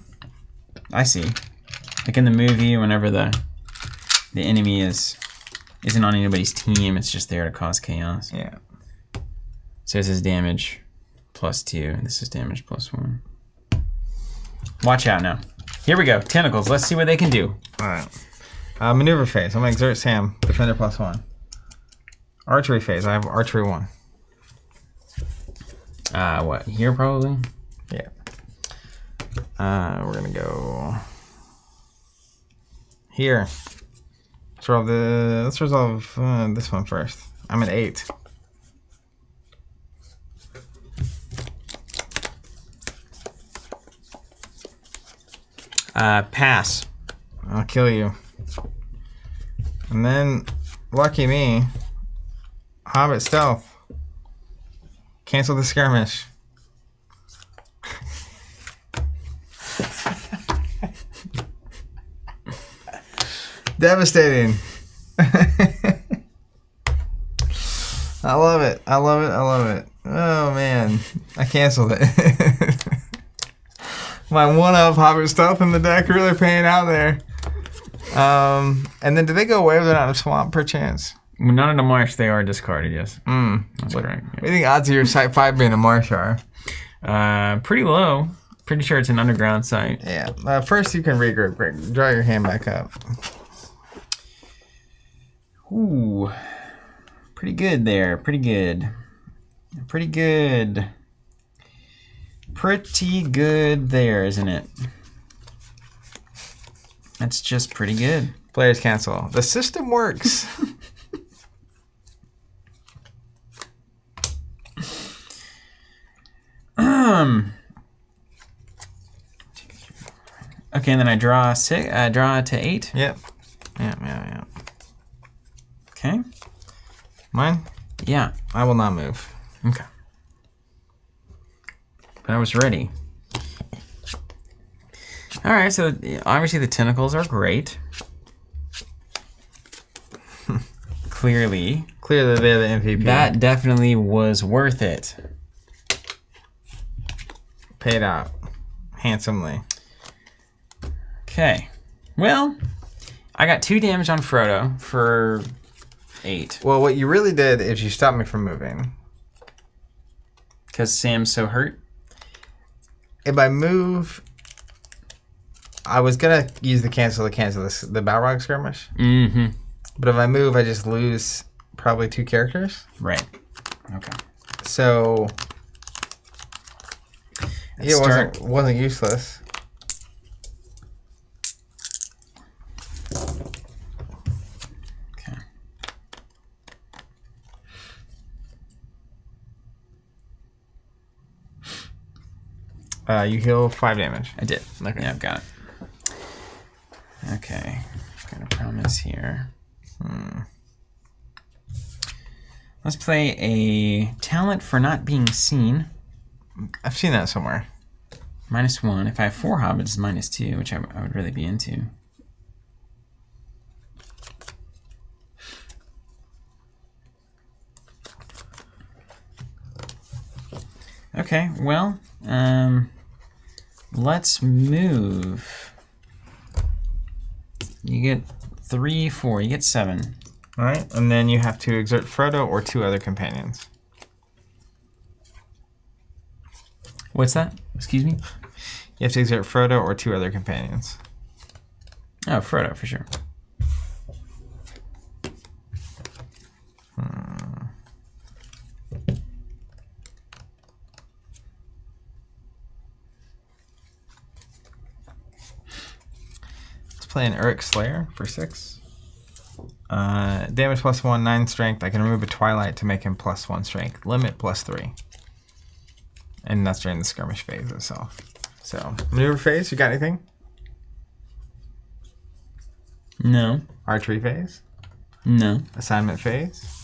I see. Like in the movie, whenever the enemy isn't on anybody's team, it's just there to cause chaos. Yeah. So this is damage +2. This is damage +1. Watch out now. Here we go. Tentacles. Let's see what they can do. All right. Maneuver phase. I'm gonna exert Sam. Defender +1. Archery phase. I have archery 1. What? Here probably. Yeah. We're gonna go here. Let's resolve this one first. I'm at 8. Pass. I'll kill you. And then, lucky me, Hobbit stealth. Cancel the skirmish. Devastating. I love it. I love it. I love it. Oh man, I canceled it. My one-of Hobbit Stealth in the deck really paying out there. And then do they go away if they're not in a swamp, perchance? When not in a marsh, they are discarded, yes. That's correct. What do you think odds of your site 5 being a marsh are? Pretty low. Pretty sure it's an underground site. Yeah. First, you can regroup. Draw your hand back up. Ooh. Pretty good there. Pretty good. Pretty good. Pretty good there, isn't it? That's just pretty good. Players cancel. The system works. Okay, and then I draw draw to 8. Yep. Yeah. Okay. Mine? Yeah. I will not move. Okay. But I was ready. All right, so obviously the tentacles are great. Clearly. Clearly they're the MVP. That definitely was worth it. Paid out handsomely. Okay. Well, I got 2 damage on Frodo for 8. Well, what you really did is you stopped me from moving. Because Sam's so hurt? If I move, I was going to use the cancel the Balrog skirmish. Mm-hmm. But if I move, I just lose probably 2 characters. Right. Okay. So it wasn't useless. You heal 5 damage. I did. Okay. Yeah, I've got it. Okay. Got a promise here. Let's play a talent for not being seen. I've seen that somewhere. -1. If I have 4 hobbits, it's -2, which I would really be into. Okay, well, let's move. You get 3, 4. You get 7. All right, and then you have to exert Frodo or 2 other companions. What's that? Excuse me? You have to exert Frodo or 2 other companions. Oh, Frodo, for sure. Play an Uruk Slayer for 6. Damage +1, 9 strength. I can remove a Twilight to make him +1 strength. Limit +3. And that's during the Skirmish Phase itself. So, Maneuver Phase, you got anything? No. Archery Phase? No. Assignment Phase?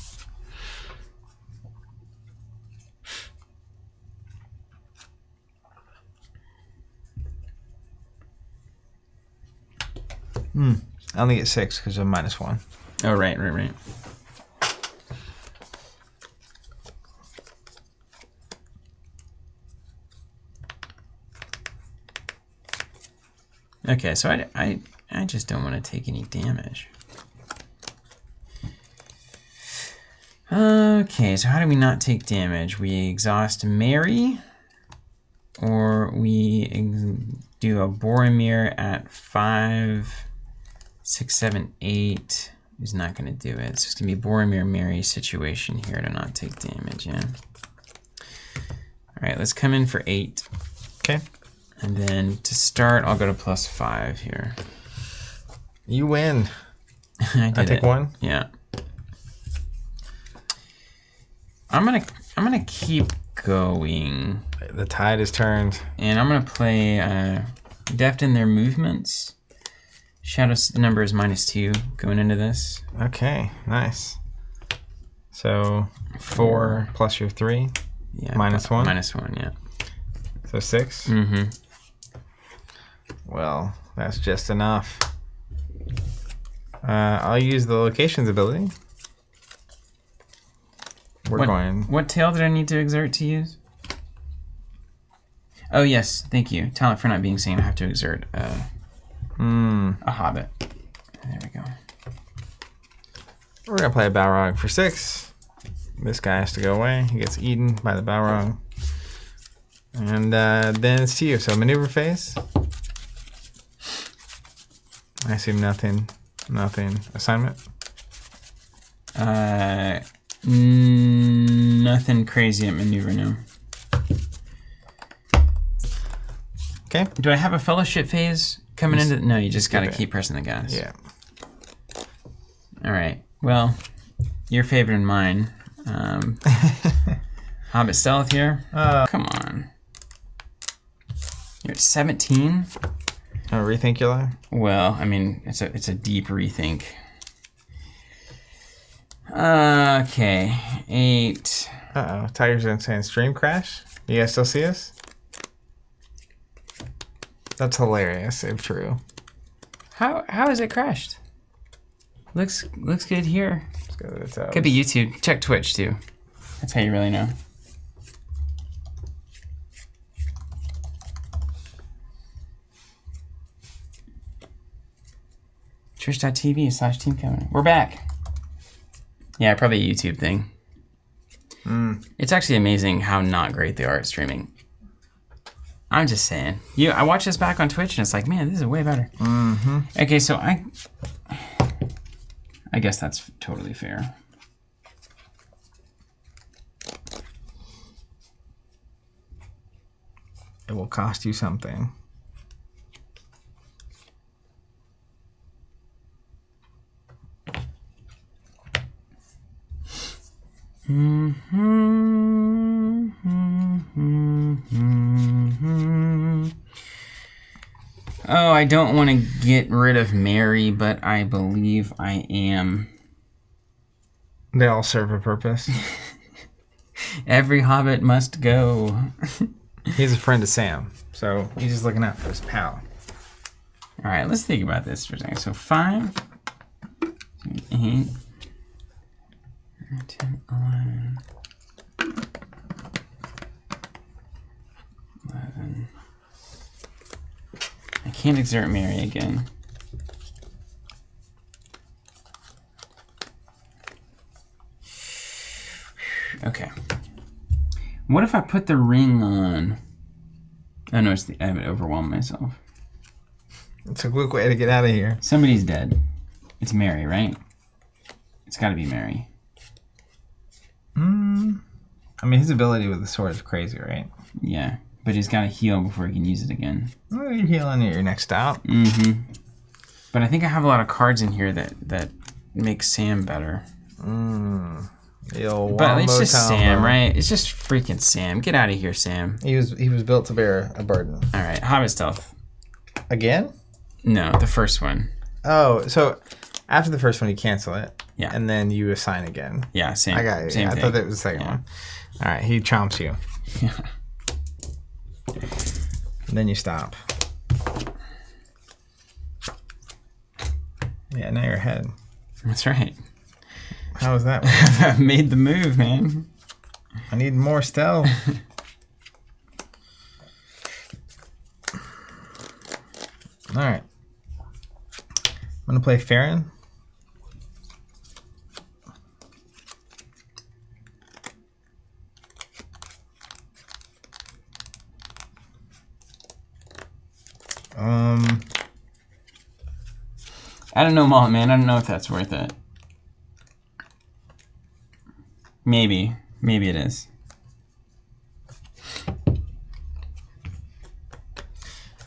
I only get 6 because of -1. Oh, right. Okay, so I just don't want to take any damage. Okay, so how do we not take damage? We exhaust Mary, or we do a Boromir at 5, 6, 7, 8. He's not going to do it. So it's going to be Boromir Mary situation here to not take damage, yeah. All right, let's come in for 8. Okay. And then to start, I'll go to +5 here. You win. I take 1? Yeah. I'm gonna keep going. The tide is turned. And I'm gonna play deft in their movements. Shadow's number is -2 going into this. Okay, nice. So 4 plus your 3. Yeah. -1? -1, yeah. So 6? Mm-hmm. Well, that's just enough. I'll use the locations ability. We're going. What tail did I need to exert to use? Oh, yes. Thank you. Talent for not being seen. I have to exert a hobbit. There we go. We're going to play a Balrog for 6. This guy has to go away. He gets eaten by the Balrog. And then it's to you. So maneuver phase. I assume nothing. Nothing. Assignment? Nothing crazy at maneuver, no. Okay. Do I have a fellowship phase coming into? No, you just got to it. keep pressing the gas. Yeah. All right. Well, your favorite and mine. Hobbit stealth here. Come on. You're at 17. Oh, rethink your life? Well, I mean, it's a deep rethink. Okay, 8. Uh-oh. Tiger's gonna say stream crash. You guys still see us? That's hilarious, if true. How is it crashed? Looks good here. Let's go to the top. Could be YouTube. Check Twitch too. That's how you really know. Twitch.tv/team coming. We're back. Yeah, probably a YouTube thing. It's actually amazing how not great they are at streaming. I'm just saying. I watch this back on Twitch and it's like, man, this is way better. Okay, so I guess that's totally fair. It will cost you something. Oh, I don't want to get rid of Mary, but I believe I am. They all serve a purpose. Every hobbit must go. He's a friend of Sam, so he's just looking out for his pal. All right, let's think about this for a second. So 5, 8, 10, 11, 11. I can't exert Mary again. Okay. What if I put the ring on? Oh no, I haven't overwhelmed myself. It's a quick way to get out of here. Somebody's dead. It's Mary, right? It's got to be Mary. I mean, his ability with the sword is crazy, right? Yeah, but he's got to heal before he can use it again. Well, you're healing at your next stop. But I think I have a lot of cards in here that make Sam better. But it's just Sam, right? It's just freaking Sam. Get out of here, Sam. He was built to bear a burden. All right, Hobbit stealth. Again? No, the first one. Oh, so after the first one, you cancel it. Yeah. And then you assign again. Yeah, same. I got it. Same I thing. thought that was the second one. All right, he chomps you. Yeah. And then you stop. Yeah, now you're ahead. That's right. How was that? I've made the move, man. I need more stealth. All right. I'm going to play Farron. I don't know, man. I don't know if that's worth it. Maybe. Maybe it is.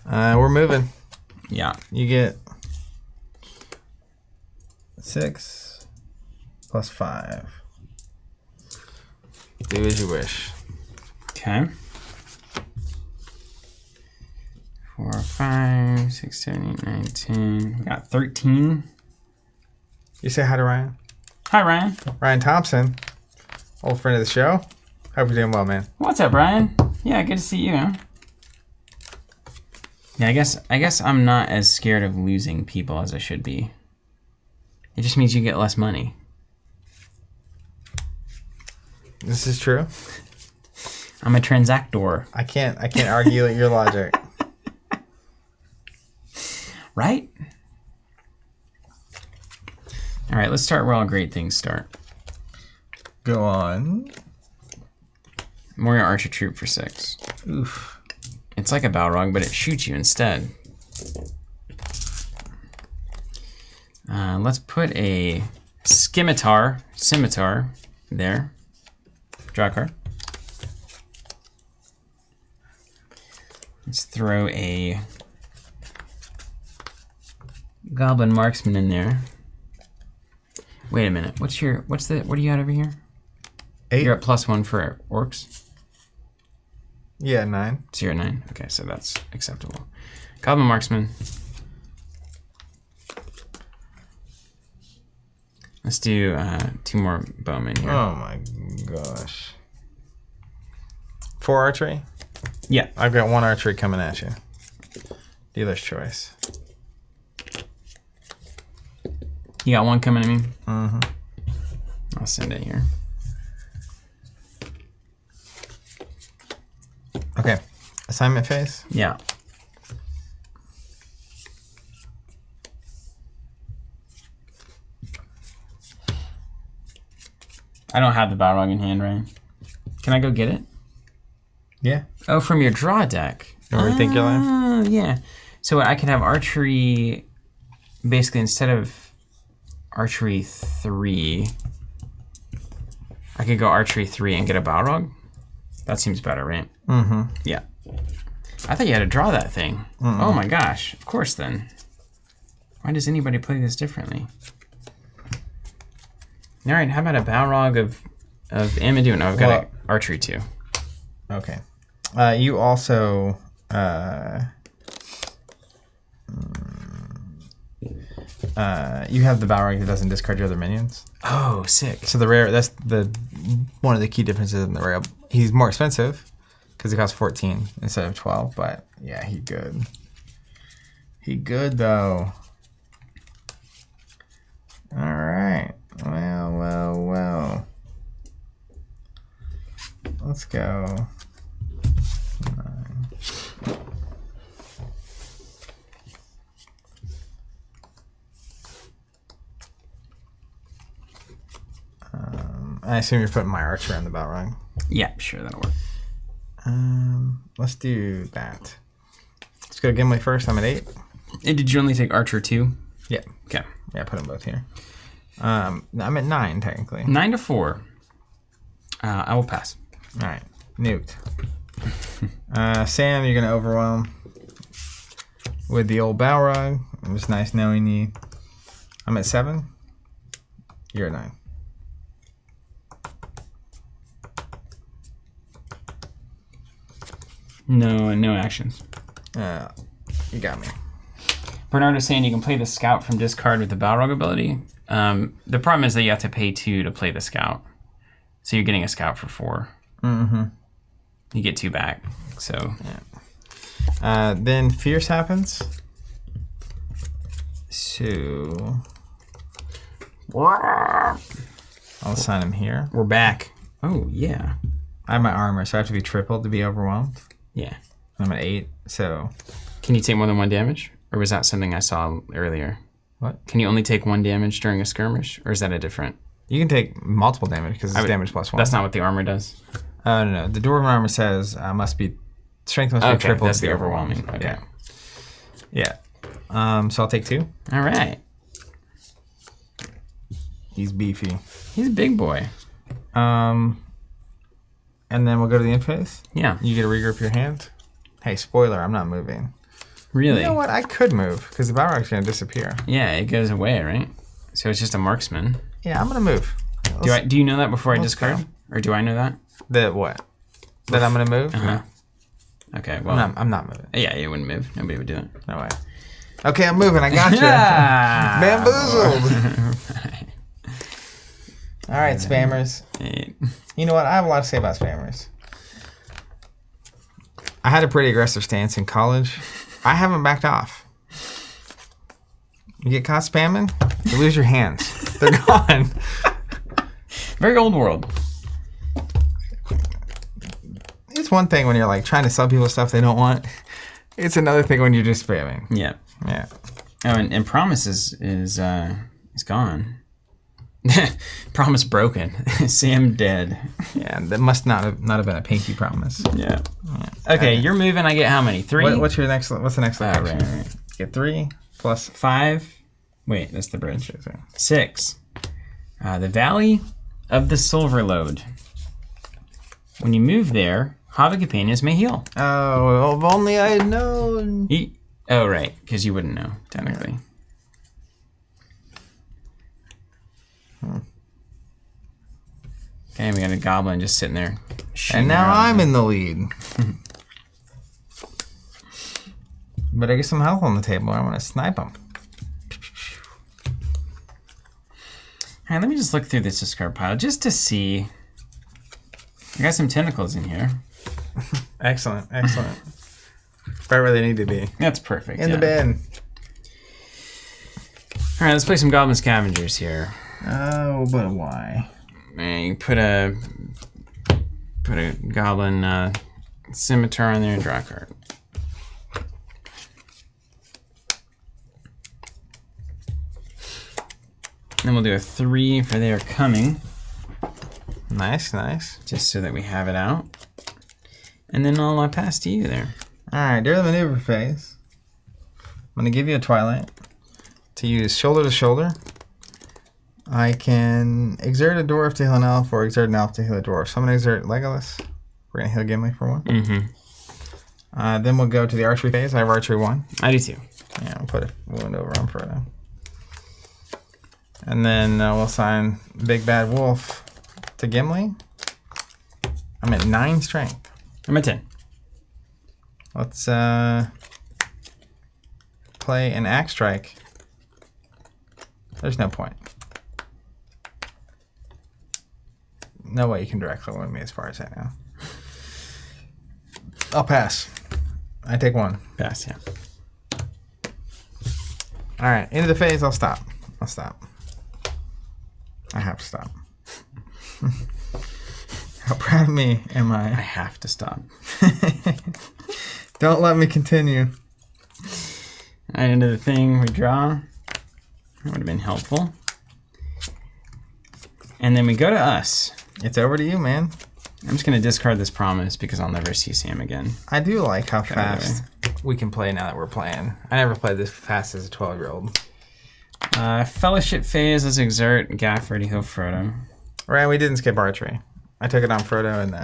We're moving. Yeah. You get 6 plus 5. Do as you wish. Okay. 4, 5, 6, 7, 8, 9, 10. We got 13. You say hi to Ryan. Hi, Ryan. Ryan Thompson, old friend of the show. Hope you're doing well, man. What's up, Ryan? Yeah, good to see you. Yeah, I guess I'm not as scared of losing people as I should be. It just means you get less money. This is true. I'm a transactor. I can't argue your logic. Right? All right, let's start where all great things start. Go on. Moria Archer Troop for 6. Oof. It's like a Balrog, but it shoots you instead. Let's put a Scimitar there. Draw a card. Let's throw a Goblin Marksman in there. Wait a minute. What do you got over here? 8. You're at +1 for orcs. Yeah, 9. So you're at 9. Okay, so that's acceptable. Goblin Marksman. Let's do 2 more bowmen here. Oh my gosh. 4 archery? Yeah. I've got 1 archery coming at you. Dealer's choice. You got 1 coming at me? Mm-hmm. I'll send it here. Okay. Assignment phase? Yeah. I don't have the Balrog in hand, right? Can I go get it? Yeah. Oh, from your draw deck. You want to rethink your life? Oh, yeah. So I could have archery, basically instead of archery 3, I could go archery 3 and get a Balrog. That seems better, right? Mm-hmm. Yeah. I thought you had to draw that thing. Oh my gosh. Of course then. Why does anybody play this differently? All right, how about a Balrog of Amadou? No, I've got archery 2. Okay. You also you have the Balrog that doesn't discard your other minions. Oh, sick. So the rare, that's one of the key differences in the rare. He's more expensive because he costs 14 instead of 12, but yeah, he good. He good though. All right. Well. Let's go. 9. I assume you're putting my archer in the Balrog. Yeah, sure, that'll work. Let's do that. Let's go Gimli first. I'm at 8. And did you only take archer 2? Yeah. Okay. Yeah, put them both here. I'm at 9 technically. 9 to 4. I will pass. All right. Nuked. Sam, you're gonna overwhelm with the old Balrog. It was nice knowing you. I'm at 7. You're at 9. No actions. You got me. Bernardo's saying you can play the scout from discard with the Balrog ability. The problem is that you have to pay 2 to play the scout. So you're getting a scout for 4. Mm-hmm. You get 2 back. So yeah. Then Fierce happens. So I'll assign him here. We're back. Oh, yeah. I have my armor, so I have to be tripled to be overwhelmed. Yeah. I'm at 8, so... Can you take more than 1 damage? Or was that something I saw earlier? What? Can you only take 1 damage during a skirmish? Or is that a different... You can take multiple damage because it's damage plus 1. That's not what the armor does? No. The Dwarven armor says strength must be tripled that's to be the overwhelming. overwhelming. Okay. Yeah. So I'll take 2. All right. He's beefy. He's a big boy. And then we'll go to the end phase. Yeah. You get to regroup your hand. Hey, spoiler, I'm not moving. Really? You know what? I could move because the Balrog's going to disappear. Yeah, it goes away, right? So it's just a marksman. Yeah, I'm going to move. Do you know that before I discard? Go. Or do I know that? That what? That I'm going to move? Uh-huh. Okay, well. I'm not moving. Yeah, you wouldn't move. Nobody would do it. No way. Okay, I'm moving. I got you. Bamboozled. All right, spammers. You know what? I have a lot to say about spammers. I had a pretty aggressive stance in college. I haven't backed off. You get caught spamming, you lose your hands. They're gone. Very old world. It one thing when you're like trying to sell people stuff they don't want. It's another thing when you're just spamming. Yeah. Yeah. Oh, and Promise is gone. Promise broken. Sam dead. Yeah, that must not have been a pinky promise. Yeah. Okay, you're moving. I get how many? 3? What's the next location? Right. Get 3 plus 5. Wait, that's the bridge. 6. The Valley of the Silver Lode. When you move there, Hobbit companions may heal. Oh, if only I had known. Oh, right, because you wouldn't know, technically. Okay, we got a goblin just sitting there. And now I'm in the lead. But I get some health on the table. I want to snipe him. All right, let me just look through this discard pile just to see. I got some tentacles in here. Excellent. Right where they need to be. That's perfect. In the bin. All right, let's play some Goblin Scavengers here. Oh, but why? And you put a Goblin Scimitar on there and draw a card. Then we'll do a 3 for They Are Coming. Nice. Just so that we have it out. And then I'll pass to you there. Alright, during the maneuver phase, I'm going to give you a Twilight to use shoulder to shoulder. I can exert a dwarf to heal an elf or exert an elf to heal a dwarf. So I'm going to exert Legolas. We're going to heal Gimli for 1. Mm-hmm. Then we'll go to the Archery Phase. I have Archery 1. I do too. Yeah, we'll put a wound over on Frodo. And then we'll assign Big Bad Wolf to Gimli. I'm at 9 strength. I'm at 10. Let's play an Axe Strike. There's no point. No way you can directly win me as far as I know. I'll pass. I take 1. Pass, yeah. Alright, into the phase, I'll stop. I have to stop. How proud of me am I? I have to stop. Don't let me continue. Right into the thing, we draw. That would have been helpful. And then we go to us. It's over to you, man. I'm just going to discard this Promise because I'll never see Sam again. I do like how fast we can play now that we're playing. I never played this fast as a 12-year-old. Fellowship Phase, let's exert Gaffer to heal Frodo. Right, we didn't skip Archery. I took it on Frodo and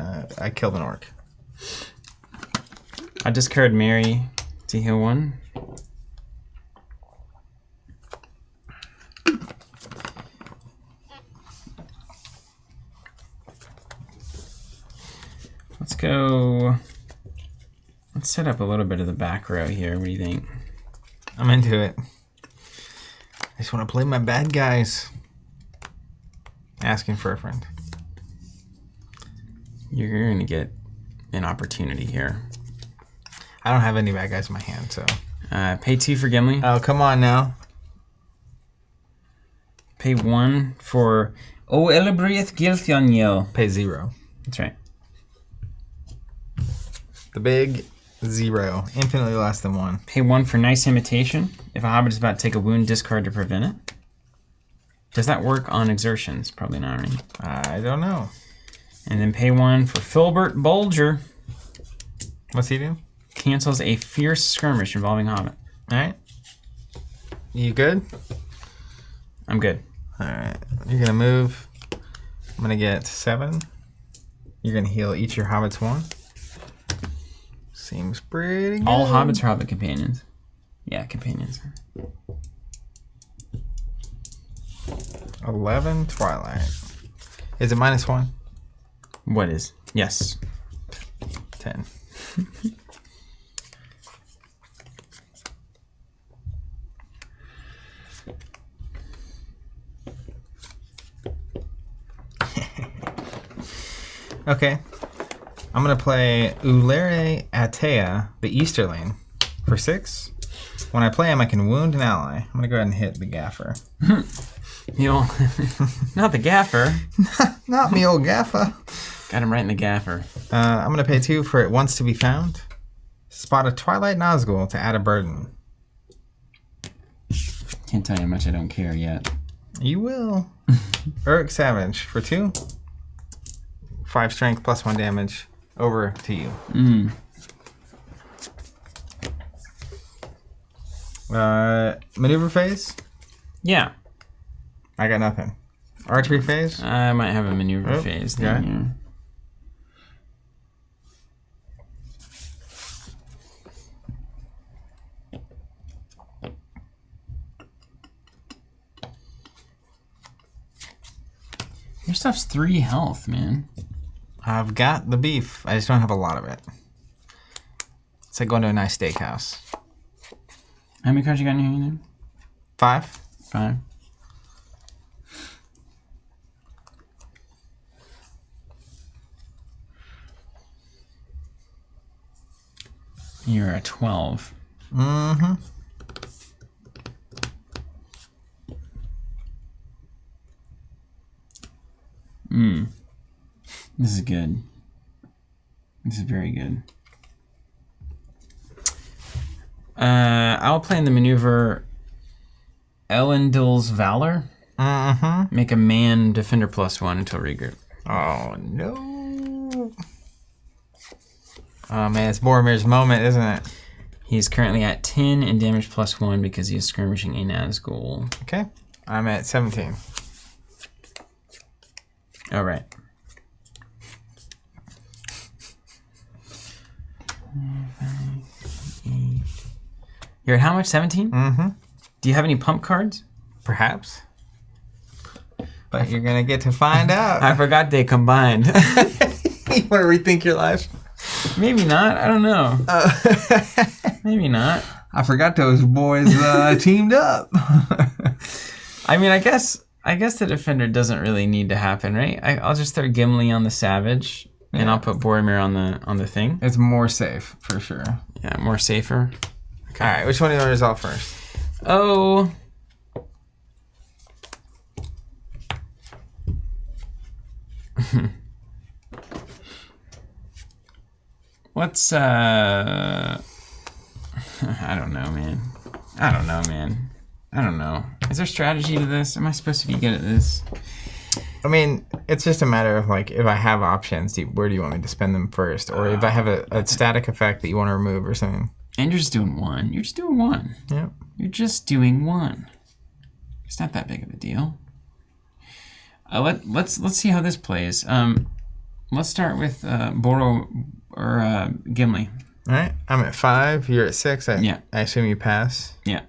I killed an orc. I discard Mary to heal 1. Let's set up a little bit of the back row here. What do you think? I'm into it. I just want to play my bad guys. Asking for a friend. You're going to get an opportunity here. I don't have any bad guys in my hand, so. Pay 2 for Gimli. Oh, come on now. Pay 1 for O Elibriath Gilthionil. Pay 0. That's right. The big 0. Infinitely less than 1. Pay 1 for Nice Imitation. If a hobbit is about to take a wound, discard to prevent it. Does that work on exertions? Probably not, right? I don't know. And then pay 1 for Filbert Bulger. What's he do? Cancels a fierce skirmish involving hobbit. Alright. You good? I'm good. Alright. You're gonna move. I'm gonna get 7. You're gonna heal each of your hobbits 1. Seems pretty good. All hobbits are hobbit companions. Yeah, companions. 11 Twilight. Is it -1? What is? Yes. 10. Okay. I'm going to play Ulere Atea, the Easterling, for 6. When I play him, I can wound an ally. I'm going to go ahead and hit the Gaffer. You know, not the Gaffer. Not me old Gaffer. Got him right in the gaffer. I'm going to pay 2 for It Wants to Be Found. Spot a Twilight Nazgul to add a burden. Can't tell you how much I don't care yet. You will. Uruk Savage for 2. 5 strength plus 1 damage. Over to you. Maneuver phase? Yeah. I got nothing. Archery phase? I might have a maneuver phase thing here. Your stuff's 3 health, man. I've got the beef. I just don't have a lot of it. It's like going to a nice steakhouse. How many cards you got in your hand? 5. 5. You're a 12. Mm-hmm. This is good. This is very good. I'll play in the maneuver Elendil's Valor. Mm-hmm. Make a man defender +1 until regroup. Oh, no. Oh, man, it's Boromir's moment, isn't it? He's currently at 10 and damage +1 because he is skirmishing a Nazgul. Okay. I'm at 17. All right. You're at how much? 17? Mm-hmm. Do you have any pump cards? Perhaps. But you're going to get to find out. I forgot they combined. You want to rethink your life? Maybe not. I don't know. Maybe not. I forgot those boys teamed up. I mean, I guess the defender doesn't really need to happen, right? I'll just throw Gimli on the Savage, and I'll put Boromir on the thing. It's more safe, for sure. Yeah, more safer. Okay. All right, which one do you want to resolve first? Oh. What's I don't know, man. I don't know. Is there strategy to this? Am I supposed to be good at this? I mean, it's just a matter of, like, if I have options, where do you want me to spend them first? Or if I have a static effect that you want to remove or something. And you're just doing one. You're just doing one. Yep. You're just doing one. It's not that big of a deal. Let's see how this plays. Let's start with Gimli. All right. I'm at 5. You're at 6. Yeah. I assume you pass. Yeah.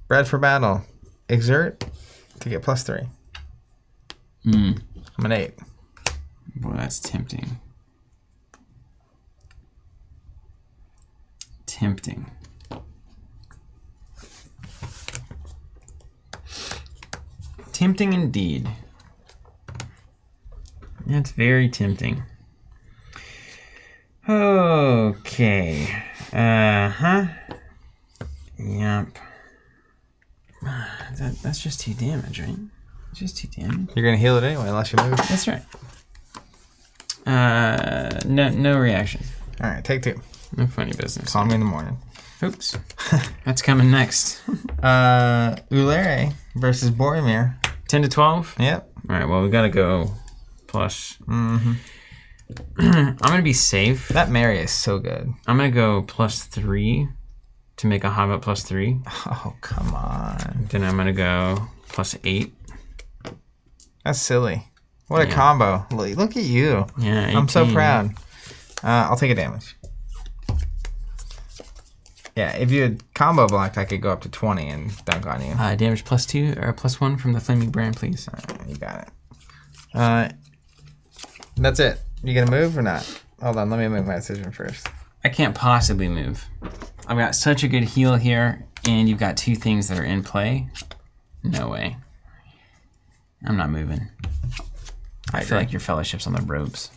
Bred for battle. Exert to get +3. I'm at 8. Boy, that's tempting. Tempting. Tempting indeed. That's very tempting. Okay. Yep. That's just 2 damage, right? Just 2 damage. You're going to heal it anyway, unless you move. That's right. No reaction. All right, take 2. No funny business. Call me in the morning. Oops. That's coming next. Ulere versus Boromir. 10 to 12? Yep. All right, well, we got to go plus. Mm-hmm. I'm going to be safe. That Mary is so good. I'm going to go +3 to make a Hobbit +3. Oh, come on. Then I'm going to go +8. That's silly. What a combo. Look at you. Yeah, 18. I'm so proud. I'll take a damage. Yeah, if you had combo blocked, I could go up to 20 and dunk on you. Damage +2 or +1 from the Flaming Brand, please. You got it. That's it. You gonna move or not? Hold on, let me make my decision first. I can't possibly move. I've got such a good heal here, and you've got 2 things that are in play. No way. I'm not moving. I feel like your fellowship's on the ropes.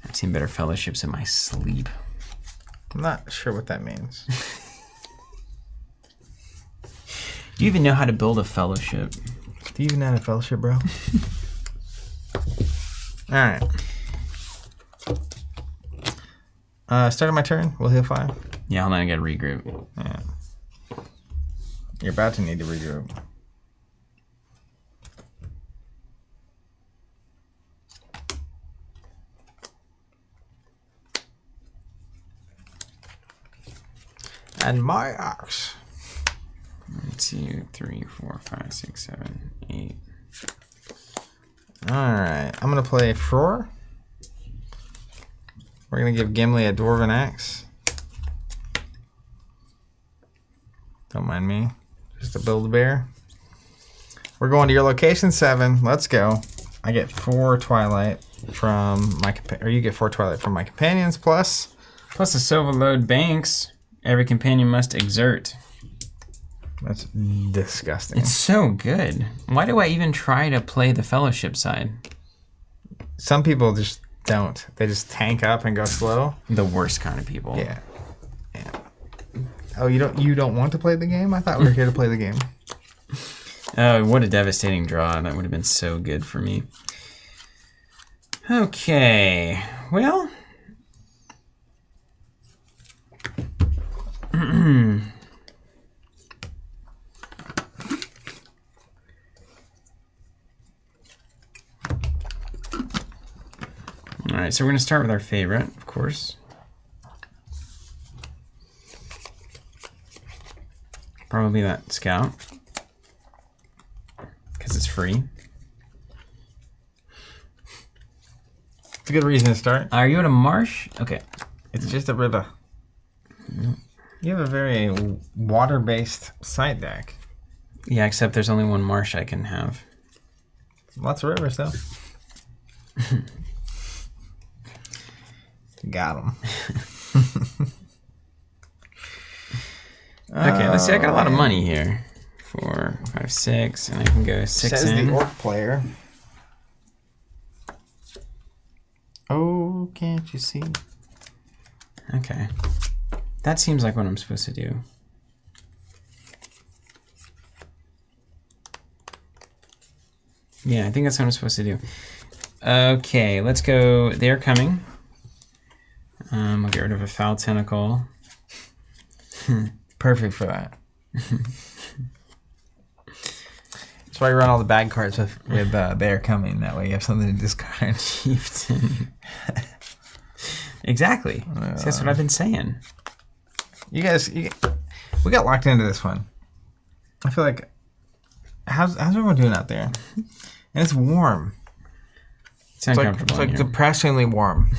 I've seen better fellowships in my sleep. I'm not sure what that means. Do you even know how to build a fellowship? Do you even know how to fellowship, bro? Alright. Start of my turn. We'll heal 5. Yeah, hold on, I gotta regroup. Yeah. You're about to need to regroup. And my ox. 1, 2, 3, 4, 5, 6, 7, 8. Alright, I'm going to play Frore. We're going to give Gimli a Dwarven Axe. Don't mind me. Just to build a bear. We're going to your location 7. Let's go. I get 4 Twilight from my... Or you get 4 Twilight from my companions, plus... Plus a silver load banks. Every companion must exert. That's disgusting. It's so good. Why do I even try to play the fellowship side? Some people just don't. They just tank up and go slow. The worst kind of people. Yeah. Yeah. Oh, you don't want to play the game? I thought we were here to play the game. Oh, what a devastating draw. That would have been so good for me. Okay. Well. Alright, so we're going to start with our favorite, of course. Probably that scout. Because it's free. It's a good reason to start. Are you at a marsh? Okay. It's just a river. You have a very water-based side deck. Yeah, except there's only one marsh I can have. Lots of rivers, though. Got him. Okay, let's see. I got a lot of money here. 4, 5, 6, and I can go 6 Says in. the orc player. Oh, can't you see? Okay. That seems like what I'm supposed to do. Yeah, I think that's what I'm supposed to do. Okay, let's go. They're coming. I'll get rid of a foul tentacle. Perfect for that. That's why you run all the bad cards with they're coming. That way you have something to discard. Chieftain. Exactly. See, that's what I've been saying. You guys, we got locked into this one. I feel like, how's everyone doing out there? And it's warm. It's uncomfortable. It's like depressingly warm.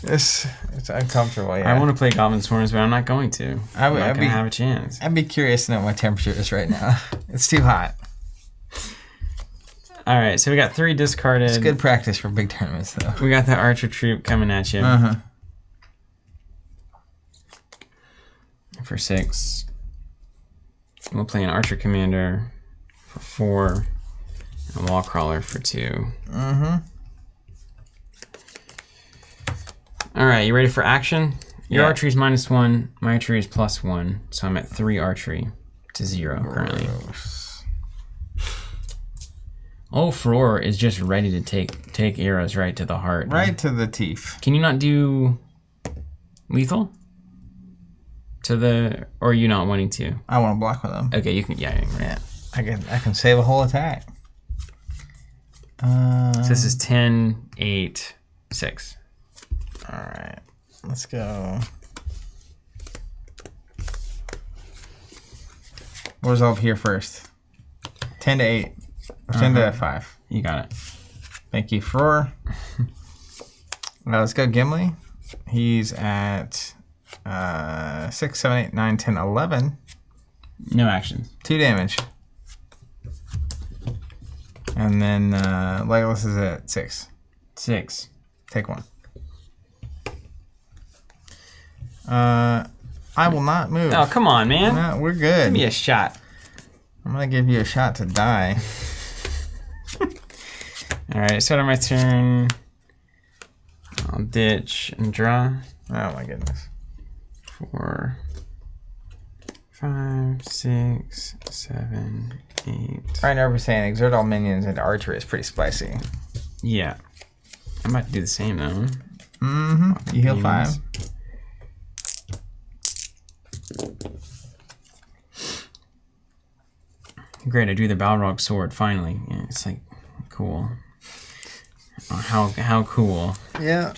It's uncomfortable. Yeah. I want to play Goblin Swarms, but I'm not going to. I'm not going to have a chance. I'd be curious to know what my temperature is right now. It's too hot. All right, so we got 3 discarded. It's good practice for big tournaments, though. We got the Archer Troop coming at you. Uh-huh. For 6. We'll play an Archer Commander for 4. And a Wall Crawler for 2. Mm-hmm. All right, you ready for action? Your Yeah. archery is -1. My archery is +1. So I'm at 3 archery to 0 currently. Gross. Oh, Frore is just ready to take arrows right to the heart. Right to the teeth. Can you not do lethal? Or are you not wanting to? I want to block with them. Okay, you can. Yeah, right. Yeah, I can save a whole attack. So this is 10, 8, 6. All right, let's go. We'll resolve here first. 10 to 8. Or 10 to 5. You got it. Thank you, Frore. Now let's go Gimli. He's at 6, 7, 8, 9, 10, 11. No actions. 2 damage. And then Legolas is at 6. 6. Take 1. I will not move. Oh, come on, man. No, we're good. Give me a shot. I'm going to give you a shot to die. All right, start on my turn. I'll ditch and draw. Oh, my goodness. 4, 5, 6, 7, 8. Right now we're saying exert all minions into archery is pretty spicy. Yeah. I'm about to do the same though. Mm-hmm. You heal 5. Great, I drew the Balrog sword finally. Yeah, it's like cool. Oh, how cool. Yeah.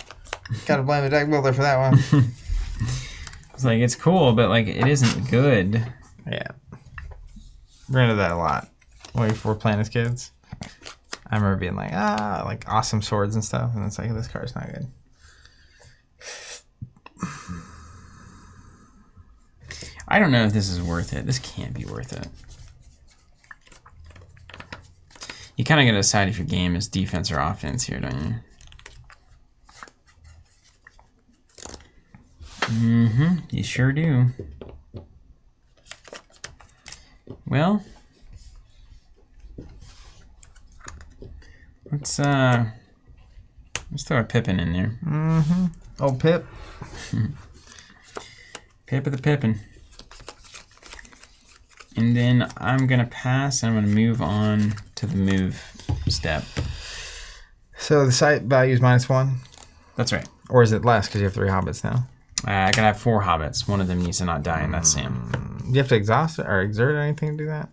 Gotta blame the deck builder for that one. It's like it's cool, but like it isn't good. Yeah. We're into that a lot. When we're playing as kids. I remember being like, like awesome swords and stuff, and it's like, this card's not good. I don't know if this is worth it. This can't be worth it. You kind of got to decide if your game is defense or offense here, don't you? You sure do. Well, let's throw a Pippin in there. Oh, Pip. Pip of the Pippin. And then I'm going to pass, and I'm going to move on to the move step. So the site value is -1? That's right. Or is it less because you have 3 hobbits now? I gotta have 4 hobbits. One of them needs to not die, and that's Sam. Do you have to exhaust it or exert anything to do that?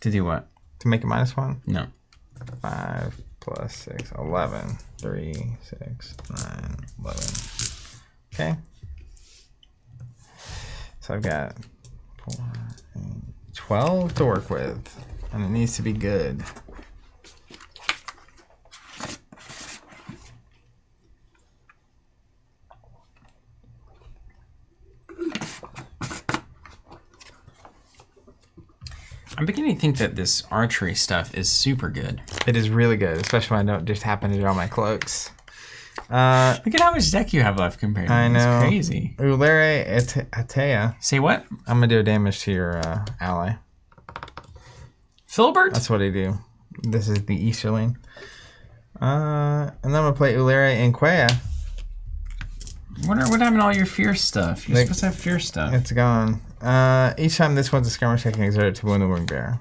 To do what? To make it -1? No. 5 plus 6, 11. 3, 6, 9, 11. Okay. So I've got 4, 8, 12 to work with, and it needs to be good. I'm beginning to think that this archery stuff is super good. It is really good, especially when I don't just happen to draw my cloaks. Look at how much deck you have left compared to me. I know. It's crazy. Ulere Atea. Say what? I'm going to do damage to your ally. Filbert? That's what I do. This is the Easterling. And then I'm going to play Ulere Inquea. What happened to all your fierce stuff? You're supposed to have fierce stuff. It's gone. Each time this one's a skirmish, I can exert it to wound the winged bear.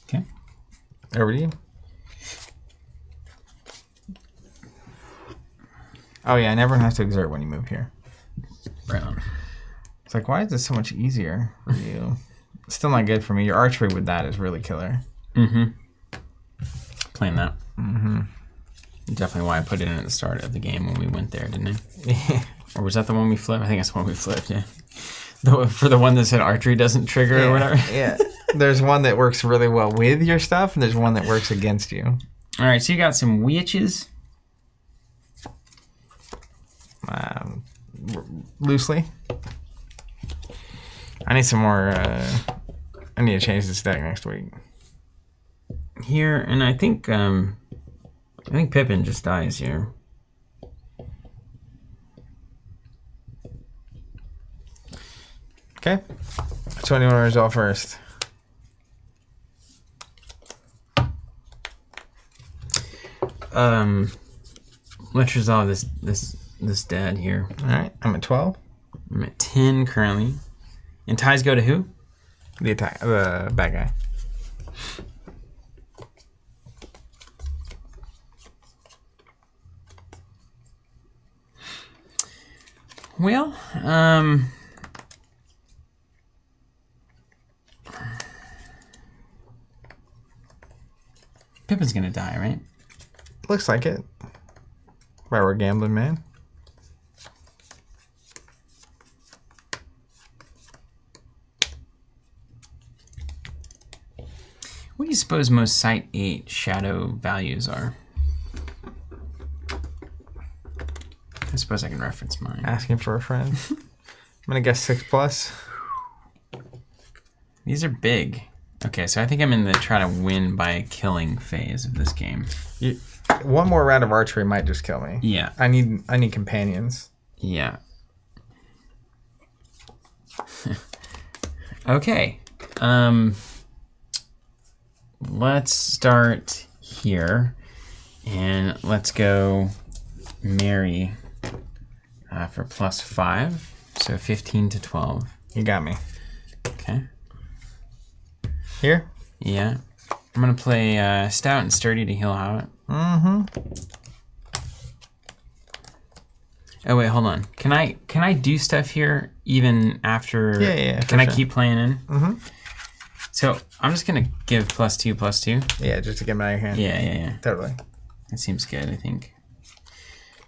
Okay. Over to you. Oh yeah, and everyone has to exert when you move here. Right on. It's like, why is this so much easier for you? It's still not good for me. Your archery with that is really killer. Playing that. Definitely why I put it in at the start of the game when we went there, didn't I? Or was that the one we flipped? I think that's the one we flipped, yeah. For the one that said archery doesn't trigger or whatever. Yeah. There's one that works really well with your stuff, and there's one that works against you. All right, so you got some witches. Loosely. I need some more. I need to change this deck next week. Here, and I think Pippin just dies here. Okay. Which one do you want to resolve first? Let's resolve this dad here. All right. I'm at 12. I'm at 10 currently. And ties go to who? The bad guy. Well, Pippin's gonna die, right? Looks like it. Right, we're gambling, man. What do you suppose most Site 8 shadow values are? I suppose I can reference mine. Asking for a friend. I'm gonna guess 6+. These are big. Okay, so I think I'm in the try to win by killing phase of this game. One more round of archery might just kill me. Yeah. I need companions. Yeah. Okay. Let's start here, and let's go Mary for +5. So So 15 to 12. You got me. Okay. Here? Yeah. I'm going to play Stout and Sturdy to heal Howitt. Mm-hmm. Oh, wait, hold on. Can I do stuff here even after... Yeah, Can I keep playing in? Mm-hmm. So I'm just going to give +2/+2. Yeah, just to get them out of your hand. Yeah. Totally. That seems good, I think.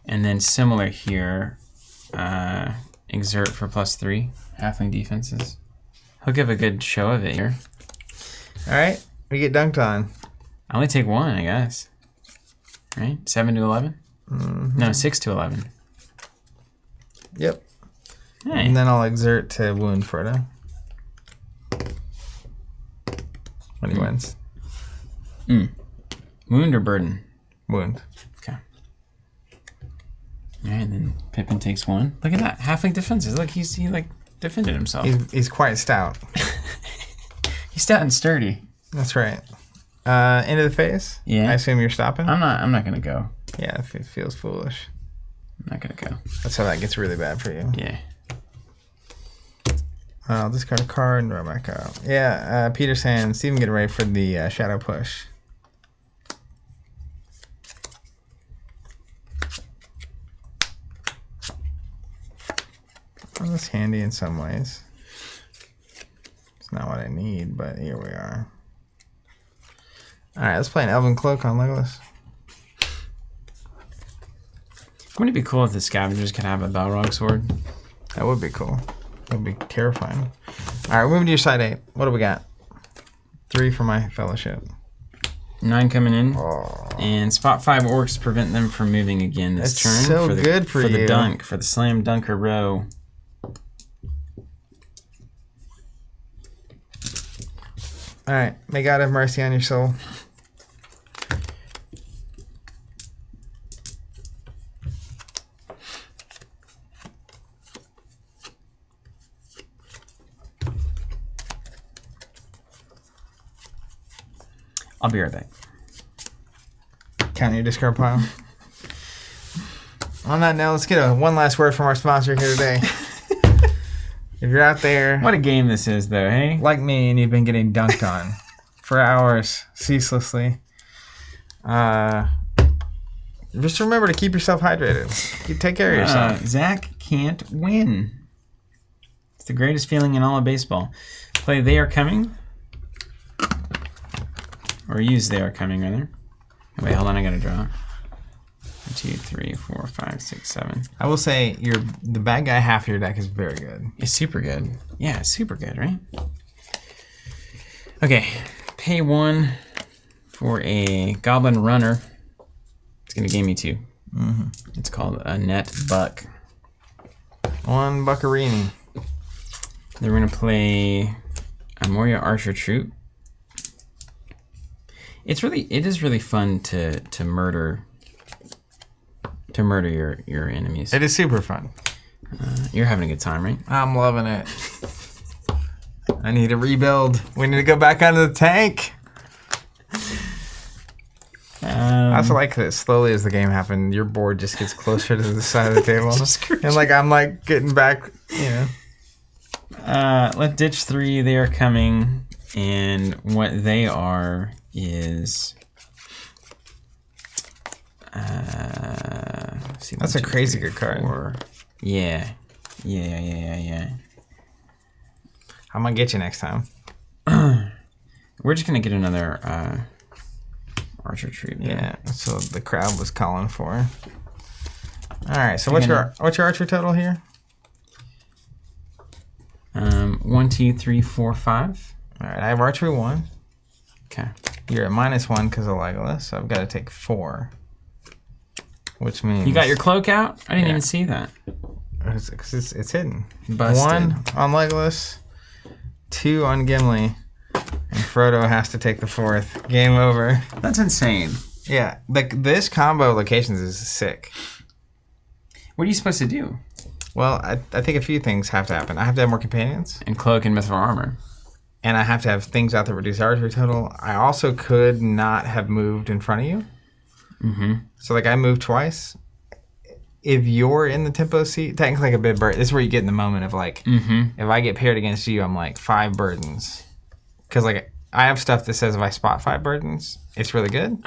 And then similar here, Exert for +3. Halfling defenses. He'll give a good show of it here. All right, we get dunked on. I only take one, I guess. Right? 7 to 11? Mm-hmm. No, 6 to 11. Yep. Hey. And then I'll exert to wound Frodo. When he wins. Wound or burden? Wound. Okay. All right, and then Pippin takes 1. Look at that. Halfling defenses. Look, he defended himself. He's quite stout. He's stout and sturdy. That's right. End of the phase? Yeah. I assume you're stopping? I'm not gonna go. Yeah, it feels foolish. I'm not gonna go. That's how that gets really bad for you. Yeah. I'll discard a card and draw back out. Yeah, Peter saying, Steven, get ready for the shadow push. Well, that's handy in some ways. It's not what I need, but here we are. Alright, let's play an Elven Cloak on Legolas. Wouldn't it be cool if the Scavengers could have a Balrog sword? That would be cool. That would be terrifying. Alright, moving to your side 8. What do we got? 3 for my fellowship. 9 coming in. Oh. And spot 5 orcs prevent them from moving again this That's turn. so good for you. For the dunk, for the slam dunker row. Alright, may God have mercy on your soul. I'll be right back. Count your discard pile. On that note, let's get one last word from our sponsor here today. If you're out there, What a game this is, though, hey? like me, and you've been getting dunked on for hours ceaselessly, just remember to keep yourself hydrated. You take care of yourself. Zach can't win. It's the greatest feeling in all of baseball. Play They Are Coming. Or use They Are Coming, rather. Wait, hold on, I gotta draw. 1, 2, 3, 4, 5, 6, 7. I will say the bad guy half of your deck is very good. It's super good. Yeah, it's super good, right? Okay, pay 1 for a Goblin Runner. It's gonna gain me 2. Mm-hmm. It's called a Net Buck. 1 Buccarini. Then we're gonna play a Moria Archer Troop. It is really fun to murder your enemies. It is super fun. You're having a good time, right? I'm loving it. I need to rebuild. We need to go back onto the tank. I also like that slowly as the game happened, your board just gets closer to the side of the table. And I'm getting back, Let's ditch 3. They Are Coming. And what they are is... see, That's 1, a 2, crazy 3, good card. 4. Yeah. I'm going to get you next time. We're just going to get another Archer Troop. Yeah, that's what the crowd was calling for. All right, so what's your archer total here? 1, 2, 3, 4, 5. All right, I have archery 1. Okay. You're at -1 because of Legolas, so I've got to take 4. Which means... You got your cloak out? I didn't even see that. Because it's hidden. Busted. 1 on Legolas, 2 on Gimli, and Frodo has to take the 4th. Game over. That's insane. Yeah, this combo of locations is sick. What are you supposed to do? Well, I think a few things have to happen. I have to have more companions. And cloak and mithril armor. And I have to have things out that reduce archery total. I also could not have moved in front of you. Mm-hmm. So I moved twice. if you're in the tempo seat, technically like a big bird. This is where you get in the moment of like, if I get paired against you, I'm like 5 burdens. Because like I have stuff that says if I spot 5 burdens, it's really good.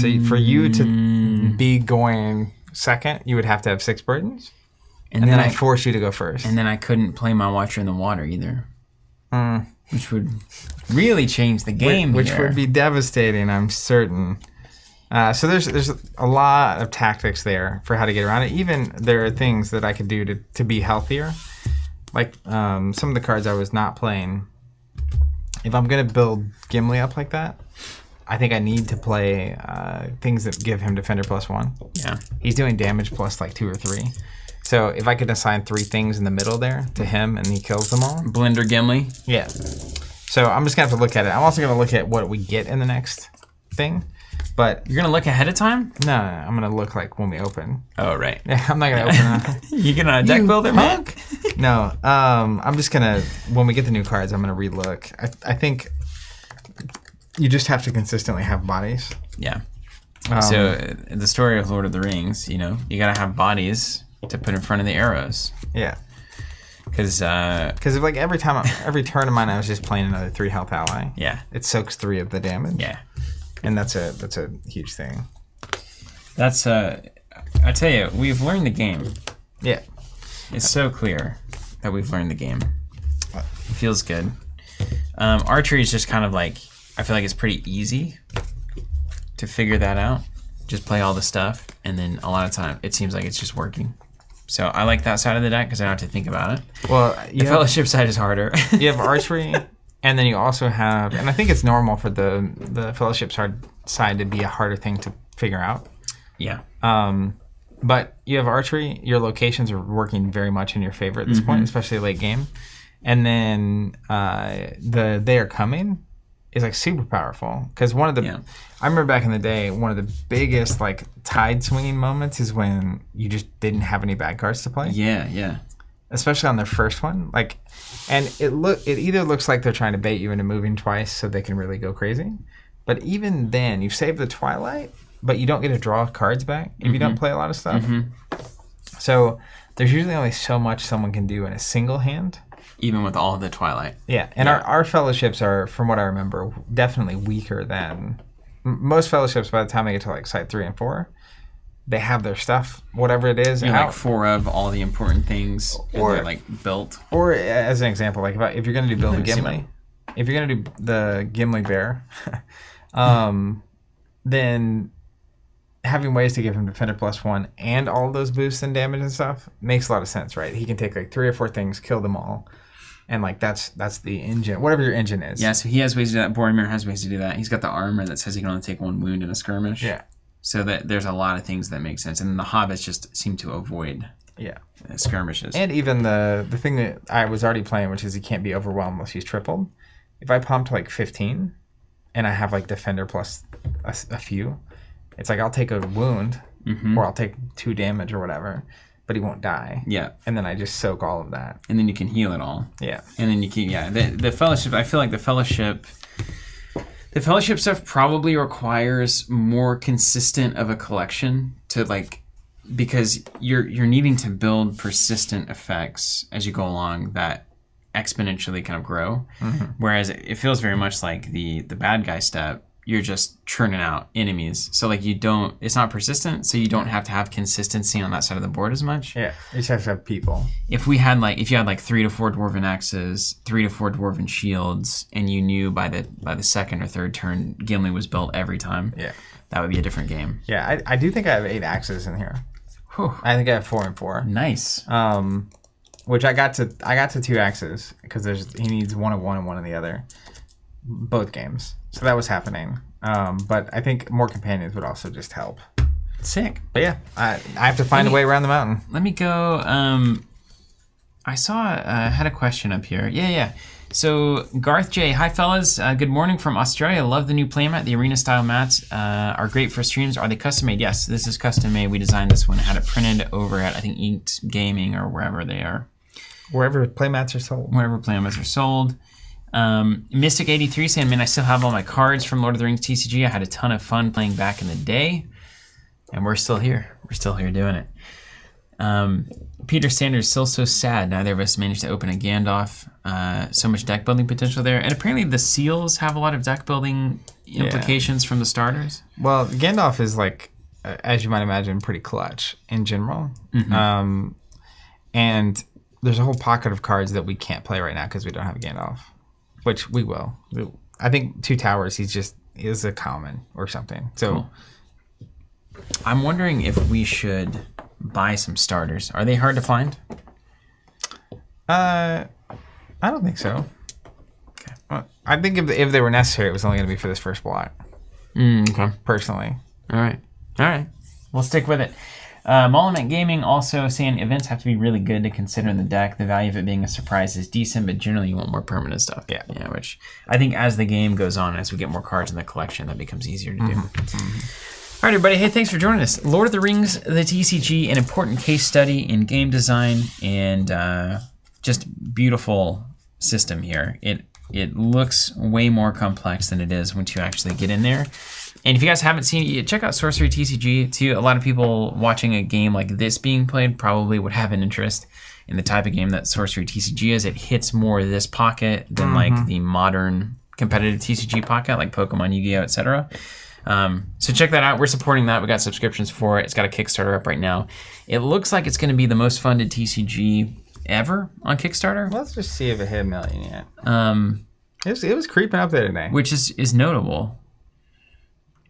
So for you to be going second, you would have to have 6 burdens. And then I force you to go first. And then I couldn't play my Watcher in the Water either. Which would really change the game Which here. would be devastating, I'm certain. So there's a lot of tactics there for how to get around it. Even there are things that I could do to be healthier. Like some of the cards I was not playing. If I'm going to build Gimli up like that, I think I need to play things that give him Defender +1. Yeah. He's doing damage plus like 2 or 3. So if I could assign 3 things in the middle there to him and he kills them all. Blender Gimli. Yeah. So I'm just going to have to look at it. I'm also going to look at what we get in the next thing. But You're going to look ahead of time? no, I'm going to look like when we open. Oh, right. Yeah, I'm not going to open it. You get on a deck builder, man? No, I'm just going to, when we get the new cards, I'm going to relook. I think you just have to consistently have bodies. Yeah. So the story of Lord of the Rings, you know, you got to have bodies to put in front of the arrows. Yeah. Because if like every turn of mine I was just playing another 3 health ally. Yeah. It soaks 3 of the damage. Yeah. And that's a huge thing. That's I tell you, we've learned the game. Yeah. It's so clear that we've learned the game. It feels good. Archery is just kind of like, I feel like it's pretty easy to figure that out. Just play all the stuff, and then a lot of time it seems like it's just working. So I like that side of the deck because I don't have to think about it. Well, the Fellowship side is harder. You have Archery, and then you also have, and I think it's normal for the Fellowship side to be a harder thing to figure out. Yeah. But you have Archery. Your locations are working very much in your favor at this point, especially late game. And then They Are Coming is like super powerful because one of the I remember back in the day, one of the biggest like tide swinging moments is when you just didn't have any bad cards to play. Yeah. Especially on their first one, like, and it either looks like they're trying to bait you into moving twice so they can really go crazy, but even then you save the Twilight, but you don't get to draw cards back if you don't play a lot of stuff. So there's usually only so much someone can do in a single hand. Even with all the Twilight. Yeah, and our fellowships are, from what I remember, definitely weaker than most fellowships. By the time they get to like site 3 and 4, they have their stuff, whatever it is. You're like 4 of all the important things, or like built. Or as an example, like if you're going to do build a Gimli, if you're going to do the Gimli bear, then having ways to give him Defender +1 and all those boosts and damage and stuff makes a lot of sense, right? He can take like 3 or 4 things, kill them all. And like that's the engine, whatever your engine is. Yeah, so he has ways to do that. Boromir has ways to do that. He's got the armor that says he can only take 1 wound in a skirmish. Yeah. So that there's a lot of things that make sense. And then the hobbits just seem to avoid skirmishes. And even the thing that I was already playing, which is he can't be overwhelmed unless he's tripled. If I pumped like 15 and I have like Defender plus a few, it's like I'll take a wound or I'll take 2 damage or whatever. But he won't die. Yeah. And then I just soak all of that. And then you can heal it all. Yeah. And then you can, the Fellowship, I feel like the Fellowship stuff probably requires more consistent of a collection to like, because you're needing to build persistent effects as you go along that exponentially kind of grow. Whereas it feels very much like the bad guy step, you're just churning out enemies. So like it's not persistent, so you don't have to have consistency on that side of the board as much. Yeah, you just have to have people. If you had like 3 to 4 dwarven axes, 3 to 4 dwarven shields, and you knew by the second or third turn Gimli was built every time, that would be a different game. Yeah, I do think I have 8 axes in here. Whew. I think I have 4 and 4. Nice. Which I got to 2 axes because he needs 1 of one and 1 of the other. Both games. So that was happening. But I think more companions would also just help. Sick. But yeah, I have to find a way around the mountain. Let me go. I saw, had a question up here. Yeah. So Garth J, hi fellas. Good morning from Australia. Love the new playmat. The arena style mats are great for streams. Are they custom made? Yes, this is custom made. We designed this one. Had it printed over at, I think, Inked Gaming or wherever they are. Wherever playmats are sold. Wherever playmats are sold. Mystic83 saying, man, I still have all my cards from Lord of the Rings TCG. I had a ton of fun playing back in the day. And we're still here. We're still here doing it. Peter Sanders, still so sad. Neither of us managed to open a Gandalf. So much deck building potential there. And apparently the seals have a lot of deck building implications from the starters. Well, Gandalf is like, as you might imagine, pretty clutch in general. And there's a whole pocket of cards that we can't play right now because we don't have a Gandalf, which we will. I think 2 towers, is a common or something. So cool. I'm wondering if we should buy some starters. Are they hard to find? I don't think so. Okay. I think if they were necessary, it was only going to be for this first block. Okay. Personally. All right. We'll stick with it. Monument Gaming also saying events have to be really good to consider in the deck. The value of it being a surprise is decent, but generally you want more permanent stuff. Yeah, which I think as the game goes on, as we get more cards in the collection, that becomes easier to do. All right, everybody. Hey, thanks for joining us. Lord of the Rings, the TCG, an important case study in game design and just beautiful system here. It looks way more complex than it is once you actually get in there. And if you guys haven't seen it, check out Sorcery TCG too. A lot of people watching a game like this being played probably would have an interest in the type of game that Sorcery TCG is. It hits more this pocket than like the modern competitive TCG pocket, like Pokemon, Yu-Gi-Oh, etc. So check that out. We're supporting that. We got subscriptions for it. It's got a Kickstarter up right now. It looks like it's going to be the most funded TCG ever on Kickstarter. Let's just see if it hit 1 million yet. It was creeping up there today. Which is notable.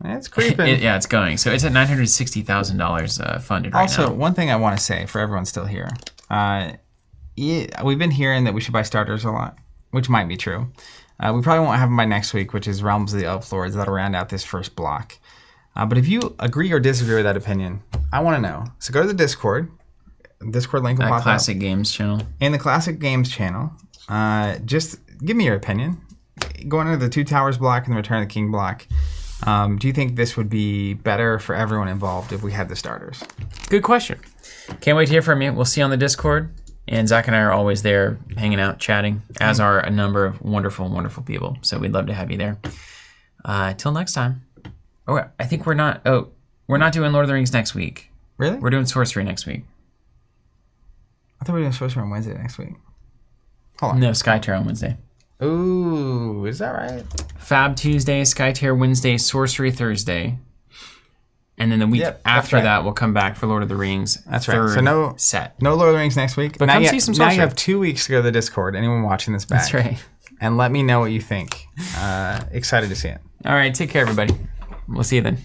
It's creeping. It's going. So it's at $960,000 funded right now. Also, one thing I want to say for everyone still here. We've been hearing that we should buy starters a lot, which might be true. We probably won't have them by next week, which is Realms of the Elf Lords. That'll round out this first block. But if you agree or disagree with that opinion, I want to know. So go to the Discord. Discord link will pop up. Classic Games channel. In the Classic Games channel, just give me your opinion. Going into the 2 towers block and the Return of the King block, do you think this would be better for everyone involved if we had the starters? Good question. Can't wait to hear from you. We'll see you on the Discord. And Zach and I are always there hanging out, chatting, as are a number of wonderful, wonderful people. So we'd love to have you there. Till next time. Oh, I think we're not doing Lord of the Rings next week. Really? We're doing Sorcery next week. I thought we were doing Sorcery on Wednesday next week. Hold on. No, Skytear on Wednesday. Ooh, is that right? Fab Tuesday, Skytear Wednesday, Sorcery Thursday. And then the week after that, we'll come back for Lord of the Rings. That's right. So no Lord of the Rings next week. But come see some Sorcery. Now you have 2 weeks to go to the Discord. Anyone watching this back. That's right. And let me know what you think. Excited to see it. All right. Take care, everybody. We'll see you then.